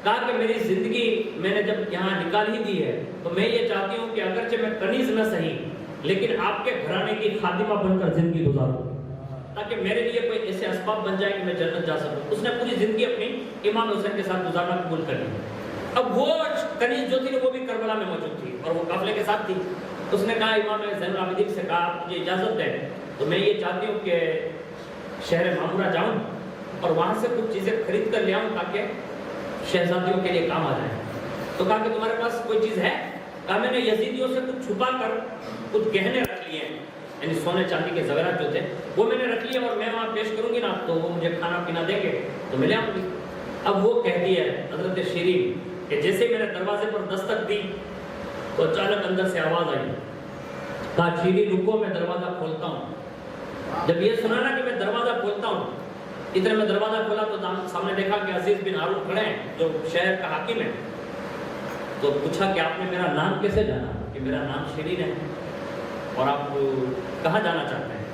کہ میری زندگی میں نے جب یہاں نکال ہی دی ہے تو میں یہ چاہتی ہوں کہ اگرچہ میں کنیز نہ صحیح لیکن آپ کے گھرانے کی خادمہ بن کر زندگی گزاروں تاکہ میرے لیے کوئی ایسے اسباب بن جائے کہ میں جنت جا سکوں. اس نے پوری زندگی اپنی امام حسین کے ساتھ گزارنا قبول کر لی. اب وہ کنیز جو تھی وہ بھی کربلا میں موجود تھی اور وہ قافلے کے ساتھ تھی. اس نے کہا امام زین العابدین سے کہا آپ مجھے اجازت دیں تو میں یہ چاہتی ہوں کہ شہر معمورہ جاؤں اور وہاں سے کچھ چیزیں خرید کر لے آؤں تاکہ شہزادیوں کے لیے کام آ جائیں. تو کہا کہ تمہارے پاس کوئی چیز ہے؟ کہا میں نے یزیدیوں سے کچھ چھپا کر کچھ گہنے رکھ لیے ہیں، یعنی سونے چاندی کے زیورات جو تھے وہ میں نے رکھ لیے اور میں وہاں پیش کروں گی نا تو وہ مجھے کھانا پینا دیں گے تو میں لے آؤں گی. اب وہ کہتی ہے حضرت شیرین کہ جیسے میں نے دروازے پر دستک دی تو اچانک اندر سے آواز آئی. کہا شیرین رکو میں دروازہ کھولتا ہوں. جب یہ سنا نا کہ میں دروازہ کھولتا ہوں اتنے میں دروازہ کھولا تو سامنے دیکھا کہ عزیز بن ہارون کھڑے ہیں جو شہر کا حاکم ہے. تو پوچھا کہ آپ نے میرا نام کیسے جانا؟ کہ میرا نام شیرین ہے اور آپ کہاں جانا چاہتے ہیں؟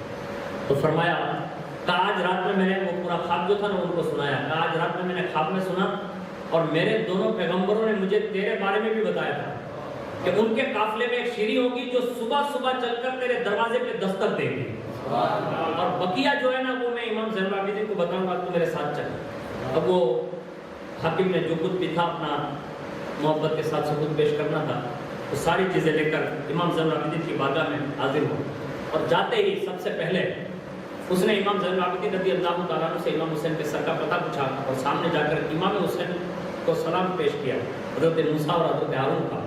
تو فرمایا کہ آج رات میں نے وہ پورا خواب جو تھا نا ان کو سنایا. کہ آج رات میں نے خواب میں سنا اور میرے دونوں پیغمبروں نے مجھے تیرے بارے میں بھی بتایا تھا کہ ان کے قافلے میں ایک شیری ہوگی جو صبح صبح چل کر تیرے دروازے پہ دستک دے گی، اور بقیہ جو ہے نا وہ میں امام زین العابدین کو بتاؤں گا تو میرے ساتھ چل۔ اب وہ حاکم نے جو کچھ بھی تھا اپنا محبت کے ساتھ ثبوت پیش کرنا تھا، وہ ساری چیزیں لے کر امام زین العابدین کی بارگاہ میں حاضر ہو، اور جاتے ہی سب سے پہلے اس نے امام زین العابدین رضی اللہ تعالیٰ عنہ سے امام حسین کے سر کا پتہ پوچھا، اور سامنے جا کر امام حسین کو سلام پیش کیا، حضرت موسیٰ اور حضرت ہارون کا،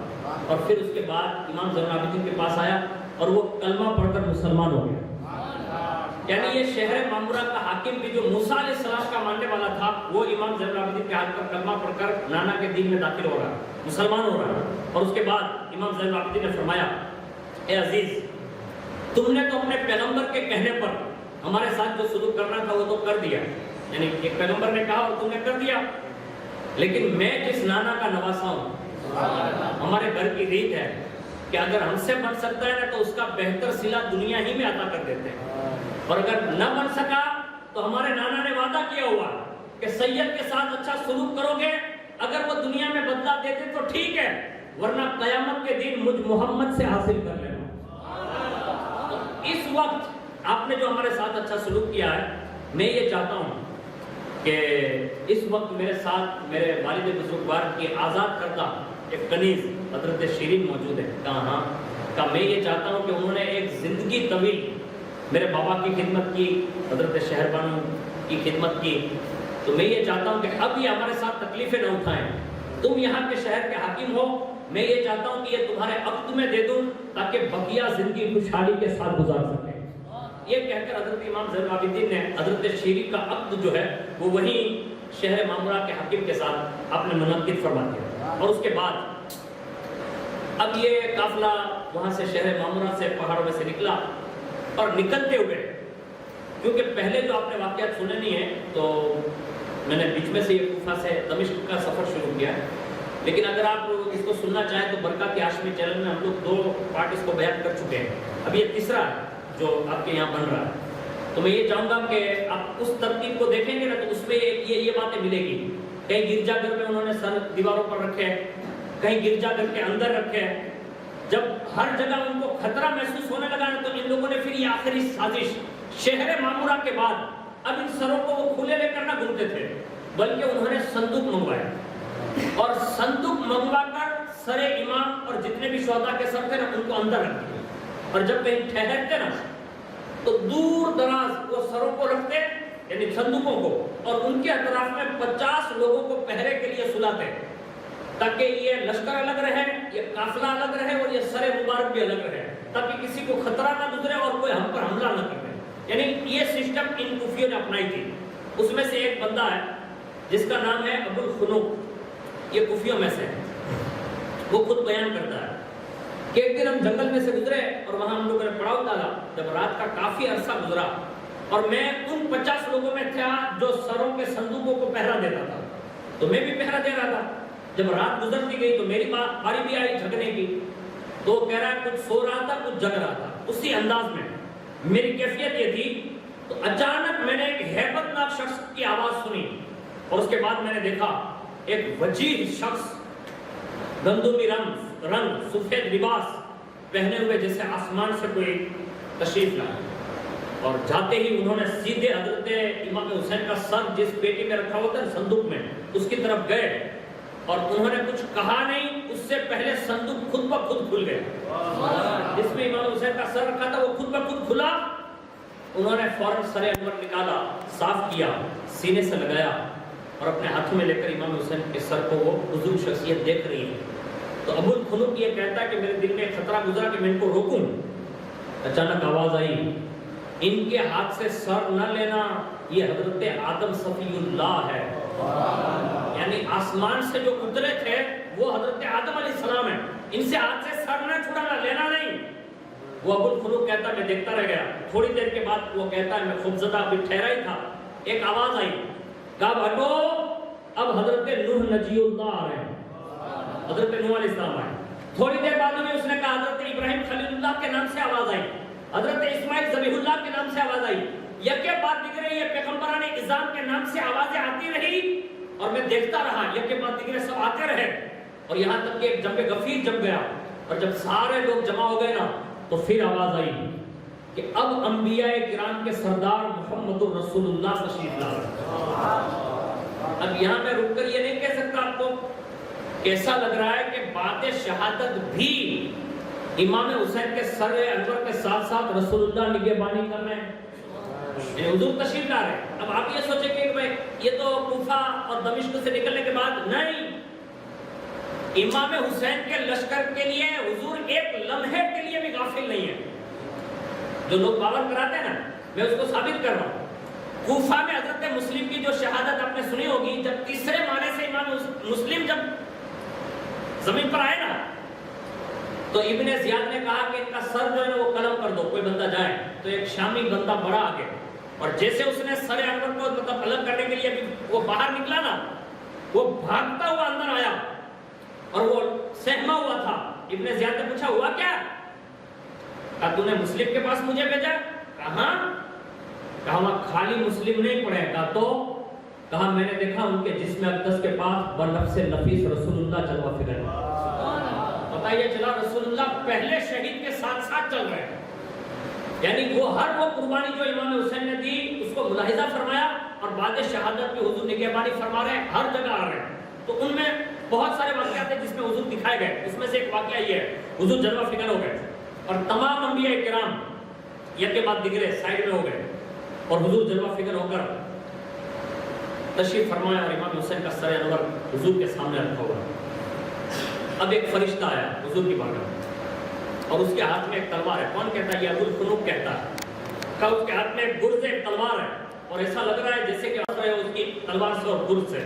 اور پھر اس کے بعد امام زین العابدین کے پاس آیا اور وہ کلمہ پڑھ کر مسلمان ہو گیا۔ یعنی یہ شہر معمورہ کا حاکم بھی جو موسیٰ علیہ السلام کا ماننے والا تھا، وہ امام زین العابدین کے ہاتھ پر کلمہ پڑھ کر نانا کے دین میں داخل ہو رہا، مسلمان ہو رہا۔ اور اس کے بعد امام زین العابدین نے فرمایا، اے عزیز، تم نے تو اپنے پیغمبر کے کہنے پر ہمارے ساتھ جو سلوک کرنا تھا وہ تو کر دیا، یعنی ایک پیغمبر نے کہا اور تم نے کر دیا، لیکن میں جس نانا کا نواسا ہوں، ہمارے گھر کی ریت ہے کہ اگر ہم سے بن سکتا ہے نا تو اس کا بہتر صلہ دنیا ہی میں عطا کر دیتے ہیں، اور اگر نہ بن سکا تو ہمارے نانا نے وعدہ کیا ہوا کہ سید کے ساتھ اچھا سلوک کرو گے، اگر وہ دنیا میں بدلہ دیتے تو ٹھیک ہے، ورنہ قیامت کے دن مجھ محمد سے حاصل کر لینا۔ اس وقت آپ نے جو ہمارے ساتھ اچھا سلوک کیا ہے، میں یہ چاہتا ہوں کہ اس وقت میرے ساتھ میرے والد بزرگوار کی آزاد کردہ ایک کنیز حضرت شیرین موجود ہے، کہاں کہ میں یہ چاہتا ہوں کہ انہوں نے ایک زندگی طویل میرے بابا کی خدمت کی، حضرت شہر بانو کی خدمت کی، تو میں یہ چاہتا ہوں کہ اب یہ ہمارے ساتھ تکلیفیں نہ اٹھائیں، تم یہاں کے شہر کے حاکم ہو، میں یہ چاہتا ہوں کہ یہ تمہارے عقد میں دے دوں تاکہ بقیہ زندگی خوشحالی کے ساتھ گزار سکیں۔ یہ کہہ کر حضرت امام زین العابدین نے حضرت شیری کا عقد جو ہے وہ وہیں شہر معمورہ کے حاکم کے ساتھ آپ نے منعقد فرما دیا، اور اس کے بعد اب یہ قافلہ وہاں سے شہر معمورہ سے پہاڑوں میں سے نکلا، اور نکلتے ہوئے کیونکہ پہلے جو آپ نے واقعات سنے نہیں ہیں تو میں نے بیچ میں سے یہ کوفہ سے دمشق کا سفر شروع کیا، لیکن اگر آپ اس کو سننا چاہیں تو برکات ہاشمی چینل میں ہم لوگ 2 پارٹ اس کو بیان کر چکے ہیں، اب یہ تیسرا ہے جو آپ کے یہاں بن رہا ہے۔ تو میں یہ چاہوں گا کہ آپ اس ترتیب کو دیکھیں گے نا تو اس میں یہ باتیں ملے گی، کہیں گرجا گھر میں انہوں نے سر دیواروں پر رکھے، کہیں گرجا گھر کے اندر رکھے، جب ہر جگہ ان کو خطرہ محسوس ہونے لگا تو ان لوگوں نے پھر یہ آخری سازش، شہر معمورہ کے بعد اب ان سروں کو وہ کھلے لے کر نہ گھومتے تھے بلکہ انہوں نے صندوق منگوایا، اور صندوق منگوا کر سر امام اور جتنے بھی شہداء کے سر تھے نا ان کو اندر رکھ دیا، اور جب کہیں ٹھہرتے نا تو دور دراز وہ سروں کو رکھتے یعنی صندوقوں کو، اور ان کے اطراف میں 50 لوگوں کو پہرے کے لیے سلاتے تاکہ یہ لشکر الگ رہے، یہ قافلہ الگ رہے، اور یہ سر مبارک بھی الگ رہے، تاکہ کسی کو خطرہ نہ گزرے اور کوئی ہم پر حملہ نہ کرے۔ یعنی یہ سسٹم ان کوفیوں نے اپنائی تھی۔ اس میں سے ایک بندہ ہے جس کا نام ہے ابو الخنوق، یہ کوفیوں میں سے ہے، وہ خود بیان کرتا ہے کہ ایک دن ہم جنگل میں سے گزرے اور وہاں ہم لوگوں نے پڑاؤ ڈالا، جب رات کا کافی عرصہ گزرا اور میں ان 50 لوگوں میں تھا جو سروں کے صندوقوں کو پہرا دیتا تھا، تو میں بھی پہرا دے رہا تھا۔ جب رات گزرتی گئی تو میری باری بھی آئی جھگنے کی، تو وہ کہہ رہا ہے کچھ سو رہا تھا کچھ جگ رہا تھا، اسی انداز میں میری کیفیت یہ تھی۔ تو اچانک میں نے ایک ہیبت ناک شخص کی آواز سنی، اور اس کے بعد میں نے دیکھا ایک وجیح شخص گندمی رنگ سفید لباس پہنے ہوئے جیسے آسمان سے کوئی تشریف لایا، اور جاتے ہی انہوں نے سیدھے حضرت امام حسین کا سر جس پیٹی میں رکھا ہوتا ہے صندوق میں اس کی طرف گئے، اور انہوں نے کچھ کہا نہیں، اس سے پہلے صندوق خود بخود کھل گیا، جس میں امام حسین کا سر رکھا تھا وہ خود بخود کھلا۔ انہوں نے فوراً سر انور نکالا، صاف کیا، سینے سے لگایا، اور اپنے ہاتھوں میں لے کر امام حسین کے سر کو وہ حضور شخصیت دیکھ رہی ہے۔ تو ابو الخنوق یہ کہتا ہے کہ میرے دل میں ایک خطرہ گزرا کہ میں ان کو روکوں، اچانک آواز آئی، ان کے ہاتھ سے سر نہ لینا، یہ حضرت آدم صفی اللہ ہے، یعنی آسمان سے جو اترے تھے وہ حضرت آدم علیہ السلام ہیں، ان سے ہاتھ سے سر نہ چھڑانا، لینا نہیں۔ وہ ابو الخنوق کہتا ہے میں دیکھتا رہ گیا، تھوڑی دیر کے بعد وہ کہتا ہے میں خوفزدہ ابھی ٹھہرا ہی تھا، ایک آواز آئی، کہا ہٹو، اب حضرت نوح نجی اللہ آ رہے ہیں، حضرت نوح علیہ السلام آئے۔ تھوڑی دیر بعد میں اس نے کہا حضرت ابراہیم خلیل اللہ کے نام سے آواز آئی، حضرت اسماعیل ذبیح اللہ کے نام سے آواز آئی، یکے بعد دیگرے یہ پیغمبران اعظام کے نام سے آوازیں آتی رہی، اور میں دیکھتا رہا، یکے بعد دیگرے سب آتے رہے، اور یہاں تک کہ جنگ غفیر جب گیا اور جب سارے لوگ جمع ہو گئے نا تو پھر آواز آئی کہ اب انبیاء کرام کے سردار محمد الرسول اللہ تشریف لا رہے۔ اب یہاں میں رک کر یہ نہیں کہہ سکتا آپ کو کیسا لگ رہا ہے کہ بات شہادت بھی امام حسین کے سر انور کے ساتھ ساتھ رسول اللہ نگہبانی کر رہے ہیں، حضور تشریف لا رہے ہیں۔ اب آپ یہ سوچیں کہ بھائی یہ تو کوفہ اور دمشق سے نکلنے کے بعد نہیں، امام حسین کے لشکر کے لیے حضور ایک لمحے کے لیے بھی غافل نہیں ہے۔ جو لوگ باور کراتے ہیں نا، میں اس کو ثابت کر رہا ہوں۔ کوفہ میں حضرت مسلم کی جو شہادت آپ نے سنی ہوگی، جب تیسرے مارے سے امام مسلم جب زمین پر آئے نا تو ابن زیاد نے کہا کہ ان کا سر جو ہے نا وہ قلم کر دو، کوئی بندہ جائے۔ تو ایک شامی بندہ بڑا آگے، اور جیسے اس نے سر انور کو مطلب قلم کرنے کے لیے وہ باہر نکلا نا، وہ بھاگتا ہوا اندر آیا اور وہ سہما ہوا تھا۔ ابن زیاد نے پوچھا ہوا کیا؟ کہا تو نے مسلم کے پاس مجھے بھیجا؟ کہاں؟ کہا وہاں خالی مسلم نہیں پڑے۔ کہا تو؟ کہا میں نے دیکھا ان کے جسم اقدس کے پاس بنفس نفیس رسول اللہ جلوہ فکر ہے۔ پتہ یہ چلا رسول اللہ پہلے شہید کے ساتھ ساتھ چل رہے ہیں، یعنی وہ ہر وہ قربانی جو امام حسین نے دی اس کو ملاحظہ فرمایا، اور بعد شہادت میں حضور نگہبانی فرما رہے ہیں، ہر جگہ آ رہے ہیں۔ تو ان میں بہت سارے واقعات ہیں جس میں حضور دکھائے گئے، اس میں سے ایک واقعہ یہ ہے حضور جلوہ فکر ہو گئے اور تمام انبیاء کرام یک کے بعد دیگرے سائڈ میں ہو گئے، اور حضور جلوہ فکر ہو کر تشریف فرمایا اور امام حسین کا سر انور حضور کے سامنے رکھا ہوا۔ اب ایک فرشتہ آیا حضور کی بارگاہ اور اس کے ہاتھ میں ایک تلوار ہے۔ کون کہتا ہے؟ یہ ابو الفنوک کہتا ہے۔ کہا اس کے ہاتھ میں ایک گرز ایک تلوار ہے، اور ایسا لگ رہا ہے جیسے کہ اس کی تلوار سے اور گرز سے،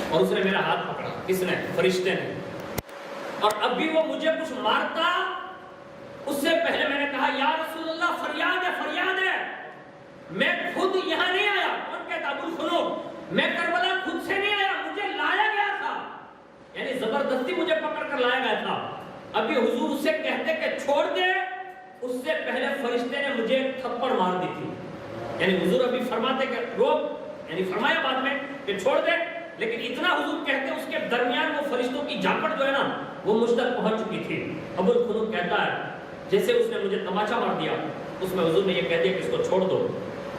اور اس نے میرا ہاتھ پکڑا۔ کس نے؟ فرشتے نے۔ اور اب بھی وہ مجھے کچھ مارتا اس سے پہلے میں نے کہا یا رسول اللہ فریاد ہے، فریاد ہے، میں خود یہاں نہیں آیا۔ کون کہتا؟ ابو الفنوک۔ میں کربلا خود سے نہیں آیا، مجھے لایا گیا تھا، یعنی زبردستی مجھے پکڑ کر لایا گیا تھا۔ ابھی حضور اسے کہتے کہ چھوڑ دے، اس سے پہلے فرشتے نے مجھے تھپڑ مار دی تھی۔ یعنی حضور ابھی فرماتے کہ روک، یعنی فرمایا بعد میں کہ چھوڑ دے، لیکن اتنا حضور کہتے اس کے درمیان وہ فرشتوں کی جھاپٹ جو ہے نا وہ مجھ تک پہنچ چکی تھی۔ ابو الفنوک کہتا ہے جیسے اس نے مجھے تماچا مار دیا، اس میں حضور نے یہ کہہ دیا کہ اس کو چھوڑ دو،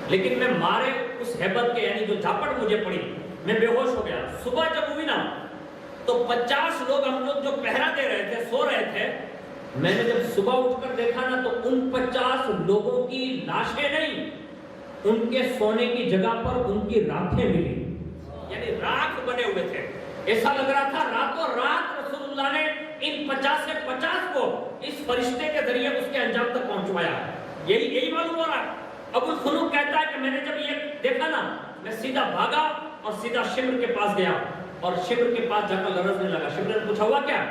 لیکن میں مارے اس ہیبت کے، یعنی جو جھاپٹ مجھے پڑی، میں بے ہوش ہو گیا۔ صبح جب ہوئی نا تو 50 لوگ ہم لوگ جو پہرا دے رہے تھے، سو رہے تھے، میں نے جب صبح اٹھ کر دیکھا نا تو ان 50 لوگوں کی لاشیں نہیں، ان کے سونے کی جگہ پر ان کی راکھیں ملی، یعنی راکھ بنے ہوئے تھے۔ ایسا لگ رہا تھا راتوں رات رسول اللہ نے ان 50 سے 50 کو اس فرشتے کے ذریعے اس کے انجام تک پہنچوایا۔ یہی معلوم ہو رہا ہے۔ ابو الفنوک کہتا ہے کہ میں نے جب یہ دیکھا نا میں سیدھا بھاگا اور سیدھا شمر کے پاس گیا، اور شمر کے پاس جا کر لرزنے لگا۔ شمر نے پوچھا ہوا کیا؟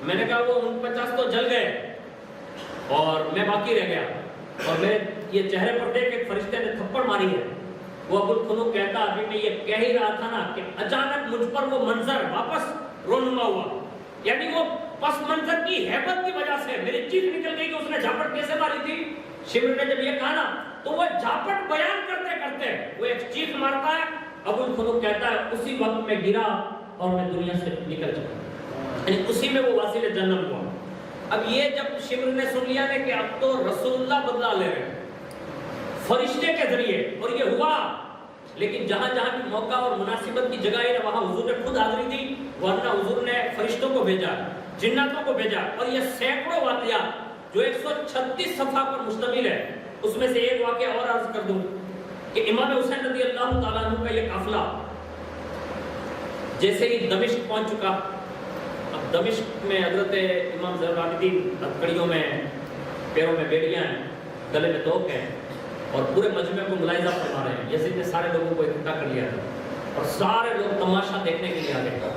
میں نے کہا وہ ان 50 تو جل گئے اور میں باقی رہ گیا، اور میں یہ چہرے پر دیکھ ایک فرشتے نے تھپڑ ماری ہے۔ وہ ابو الفنوک کہتا ابھی میں یہ کہہ ہی رہا تھا نا کہ اچانک مجھ پر وہ منظر واپس رونما ہوا، یعنی وہ پس منظر کی ہیبت کی وجہ سے میری چیخ نکل گئی کہ اس نے جھاپٹ کیسے ماری تھی۔ شمر نے جب یہ کہا نا تو وہ جھاپٹ بیان کرتے کرتے وہ ایک چیخ مارتا ہے۔ ابو الفنوک کہتا ہے اسی وقت میں گرا اور میں دنیا سے نکل چکا، یعنی اسی میں وہ واصل جنت ہوا۔ اب یہ جب شمر نے سن لیا کہ اب تو رسول اللہ بدلا لے رہے ہیں فرشتے کے ذریعے، اور یہ ہوا، لیکن جہاں جہاں بھی موقع اور مناسبت کی جگہ ہے وہاں حضور نے خود حاضری دی، ورنہ حضور نے فرشتوں کو بھیجا، جناتوں کو بھیجا، اور یہ سینکڑوں واقعات جو 136 صفحہ پر مشتمل ہے، اس میں سے ایک واقعہ اور عرض کر دوں کہ امام حسین رضی اللہ تعالیٰ عنہ کا یہ قافلہ جیسے ہی دمشق پہنچ چکا۔ اب دمشق میں حضرت امام زین العابدین ہتھکڑیوں میں، پیروں میں بیڑیاں ہیں، گلے میں توق ہیں، اور پورے مجمع کو ملاحظہ فرما رہے ہیں۔ یزید نے سارے لوگوں کو اکٹھا کر لیا ہے اور سارے لوگ تماشا دیکھنے کے لیے آ گئے،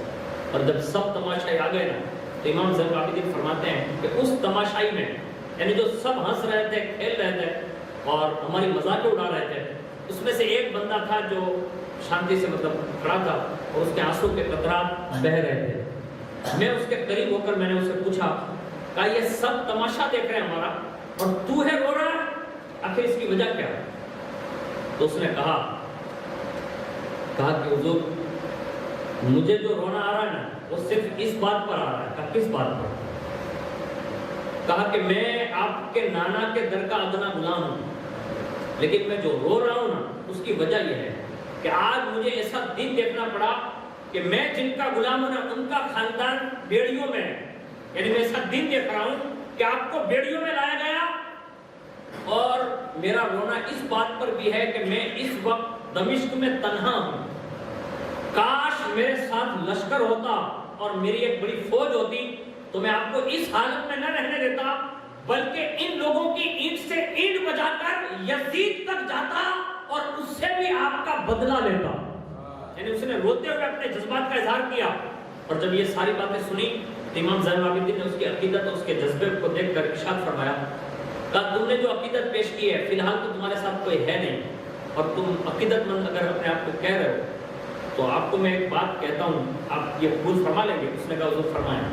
اور جب سب تماشائی آ گئے نا تو امام زین العابدین فرماتے ہیں کہ اس تماشائی میں، یعنی جو سب ہنس رہے تھے، کھیل رہے تھے اور ہماری مذاقیں اڑا رہے تھے، اس میں سے ایک بندہ تھا جو شانتی سے مطلب کھڑا تھا اور اس کے آنسو کے قطرات بہہ رہے تھے۔ میں اس کے قریب ہو کر میں نے اسے پوچھا، کہا یہ سب تماشا دیکھ رہے ہیں ہمارا اور تو ہے رو رہا ہے، آخر اس کی وجہ کیا؟ تو اس نے کہا کہ حضور مجھے جو رونا آ رہا ہے نا وہ صرف اس بات پر آ رہا ہے۔ کہا کس بات پر؟ کہا کہ میں آپ کے نانا کے در کا ادنا غلام ہوں، لیکن میں جو رو رہا ہوں نا اس کی وجہ یہ ہے کہ آج مجھے ایسا دن دیکھنا پڑا کہ میں جن کا غلام ہوں نا ان کا خاندان بیڑیوں میں ہے، یعنی میں ایسا دن دیکھ رہا ہوں کہ آپ کو بیڑیوں میں لایا گیا، اور میرا رونا اس بات پر بھی ہے کہ میں اس وقت دمشق میں تنہا ہوں، کاش میرے ساتھ لشکر ہوتا اور میری ایک بڑی فوج ہوتی تو میں آپ کو اس حالت میں نہ رہنے دیتا، بلکہ ان لوگوں کی اینٹ سے اینٹ بجا کر یزید تک جاتا اور اس سے بھی آپ کا بدلہ لیتا۔ یعنی اس نے روتے ہوئے اپنے جذبات کا اظہار کیا، اور جب یہ ساری باتیں سنی تو امام زین العابدین نے اس کی عقیدت اور اس کے جذبے کو دیکھ کر ارشاد فرمایا، کہا تم نے جو عقیدت پیش کی ہے فی الحال تو تمہارے ساتھ کوئی ہے نہیں، اور تم عقیدت مند اگر اپنے آپ کو کہہ رہے ہو تو آپ کو میں ایک بات کہتا ہوں، آپ یہ قبول فرما لیں گے؟ اس نے کہا حضور فرمایا۔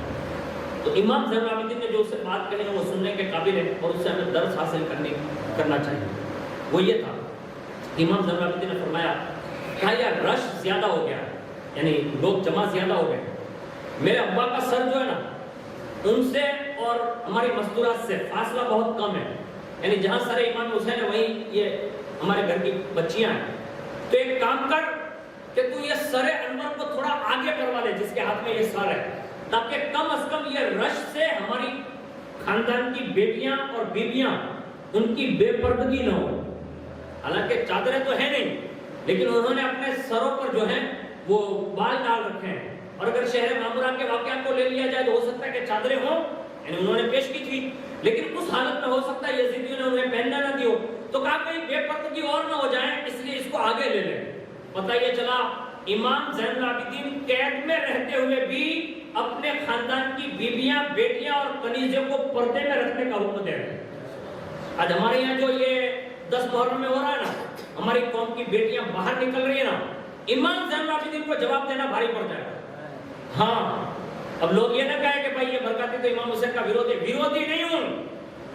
تو امام زین العابدین نے جو اسے بات کہی ہے وہ سننے کے قابل ہے اور اس سے ہمیں درس حاصل کرنا چاہیے۔ وہ یہ تھا، امام زین العابدین نے فرمایا کہا یار رش زیادہ ہو گیا، یعنی لوگ جمع زیادہ ہو گئے، میرے ابا کا سر جو ہے نا ان سے اور ہماری مستورات سے فاصلہ بہت کم ہے، یعنی جہاں سر امام حسین ہے وہیں یہ ہمارے گھر کی بچیاں ہیں، تو ایک کام کر کہ تو یہ سر انور کو تھوڑا آگے کروا لے جس کے ہاتھ میں یہ سر ہے، تاکہ کم از کم یہ رش سے ہماری خاندان کی بیٹیاں اور بیویاں ان کی بے پردگی نہ ہو۔ حالانکہ چادریں تو ہیں نہیں، لیکن انہوں نے اپنے سروں پر جو ہیں وہ بال ڈال رکھے ہیں، اور اگر شہر معمورہ کے واقعات کو لے لیا جائے تو ہو سکتا ہے کہ چادریں ہوں، یعنی انہوں نے پیش کی تھی، لیکن اس حالت میں ہو سکتا ہے یزیدیوں نے انہیں پہننا نہ دیو، تو کہا کہیں بے پردگی اور نہ ہو جائے اس لیے اس کو آگے لے لیں۔ پتہ یہ چلا امام زین العابدین قید میں رہتے ہوئے بھی اپنے خاندان کی بیویاں، بیٹیاں اور کنیزوں کو پردے میں رکھنے کا حکم دے رہے ہیں۔ آج ہمارے یہاں جو یہ 10 محرم میں ہو رہا ہے نا، ہماری قوم کی بیٹیاں باہر نکل رہی ہیں نا، امام زین العابدین کو جواب دینا بھاری پڑ جائے گا۔ ہاں، اب لوگ یہ نہ کہیں کہ بھائی یہ برکاتی تو امام حسین کا ویرودھی نہیں ہوں،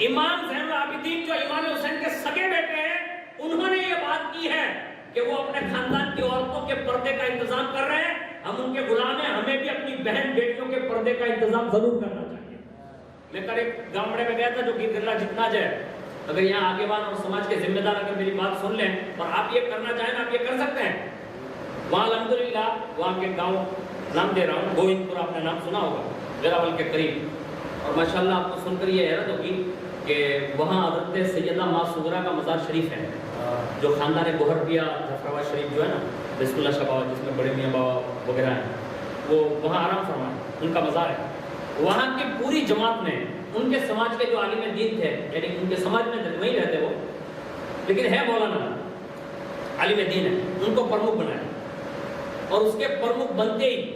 امام زین العابدین جو امام حسین کے سگے بیٹے ہیں انہوں نے یہ بات کی ہے کہ وہ اپنے خاندان کی عورتوں کے پردے کا انتظام کر رہے ہیں، ہم ان کے غلام ہیں، ہمیں بھی اپنی بہن بیٹیوں کے پردے کا انتظام ضرور کرنا چاہیے۔ میں کل ایک گامڑے میں گیا تھا جو کہ گرلا جتنا جائے، اگر یہاں آگے بان اور سماج کے ذمہ دار اگر میری بات سن لیں اور آپ یہ کرنا چاہیں آپ یہ کر سکتے ہیں۔ وہاں الحمدللہ وہاں کے گاؤں نام دے رہا ہوں، گوہند پور، آپ نے نام سنا ہوگا، ویراول کے قریب، اور ماشاءاللہ آپ کو سن کر یہ حیرت ہوگی کہ وہاں حضرت سیدہ ماں صغرا کا مزار شریف ہے، جو خاندان گوہرپیا جعفرآباد شریف جو ہے نا، بسم اللہ شاہ بابا جس میں بڑے میاں بابا وغیرہ ہیں، وہ وہاں آرام فرمائے، ان کا مزار ہے۔ وہاں کی پوری جماعت نے، ان کے سماج کے جو عالم دین تھے، یعنی ان کے سماج میں وہیں رہتے وہ، لیکن ہے مولانا عالم دین ہے، ان کو پرمکھ بنایا، اور اس کے پرمکھ بنتے ہی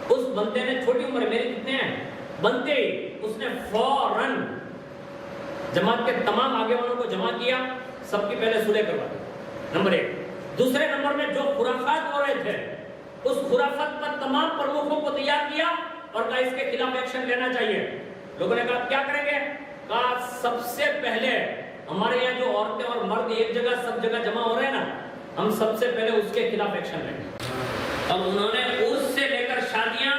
اس بندے نے، چھوٹی عمر میری کتنے ہیں، بنتے ہی اس نے فوراً جماعت کے تمام آگے والوں کو جمع کیا، سب کی پہلے صلح کروا دی، نمبر 1۔ دوسرے نمبر میں جو خرافات ہو رہے تھے اس خرافات پر تمام پرمکھوں کو تیار کیا اور کہا اس کے خلاف ایکشن لینا چاہیے۔ لوگوں نے کہا کیا کریں گے؟ کہا سب سے پہلے ہمارے یہاں جو عورتیں اور مرد ایک جگہ سب جگہ جمع ہو رہے ہیں نا، ہم سب سے پہلے اس کے خلاف ایکشن لیں گے۔ اور انہوں نے عرس سے لے کر شادیاں،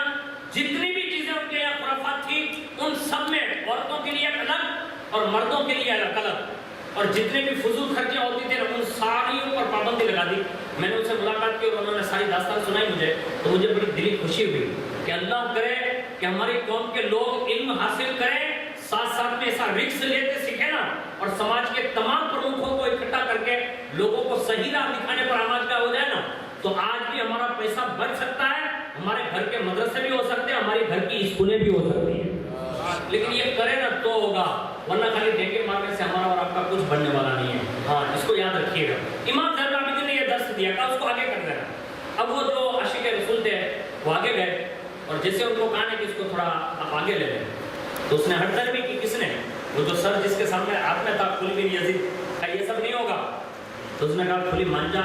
جتنی بھی چیزیں ان کے یہاں خرافات تھی، ان سب میں عورتوں کے لیے الگ اور مردوں کے لیے الگ الگ، اور جتنے بھی فضول خرچیاں ہوتی تھیں ان ساریوں پر پابندی لگا دی۔ میں نے ان سے ملاقات کی اور انہوں نے ساری داستان سنائی مجھے، تو مجھے بڑی دلی خوشی ہوئی کہ اللہ کرے کہ ہماری قوم کے لوگ علم حاصل کریں، ساتھ ساتھ میں ایسا رکس لیتے سیکھیں نا، اور سماج کے تمام پرمکھوں کو اکٹھا کر کے لوگوں کو صحیح راہ دکھانے پر آمادہ ہو جائے نا، تو آج بھی ہمارا پیسہ بچ سکتا ہے، ہمارے گھر کے مدرسے بھی ہو سکتے ہیں، ہماری گھر کی اسکولیں بھی ہو سکتی ہیں۔ لیکن یہ کرے نا تو ہوگا، ورنہ خالی ڈھیکے مارنے سے ہمارا اور آپ کا کچھ بننے والا نہیں ہے۔ ہاں، اس کو یاد رکھیے گا۔ امام زین العابدین نے یہ درس دیا، کہا اس کو آگے کر دینا۔ اب وہ جو عاشق رسول تھے وہ آگے گئے، اور جیسے ان کو کہا کہ اس کو تھوڑا آپ آگے لے لیں، تو اس نے ہڑتل بھی کی۔ کس نے؟ وہ جو سر جس کے سامنے ہاتھ میں تھا، کھلی بن یزید، کہا یہ سب نہیں ہوگا۔ تو اس نے کہا کھلی مان جا،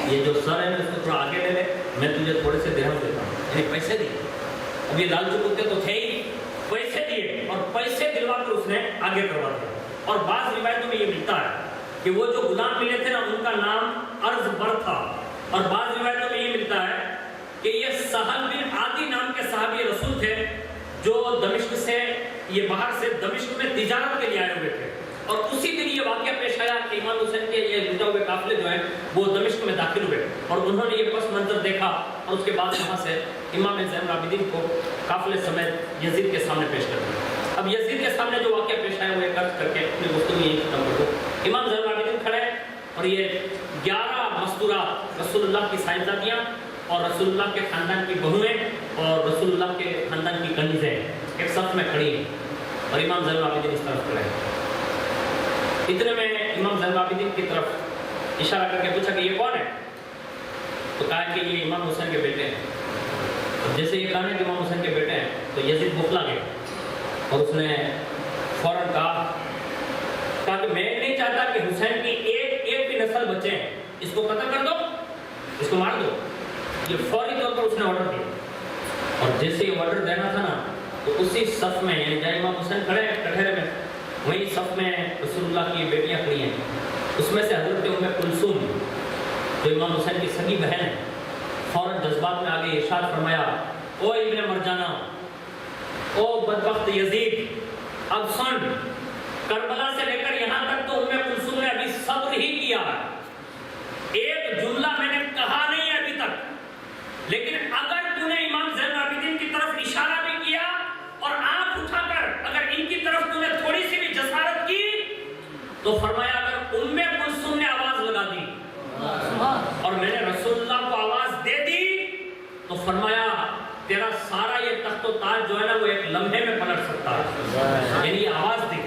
یہ جو سر ہے نا اس کو تھوڑا آگے لے لے، میں تجھے تھوڑے سے درہم دیتا ہوں، یعنی پیسے دیے۔ اب یہ لالچو کتے تو تھے ہی، پیسے دیے اور پیسے دلوا کر اس نے آگے کروا دیا۔ اور بعض روایتوں میں یہ ملتا ہے کہ وہ جو غلام ملے تھے نا ان کا نام ارض بر تھا، اور بعض روایتوں میں یہ ملتا ہے کہ یہ سہل بن عادی نام کے صحابی رسول تھے جو دمشق سے یہ باہر سے دمشق میں تجارت کے لیے آئے ہوئے تھے، اور اسی دن یہ واقعہ پیش آیا کہ امام حسین کے یہ لوٹے ہوئے قافلے جو ہیں وہ دمشق میں داخل ہوئے، اور انہوں نے یہ پس منظر دیکھا، اور اس کے بعد وہاں سے امام زین العابدین کو قافلے سمیت یزید کے سامنے پیش کر دیا۔ اب یزید کے سامنے جو واقعہ پیش آیا وہ ایک عرض کر کے اپنی گفتگو یہیں ختم کر دو۔ امام زین العابدین کھڑے اور یہ 11 مستورات رسول اللہ کی صاحبزادیاں اور رسول اللہ کے خاندان کی بہویں اور رسول اللہ کے خاندان کی کنیزیں ایک صف میں کھڑی ہیں، اور امام زین العابدین اس طرف کھڑے ہیں۔ اتنے میں امام زین العابدین کی طرف اشارہ کر کے پوچھا کہ یہ کون ہے؟ تو کہا کہ یہ امام حسین کے بیٹے ہیں۔ اور جیسے یہ کہا کہ امام حسین کے بیٹے ہیں تو یزید بخلا گیا، اور اس نے فوراً کہا کہ میں نہیں چاہتا کہ حسین کی ایک بھی نسل بچے ہیں، اس کو قتل کر دو، اس کو مار دو۔ یہ فوری طور پر اس نے آرڈر دیا، اور جیسے یہ آرڈر دینا تھا نا تو اسی صف میں یعنی جہاں امام حسین کھڑے ہیں کٹہرے میں، وہیں صف میں رسول اللہ کی بیٹیاں کھڑی ہیں، اس میں سے حضرت ام کلثوم جو امام حسین کی سگی بہن ہے، فوراً جذبات میں آگے ارشاد فرمایا، او ابن مرجانہ، او بدبخت یزید، اب سن، کربلا سے لے کر یہاں تک تو ام کلثوم نے ابھی صبر ہی کیا ہے، ایک جملہ میں نے کہا نہیں ہے ابھی تک، لیکن اگر تو نے امام زین العابدین کی طرف اشارہ بھی کیا اور آنکھ اٹھا کر اگر ان کی طرف تو نے تھوڑی سی بھی جسارت کی تو فرمایا اگر ام کلثوم نے آواز لگا دی اور میں نے رسول اللہ کو آواز دے دی تو فرمایا تیرا سارا یہ تخت و تاج جو ہے نا وہ ایک لمحے میں پلٹ سکتا ہے، یعنی آواز دی۔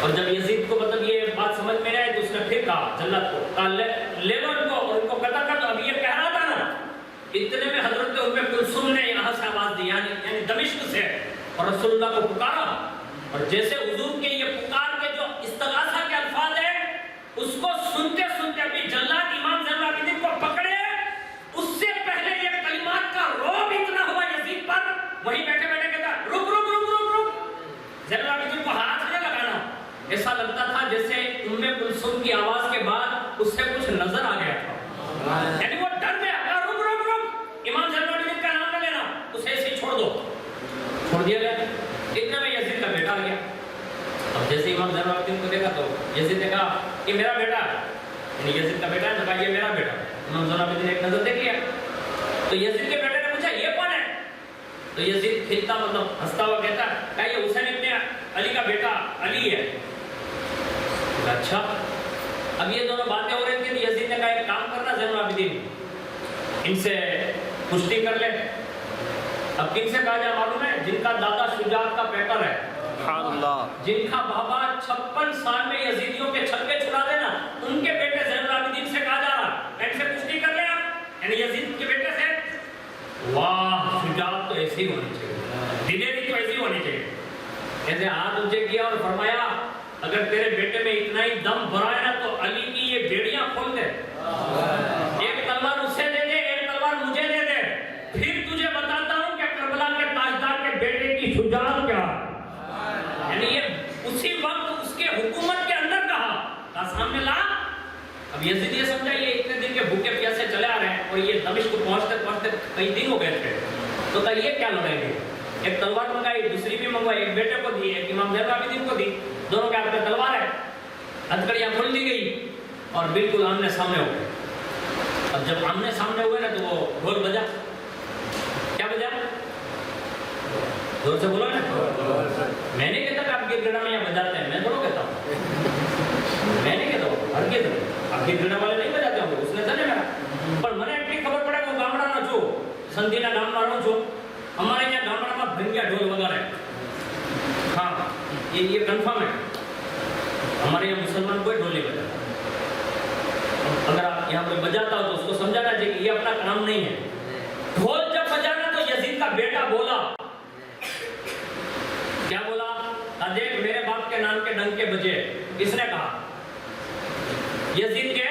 اور جب یزید کو مطلب یہ بات سمجھ میں آئی تو اس نے پھر کہا جلت کو، کہا لے لو ان کو اور ان کو قتل کر دو۔ اب یہ کہہ رہا تھا نا، اتنے میں حضرت ام کلثوم نے یہاں سے آواز دی یعنی دمشق سے، اور رسول اللہ کو پکارا، اور جیسے حضور کے یہ پکار کے جو استغاثہ کے الفاظ ہیں اس کو سنتے سنتے ابھی جلات امام زین العابدین کو پکڑے، اس سے پہلے یہ کلمات کا رعب اتنا ہوا یزید پر، وہیں بیٹھے بیٹھے کہتا رک رک رک رک رک، زین العابدین کو ہاتھ نہیں لگانا، ایسا لگتا تھا جیسے ام کلثوم کی آواز کے بعد اس سے کچھ نظر آ گیا تھا، یعنی وہ ڈر گیا، رک رک رک، امام زین العابدین کا نام نہ لینا، اسے ایسے چھوڑ دو، چھوڑ دیا گیا۔ اتنے میں یزید کا بیٹا آ گیا، اب جیسے امام زین العابدین کو دیکھا تو یزید نے کہا یہ میرا بیٹا ہے، یعنی یزید کا بیٹا ہے، کہا یہ میرا بیٹا ہے۔ امام زین العابدین نے ایک نظر دیکھ لیا تو یزید کے بیٹے نے پوچھا یہ کون ہے؟ تو یزید کھلتا مطلب ہنستا ہوا کہتا ہے کہا یہ حسین ابن علی کا بیٹا علی ہے۔ اچھا، اب یہ دونوں باتیں ہو رہی تھی تو یزید نے کہا ایک کام کرنا زین العابدین، ان سے پشتی کر لے۔ اب کن سے کہا جائے معلوم ہے؟ جن کا دادا شجاعت کا پیکر ہے، جن کا بابا 56 سال میں یزیدیوں کے چھکے چھڑا دینا، ان کے بیٹے زین العابدین سے کہا جا رہا ان سے پشتی کر لے آپ، یعنی یزید کے بیٹے سے۔ واہ، شجاعت تو ایسی ہونی چاہیے، دلیری تو ایسی ہونی چاہیے۔ ایسے ہاتھ اونچے کیا اور فرمایا اگر تیرے بیٹے میں اتنا ہی دم بھرا ہے نا تو علی کی یہ بیڑیاں کھول دے، ایک تلوار اسے دے دے، ایک تلوار مجھے دے دے، پھر تجھے بتاتا ہوں کہ کربلا کے تاجدار کے بیٹے کی شجاعت کیا، یعنی یہ اسی وقت اس کے حکومت کے اندر کہا سامنے لا۔ اب یزید یہ سمجھا یہ اتنے دن کے بھوکے پیاسے چلے آ رہے ہیں اور یہ دمشق کو پہنچتے پہنچتے کئی دن ہو گئے تھے، تو کہا یہ کیا لڑیں گے؟ ایک تلوار منگائی، دوسری بھی منگوائی، ایک بیٹے کو دی، ایک امام زین العابدین کو دی، دونوں کے ہاتھ میں تلوار ہے، ہتھکڑیاں کھول دی گئی اور بالکل آمنے سامنے ہو گئے۔ اب جب آمنے سامنے ہوئے نا تو وہ ڈھول بجا، کیا بجا؟ زور سے بولو نا، میں نہیں کہتا کہ آپ گڑ گڑا میں یہاں بجاتے ہیں، میں تھوڑا کہتا ہوں، میں نہیں کہتا ہوں، ہر کے طرح آپ گڑ گڑا والے نہیں بجاتے ہوں، اس نے سنے میرا، پر میں نے خبر پڑے وہ گامڑا نہ چھو سندینا گام مارو چھو، ہمارے یہاں گامڑا میں بھنگیا ڈھول وغیرہ ہے، ہاں یہ کنفرم ہے، ہمارے یہاں مسلمان کوئی ڈھول نہیں بجاتا۔ اگر آپ یہاں کوئی بجاتا ہو تو اس کو سمجھانا چاہیے کہ یہ اپنا کام نہیں ہے۔ ڈھول جب بجانا تو یزید کا بیٹا بولا، کیا بولا؟ دیکھ میرے باپ کے نام کے ڈنکے بجے، کس نے کہا؟ یزید کے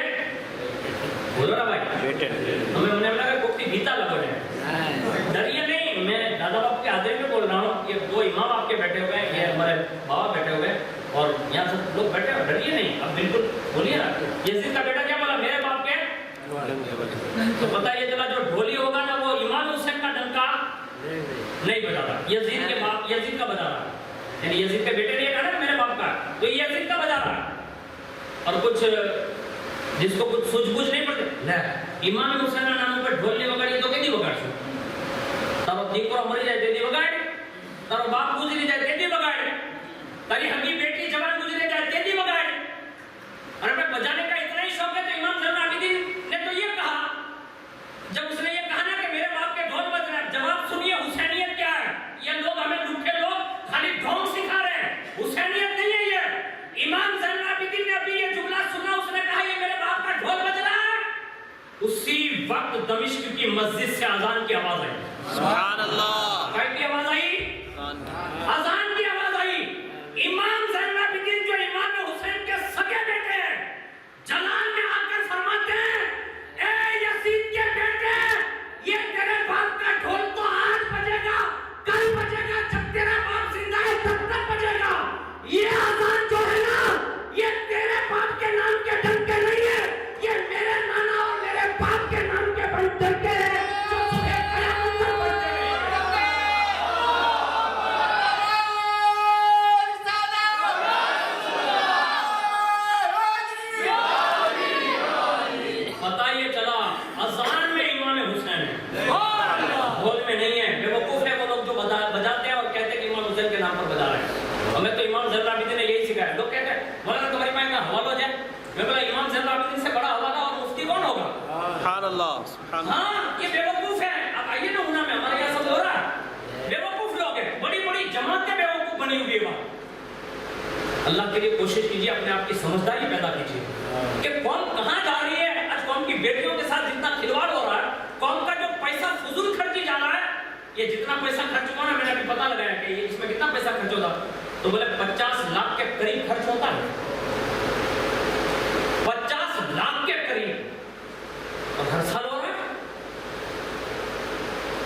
بولو نا بھائی، ہمیں انہیں لگا کوئی گیتا لگو ہے، ڈریے نہیں، میں دادا باپ کے حاضر میں بول رہا ہوں، یہ دو امام آپ کے بیٹھے ہوئے ہیں، یہ ہمارے بابا بیٹھے ہوئے ہیں اور یہاں سب لوگ بیٹھے ہیں، ڈریے نہیں، اب بالکل بولیے نا۔ یزید کا بیٹا کیا بولا؟ میرے باپ کے، تو پتہ یہ چلا جو ڈھولی ہوگا نا وہ امام حسین کا ڈنکا نہیں بجا رہا، یزید کے باپ، یزید کا بجا رہا۔ یعنی یزید کے بیٹے نے یہ کہا نا میرے باپ کا، تو یہ یزید کا بجا رہا ہے، اور کچھ جس کو کچھ سوچ بوجھ نہیں پڑتے امام حسین نام پر ڈھول نے وگاڑی تو کیدی وگاڑ چھو، تارو دیکرو مری جائے دیدی وگاڑ، تارو باپ گزری جائے دیدی وگاڑ، تاری ہمی بیٹی جوان گزری جائے دیدی وگاڑ. اور ہمیں بجانے کا اتنا ہی شوق ہے تو امام زین العابدین نے تو یہ کہا، جب اس نے یہ کہا نا کہ میرے باپ کے ڈھول بج رہے ہیں، جواب سنیے حسینیت کیا ہے. یہ لوگ ہمیں لوٹے لوگ خالی ڈھونگ سکھا رہے ہیں، حسینیت نہیں ہے یہ. امام زین العابدین نے ابھی یہ جملہ سنا، اس نے کہا یہ میرے باپ کا ڈھول بج رہا ہے، اسی وقت دمشق کی مسجد سے اذان کی آواز آئی. سبحان اللہ. کیا کی آواز آئی؟ اذان کی آواز آئی. امام زین العابدین جو امام حسین کے سگے بیٹے ہیں، جلال میں آ کر فرماتے ہیں اے یزید کے بیٹے، یہ تیرے باپ کا ڈھول تو آج بجے گا، کل بجے گا، جب تیرا باپ زندہ ہے تب تک بجے گا. یہ اذان جو ہے نا، یہ تیرے باپ کے نام کے ڈنکے نہیں ہے، یہ میرے نانا اور میرے باپ کے نام کے ڈنکے ہیں جو صبح قیامت تک بجتے رہیں. پتہ یہ چلا اذان میں امام حسین ہے، ڈھول میں نہیں ہے. بے وقوف ہے وہ لوگ جو بجاتے ہیں اور کہتے ہیں کہ امام حسین کے نام پر بجا رہے ہیں. ہمیں تو امام زین العابدین نے یہی سکھایا. لوگ کہتے ہیں مولانا تمہاری مائیں کا حوالہ ہو جائے. میں بولا امام زین العابدین سے بڑا حوالہ اور مفتی کون ہوگا؟ سبحان اللہ. ہاں یہ بے وقوف ہے. اب آئیے نا ہونا میں ہمارے یہاں سب ہو رہا ہے، بے وقوف لوگ ہیں، بڑی بڑی جماعتیں بے وقوف بنی ہوئی ہے وہاں. اللہ کے لیے کوشش کیجیے، اپنے آپ کی سمجھداری پیدا کیجیے کہ قوم کہاں جا رہی ہے. آج قوم کی بیٹیوں کے ساتھ جتنا کھلواڑ ہو رہا ہے، قوم کا جو پیسہ فضول خرچی جا رہا ہے، یہ جتنا پیسہ خرچ ہوا نا، میں نے ابھی پتہ لگایا کہ یہ اس میں کتنا پیسہ خرچ ہوتا، تو بولے 50 لاکھ کے قریب خرچ ہوتا ہے. 50 لاکھ کے قریب، اور ہر سال ہو رہا ہے.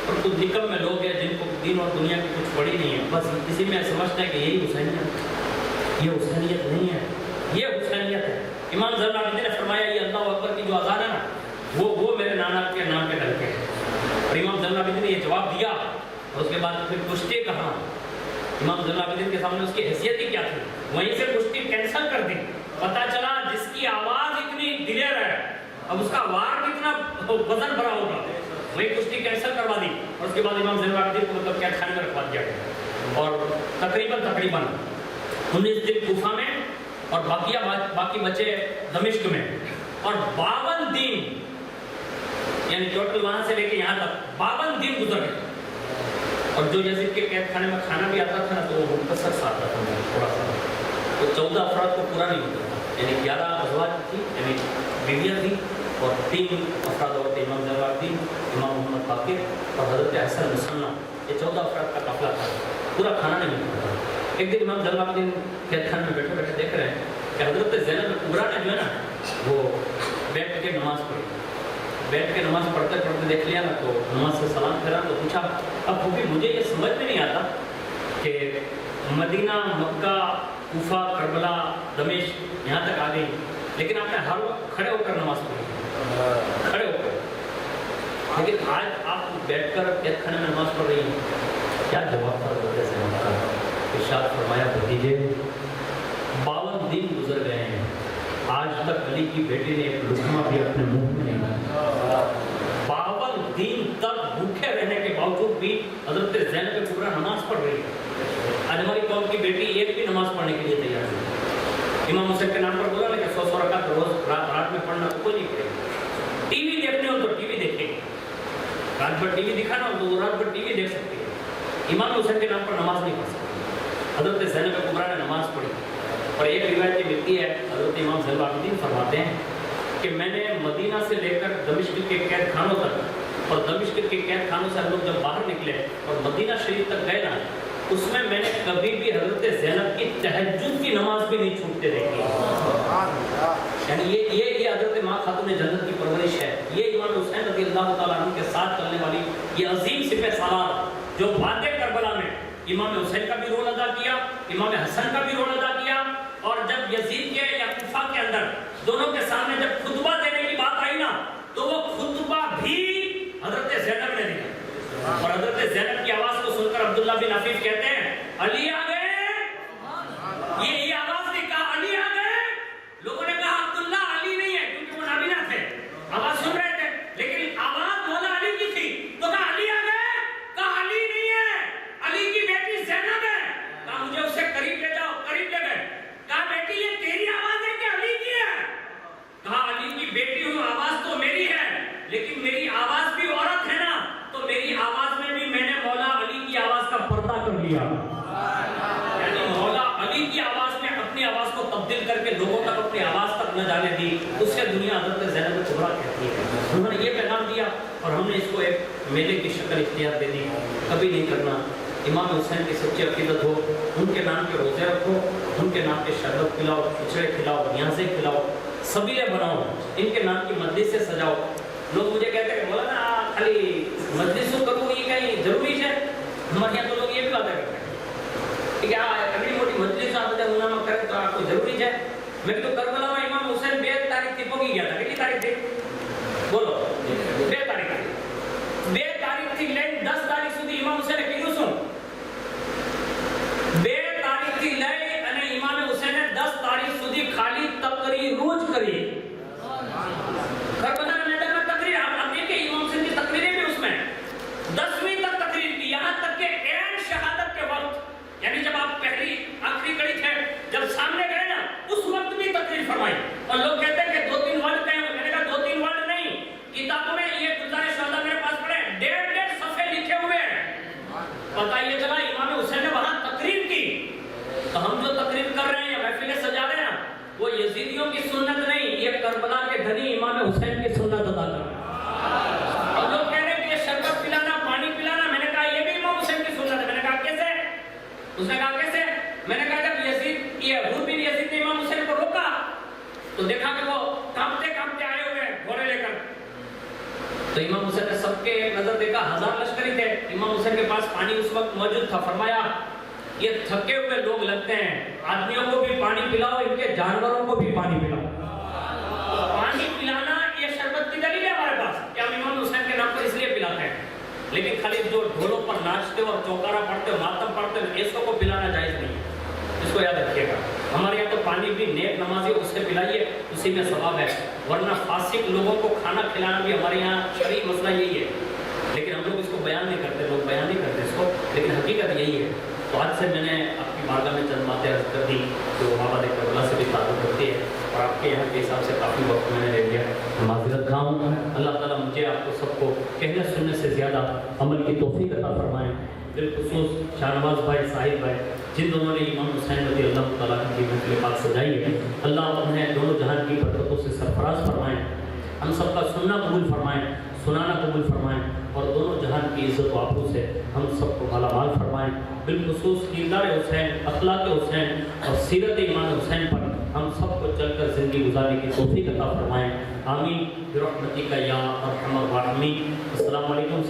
اور کچھ نکم میں لوگ ہیں جن کو دین اور دنیا کی کچھ پڑی نہیں ہے، بس اسی میں سمجھتے ہیں کہ یہی حسینیت. یہ حسینیت نہیں ہے، یہ حسینیت ہے. امام زین العابدین نے فرمایا یہ اللہ اکبر کی جو اذان ہے نا، وہ میرے نانا کے نام کے ڈنکے ہیں. اور امام زین العابدین نے یہ جواب دیا، اور اس کے بعد پھر کشتی کہاں. امام زین العابدین کے سامنے اس کی حیثیت ہی کیا تھی. وہیں سے کشتی کینسل کر دی. پتہ چلا جس کی آواز اتنی دلیر ہے، اب اس کا وار کتنا وزن بھرا ہوگا. وہی کشتی کینسل کروا دی، اور اس کے بعد امام زین العابدین کو مطلب قید خانے میں رکھوا دیا گیا. اور تقریباً 19 دن کوفہ میں، اور باقی بچے دمشق میں. اور 52 دن، یعنی ٹوٹل وہاں سے لے کے یہاں تک 52 دن گزر گئے. اور جو یزید کے قید خانے میں کھانا بھی آتا تھا نا، تو وہ مختصر سا آتا تھا، تھوڑا سا. تو 14 افراد کو پورا نہیں ہوتا تھا، یعنی 11 ازواج تھی، یعنی بیویاں تھیں، اور 3 افراد اور تھے، امام زین العابدین، امام محمد باقر اور حضرت حسن مصنع. یہ 14 افراد کا قافلہ تھا، پورا کھانا نہیں ملتا تھا. ایک دن امام زین العابدین قید خانے میں بیٹھے بیٹھے دیکھ رہے ہیں کہ حضرت زینب کبریٰ نے جو ہے نا، وہ بیٹھ کے نماز پڑھی. بیٹھ کے نماز پڑھتے پڑھتے دیکھ لیا نا، تو نماز سے سلام پھیرا تو پوچھا. اب وہ بھی مجھے یہ سمجھ میں نہیں آتا کہ مدینہ، مکہ، کوفہ، کربلا، دمشق یہاں تک آ گئی، لیکن آپ نے ہر وقت کھڑے ہو کر نماز پڑھی، کھڑے ہو کر. لیکن آج آپ بیٹھ کر قید خانے میں نماز پڑھ رہی ہیں. کیا جواب تھا حضرت زینب کا؟ ارشاد فرمایا بھتیجے 52 دن گزر گئے ہیں، آج تک علی کی بیٹی نے ایک لقمہ بھی اپنے منہ میں نہیں لایا. 52 دن تک بھوکے رہنے کے باوجود بھی حضرت زینب کبریٰ نماز پڑھ رہی ہے. آج ہماری قوم کی بیٹی ایک بھی نماز پڑھنے کے لیے تیار نہیں. امام حسین کے نام پر بولا نا کہ 100 رکعت روز رات میں پڑھنا کوئی نہیں پڑے گا. ٹی وی دیکھنے ہو تو ٹی وی دیکھے گی، رات بھر ٹی وی دکھانا ہو تو رات بھر ٹی وی دیکھ سکتی ہے. امام حسین کے نام پر نماز نہیں پڑھ سکتی. حضرت زینب کبریٰ نے نماز پڑھی. اور ایک روایت یہ ملتی ہے، حضرت امام زین العابدین فرماتے ہیں کہ میں نے مدینہ سے لے کر دمشق کے قید خانوں تک، اور دمشق کے قید خانوں سے ہم لوگ جب باہر نکلے اور مدینہ شریف تک گئے نا، اس میں نے کبھی بھی حضرت زینب کی تہجد کی نماز بھی نہیں چھوٹتے دیکھی. یعنی یہ حضرت ماں خاتون جنت کی پرورش ہے. یہ امام حسین رضی اللہ تعالیٰ عنہ کے ساتھ چلنے والی یہ عظیم سپہ سالار جو وادی کربلا میں امام حسین کا بھی رول ادا کیا، امام حسن کا بھی رول ادا کیا. اور جب یزید کے یا کوفہ کے اندر دونوں کے سامنے جب خطبہ دینے کی بات آئی نا، تو وہ خطبہ بھی حضرت زینب نے دیا. اور حضرت زینب کی آواز کو سن کر عبداللہ بن عفیف کہتے ہیں علی آ گئے. لیا. یعنی مولا علی کی آواز میں اپنی آواز کو تبدیل کر کے لوگوں تک اپنی آواز تک نہ جانے دی. اس سے دنیا حضرت زینب کبریٰ کہتی ہے. انہوں نے یہ پیغام دیا اور ہم نے اس کو ایک میلے کی شکل اختیار دے دی. کبھی نہیں کرنا. امام حسین کی سچی عقیدت ہو, ان کے نام کے روزے رکھو, ان کے نام کے شربت کھلاؤ, کھچڑے کھلاؤ, نیازیں کھلاؤ, سبیلے بناؤ, ان کے نام کی مجلس سے سجاؤ. لوگ مجھے کہتے ہیں کہ بولا نا خالی مجلس کرو, یہ کہیں ضروری ہے؟ ہمارے یہاں تو لوگ یہ بھی باتیں کرتے ہیں کہ کیا اگلی موٹی مجلس آپ انعام کریں تو آپ کو ضروری ہے. میں تو کربلا میں امام حسین 2 تاریخ تھی پوگی گیا تھا. کتنی تاریخ تھی بولو؟ 2 تاریخ تھی. 2 تاریخ تھی لیکن 10 تاریخ સુધી امام حسین કીધું શું? 2 તારીખ થી લઈ અને ઇમામ હુસૈને 10 તારીખ સુધી ખાલી તકરીર જ કરી. کربلا میں میدان میں تقریر, آپ دیکھیں امام حسین کی تقریریں بھی اس میں 10ویں تک تقریر کی, یہاں تک کہ عین شہادت کے وقت, یعنی جب آپ پہلی آخری کڑی تھے, جب سامنے گئے نا اس وقت بھی تقریر فرمائی. اور لوگ کہتے ہیں کہ 2-3 ورڈ کہیں, میں نے کہا 2-3 ورڈ نہیں, کتابوں میں یہ گلزار شہداء میرے پاس پڑے 1.5 صفحے لکھے ہوئے ہیں. پتہ یہ چلا امام حسین نے وہاں تقریر کی. تو ہم جو تقریر کر رہے ہیں, محفلیں سجا رہے ہیں, وہ یزیدیوں کی سنت نہیں, یہ کربلا کے دھنی امام حسین کی سنت ادا کر رہے ہیں. اور لوگ کہہ رہے ہیں کہ یہ شربت پلانا, پانی پلانا, میں نے کہا یہ بھی امام حسین کی سنت ہے. میں نے کہا کیسے؟ اس نے کہا کیسے؟ میں نے کہا جب یزید, یہ حضور بن یزید نے امام حسین کو روکا تو دیکھا کہ وہ کانپتے کانپتے آئے ہوئے ہیں گھوڑے لے کر. تو امام حسین نے سب کے نظر دیکھا, 1000 لشکری تھے, امام حسین کے پاس پانی اس وقت موجود تھا. فرمایا یہ تھکے ہوئے لوگ لگتے ہیں, آدمیوں کو بھی پانی پلاؤ, ان کے جانوروں کو بھی پانی پلاؤ. پانی پلانا یہ شربت کی دلیل ہے ہمارے پاس کہ ہم امام حسین کے نام پر اس لیے پلاتے ہیں. لیکن خالی جو ڈھولوں پر ناچتے اور چوکارا پڑھتے, ماتم پڑھتے, ایسوں کو پلانا جائز نہیں ہے. اس کو یاد رکھیے گا. ہمارے یہاں تو پانی بھی نیک نمازی اس سے پلائیے, اسی میں ثواب ہے. ورنہ فاسق لوگوں کو کھانا کھلانا بھی ہمارے یہاں شرعی مسئلہ یہی ہے. لیکن ہم لوگ اس کو بیان نہیں کرتے, لوگ بیان نہیں کرتے اس کو, لیکن حقیقت یہی ہے. تو آج سے میں نے آپ کی بارگاہ میں چند باتیں عرض کر دی جو آباد کربلا سے بھی تعلق رکھتی ہے, اور آپ کے یہاں کے حساب سے کافی وقت میں نے لے لیا. معذرت خواہ ہوں. اللہ تعالیٰ مجھے آپ کو سب کو کہنے سننے سے زیادہ عمل کی توفیق عطا فرمائیں. بالخصوص شاہنواز بھائی, صاحب بھائی, جن دونوں نے امام حسین رضی اللہ تعالیٰ کی محفل پاک سجائی ہے, اللہ انہیں دونوں جہان کی برکتوں سے سرفراز فرمائیں. ہم سب کا سننا قبول فرمائیں, سنانا قبول فرمائیں, اور دونوں جہان کی عزت و آبرو سے ہم سب کو مالا مال فرمائیں. بالخصوص کردار حسین, اخلاق حسین اور سیرت امام حسین پر ہم سب کو چل کر زندگی گزارنے کی توفیق عطا فرمائیں. آمین برحمتک یا ارحم الراحمین. السلام علیکم.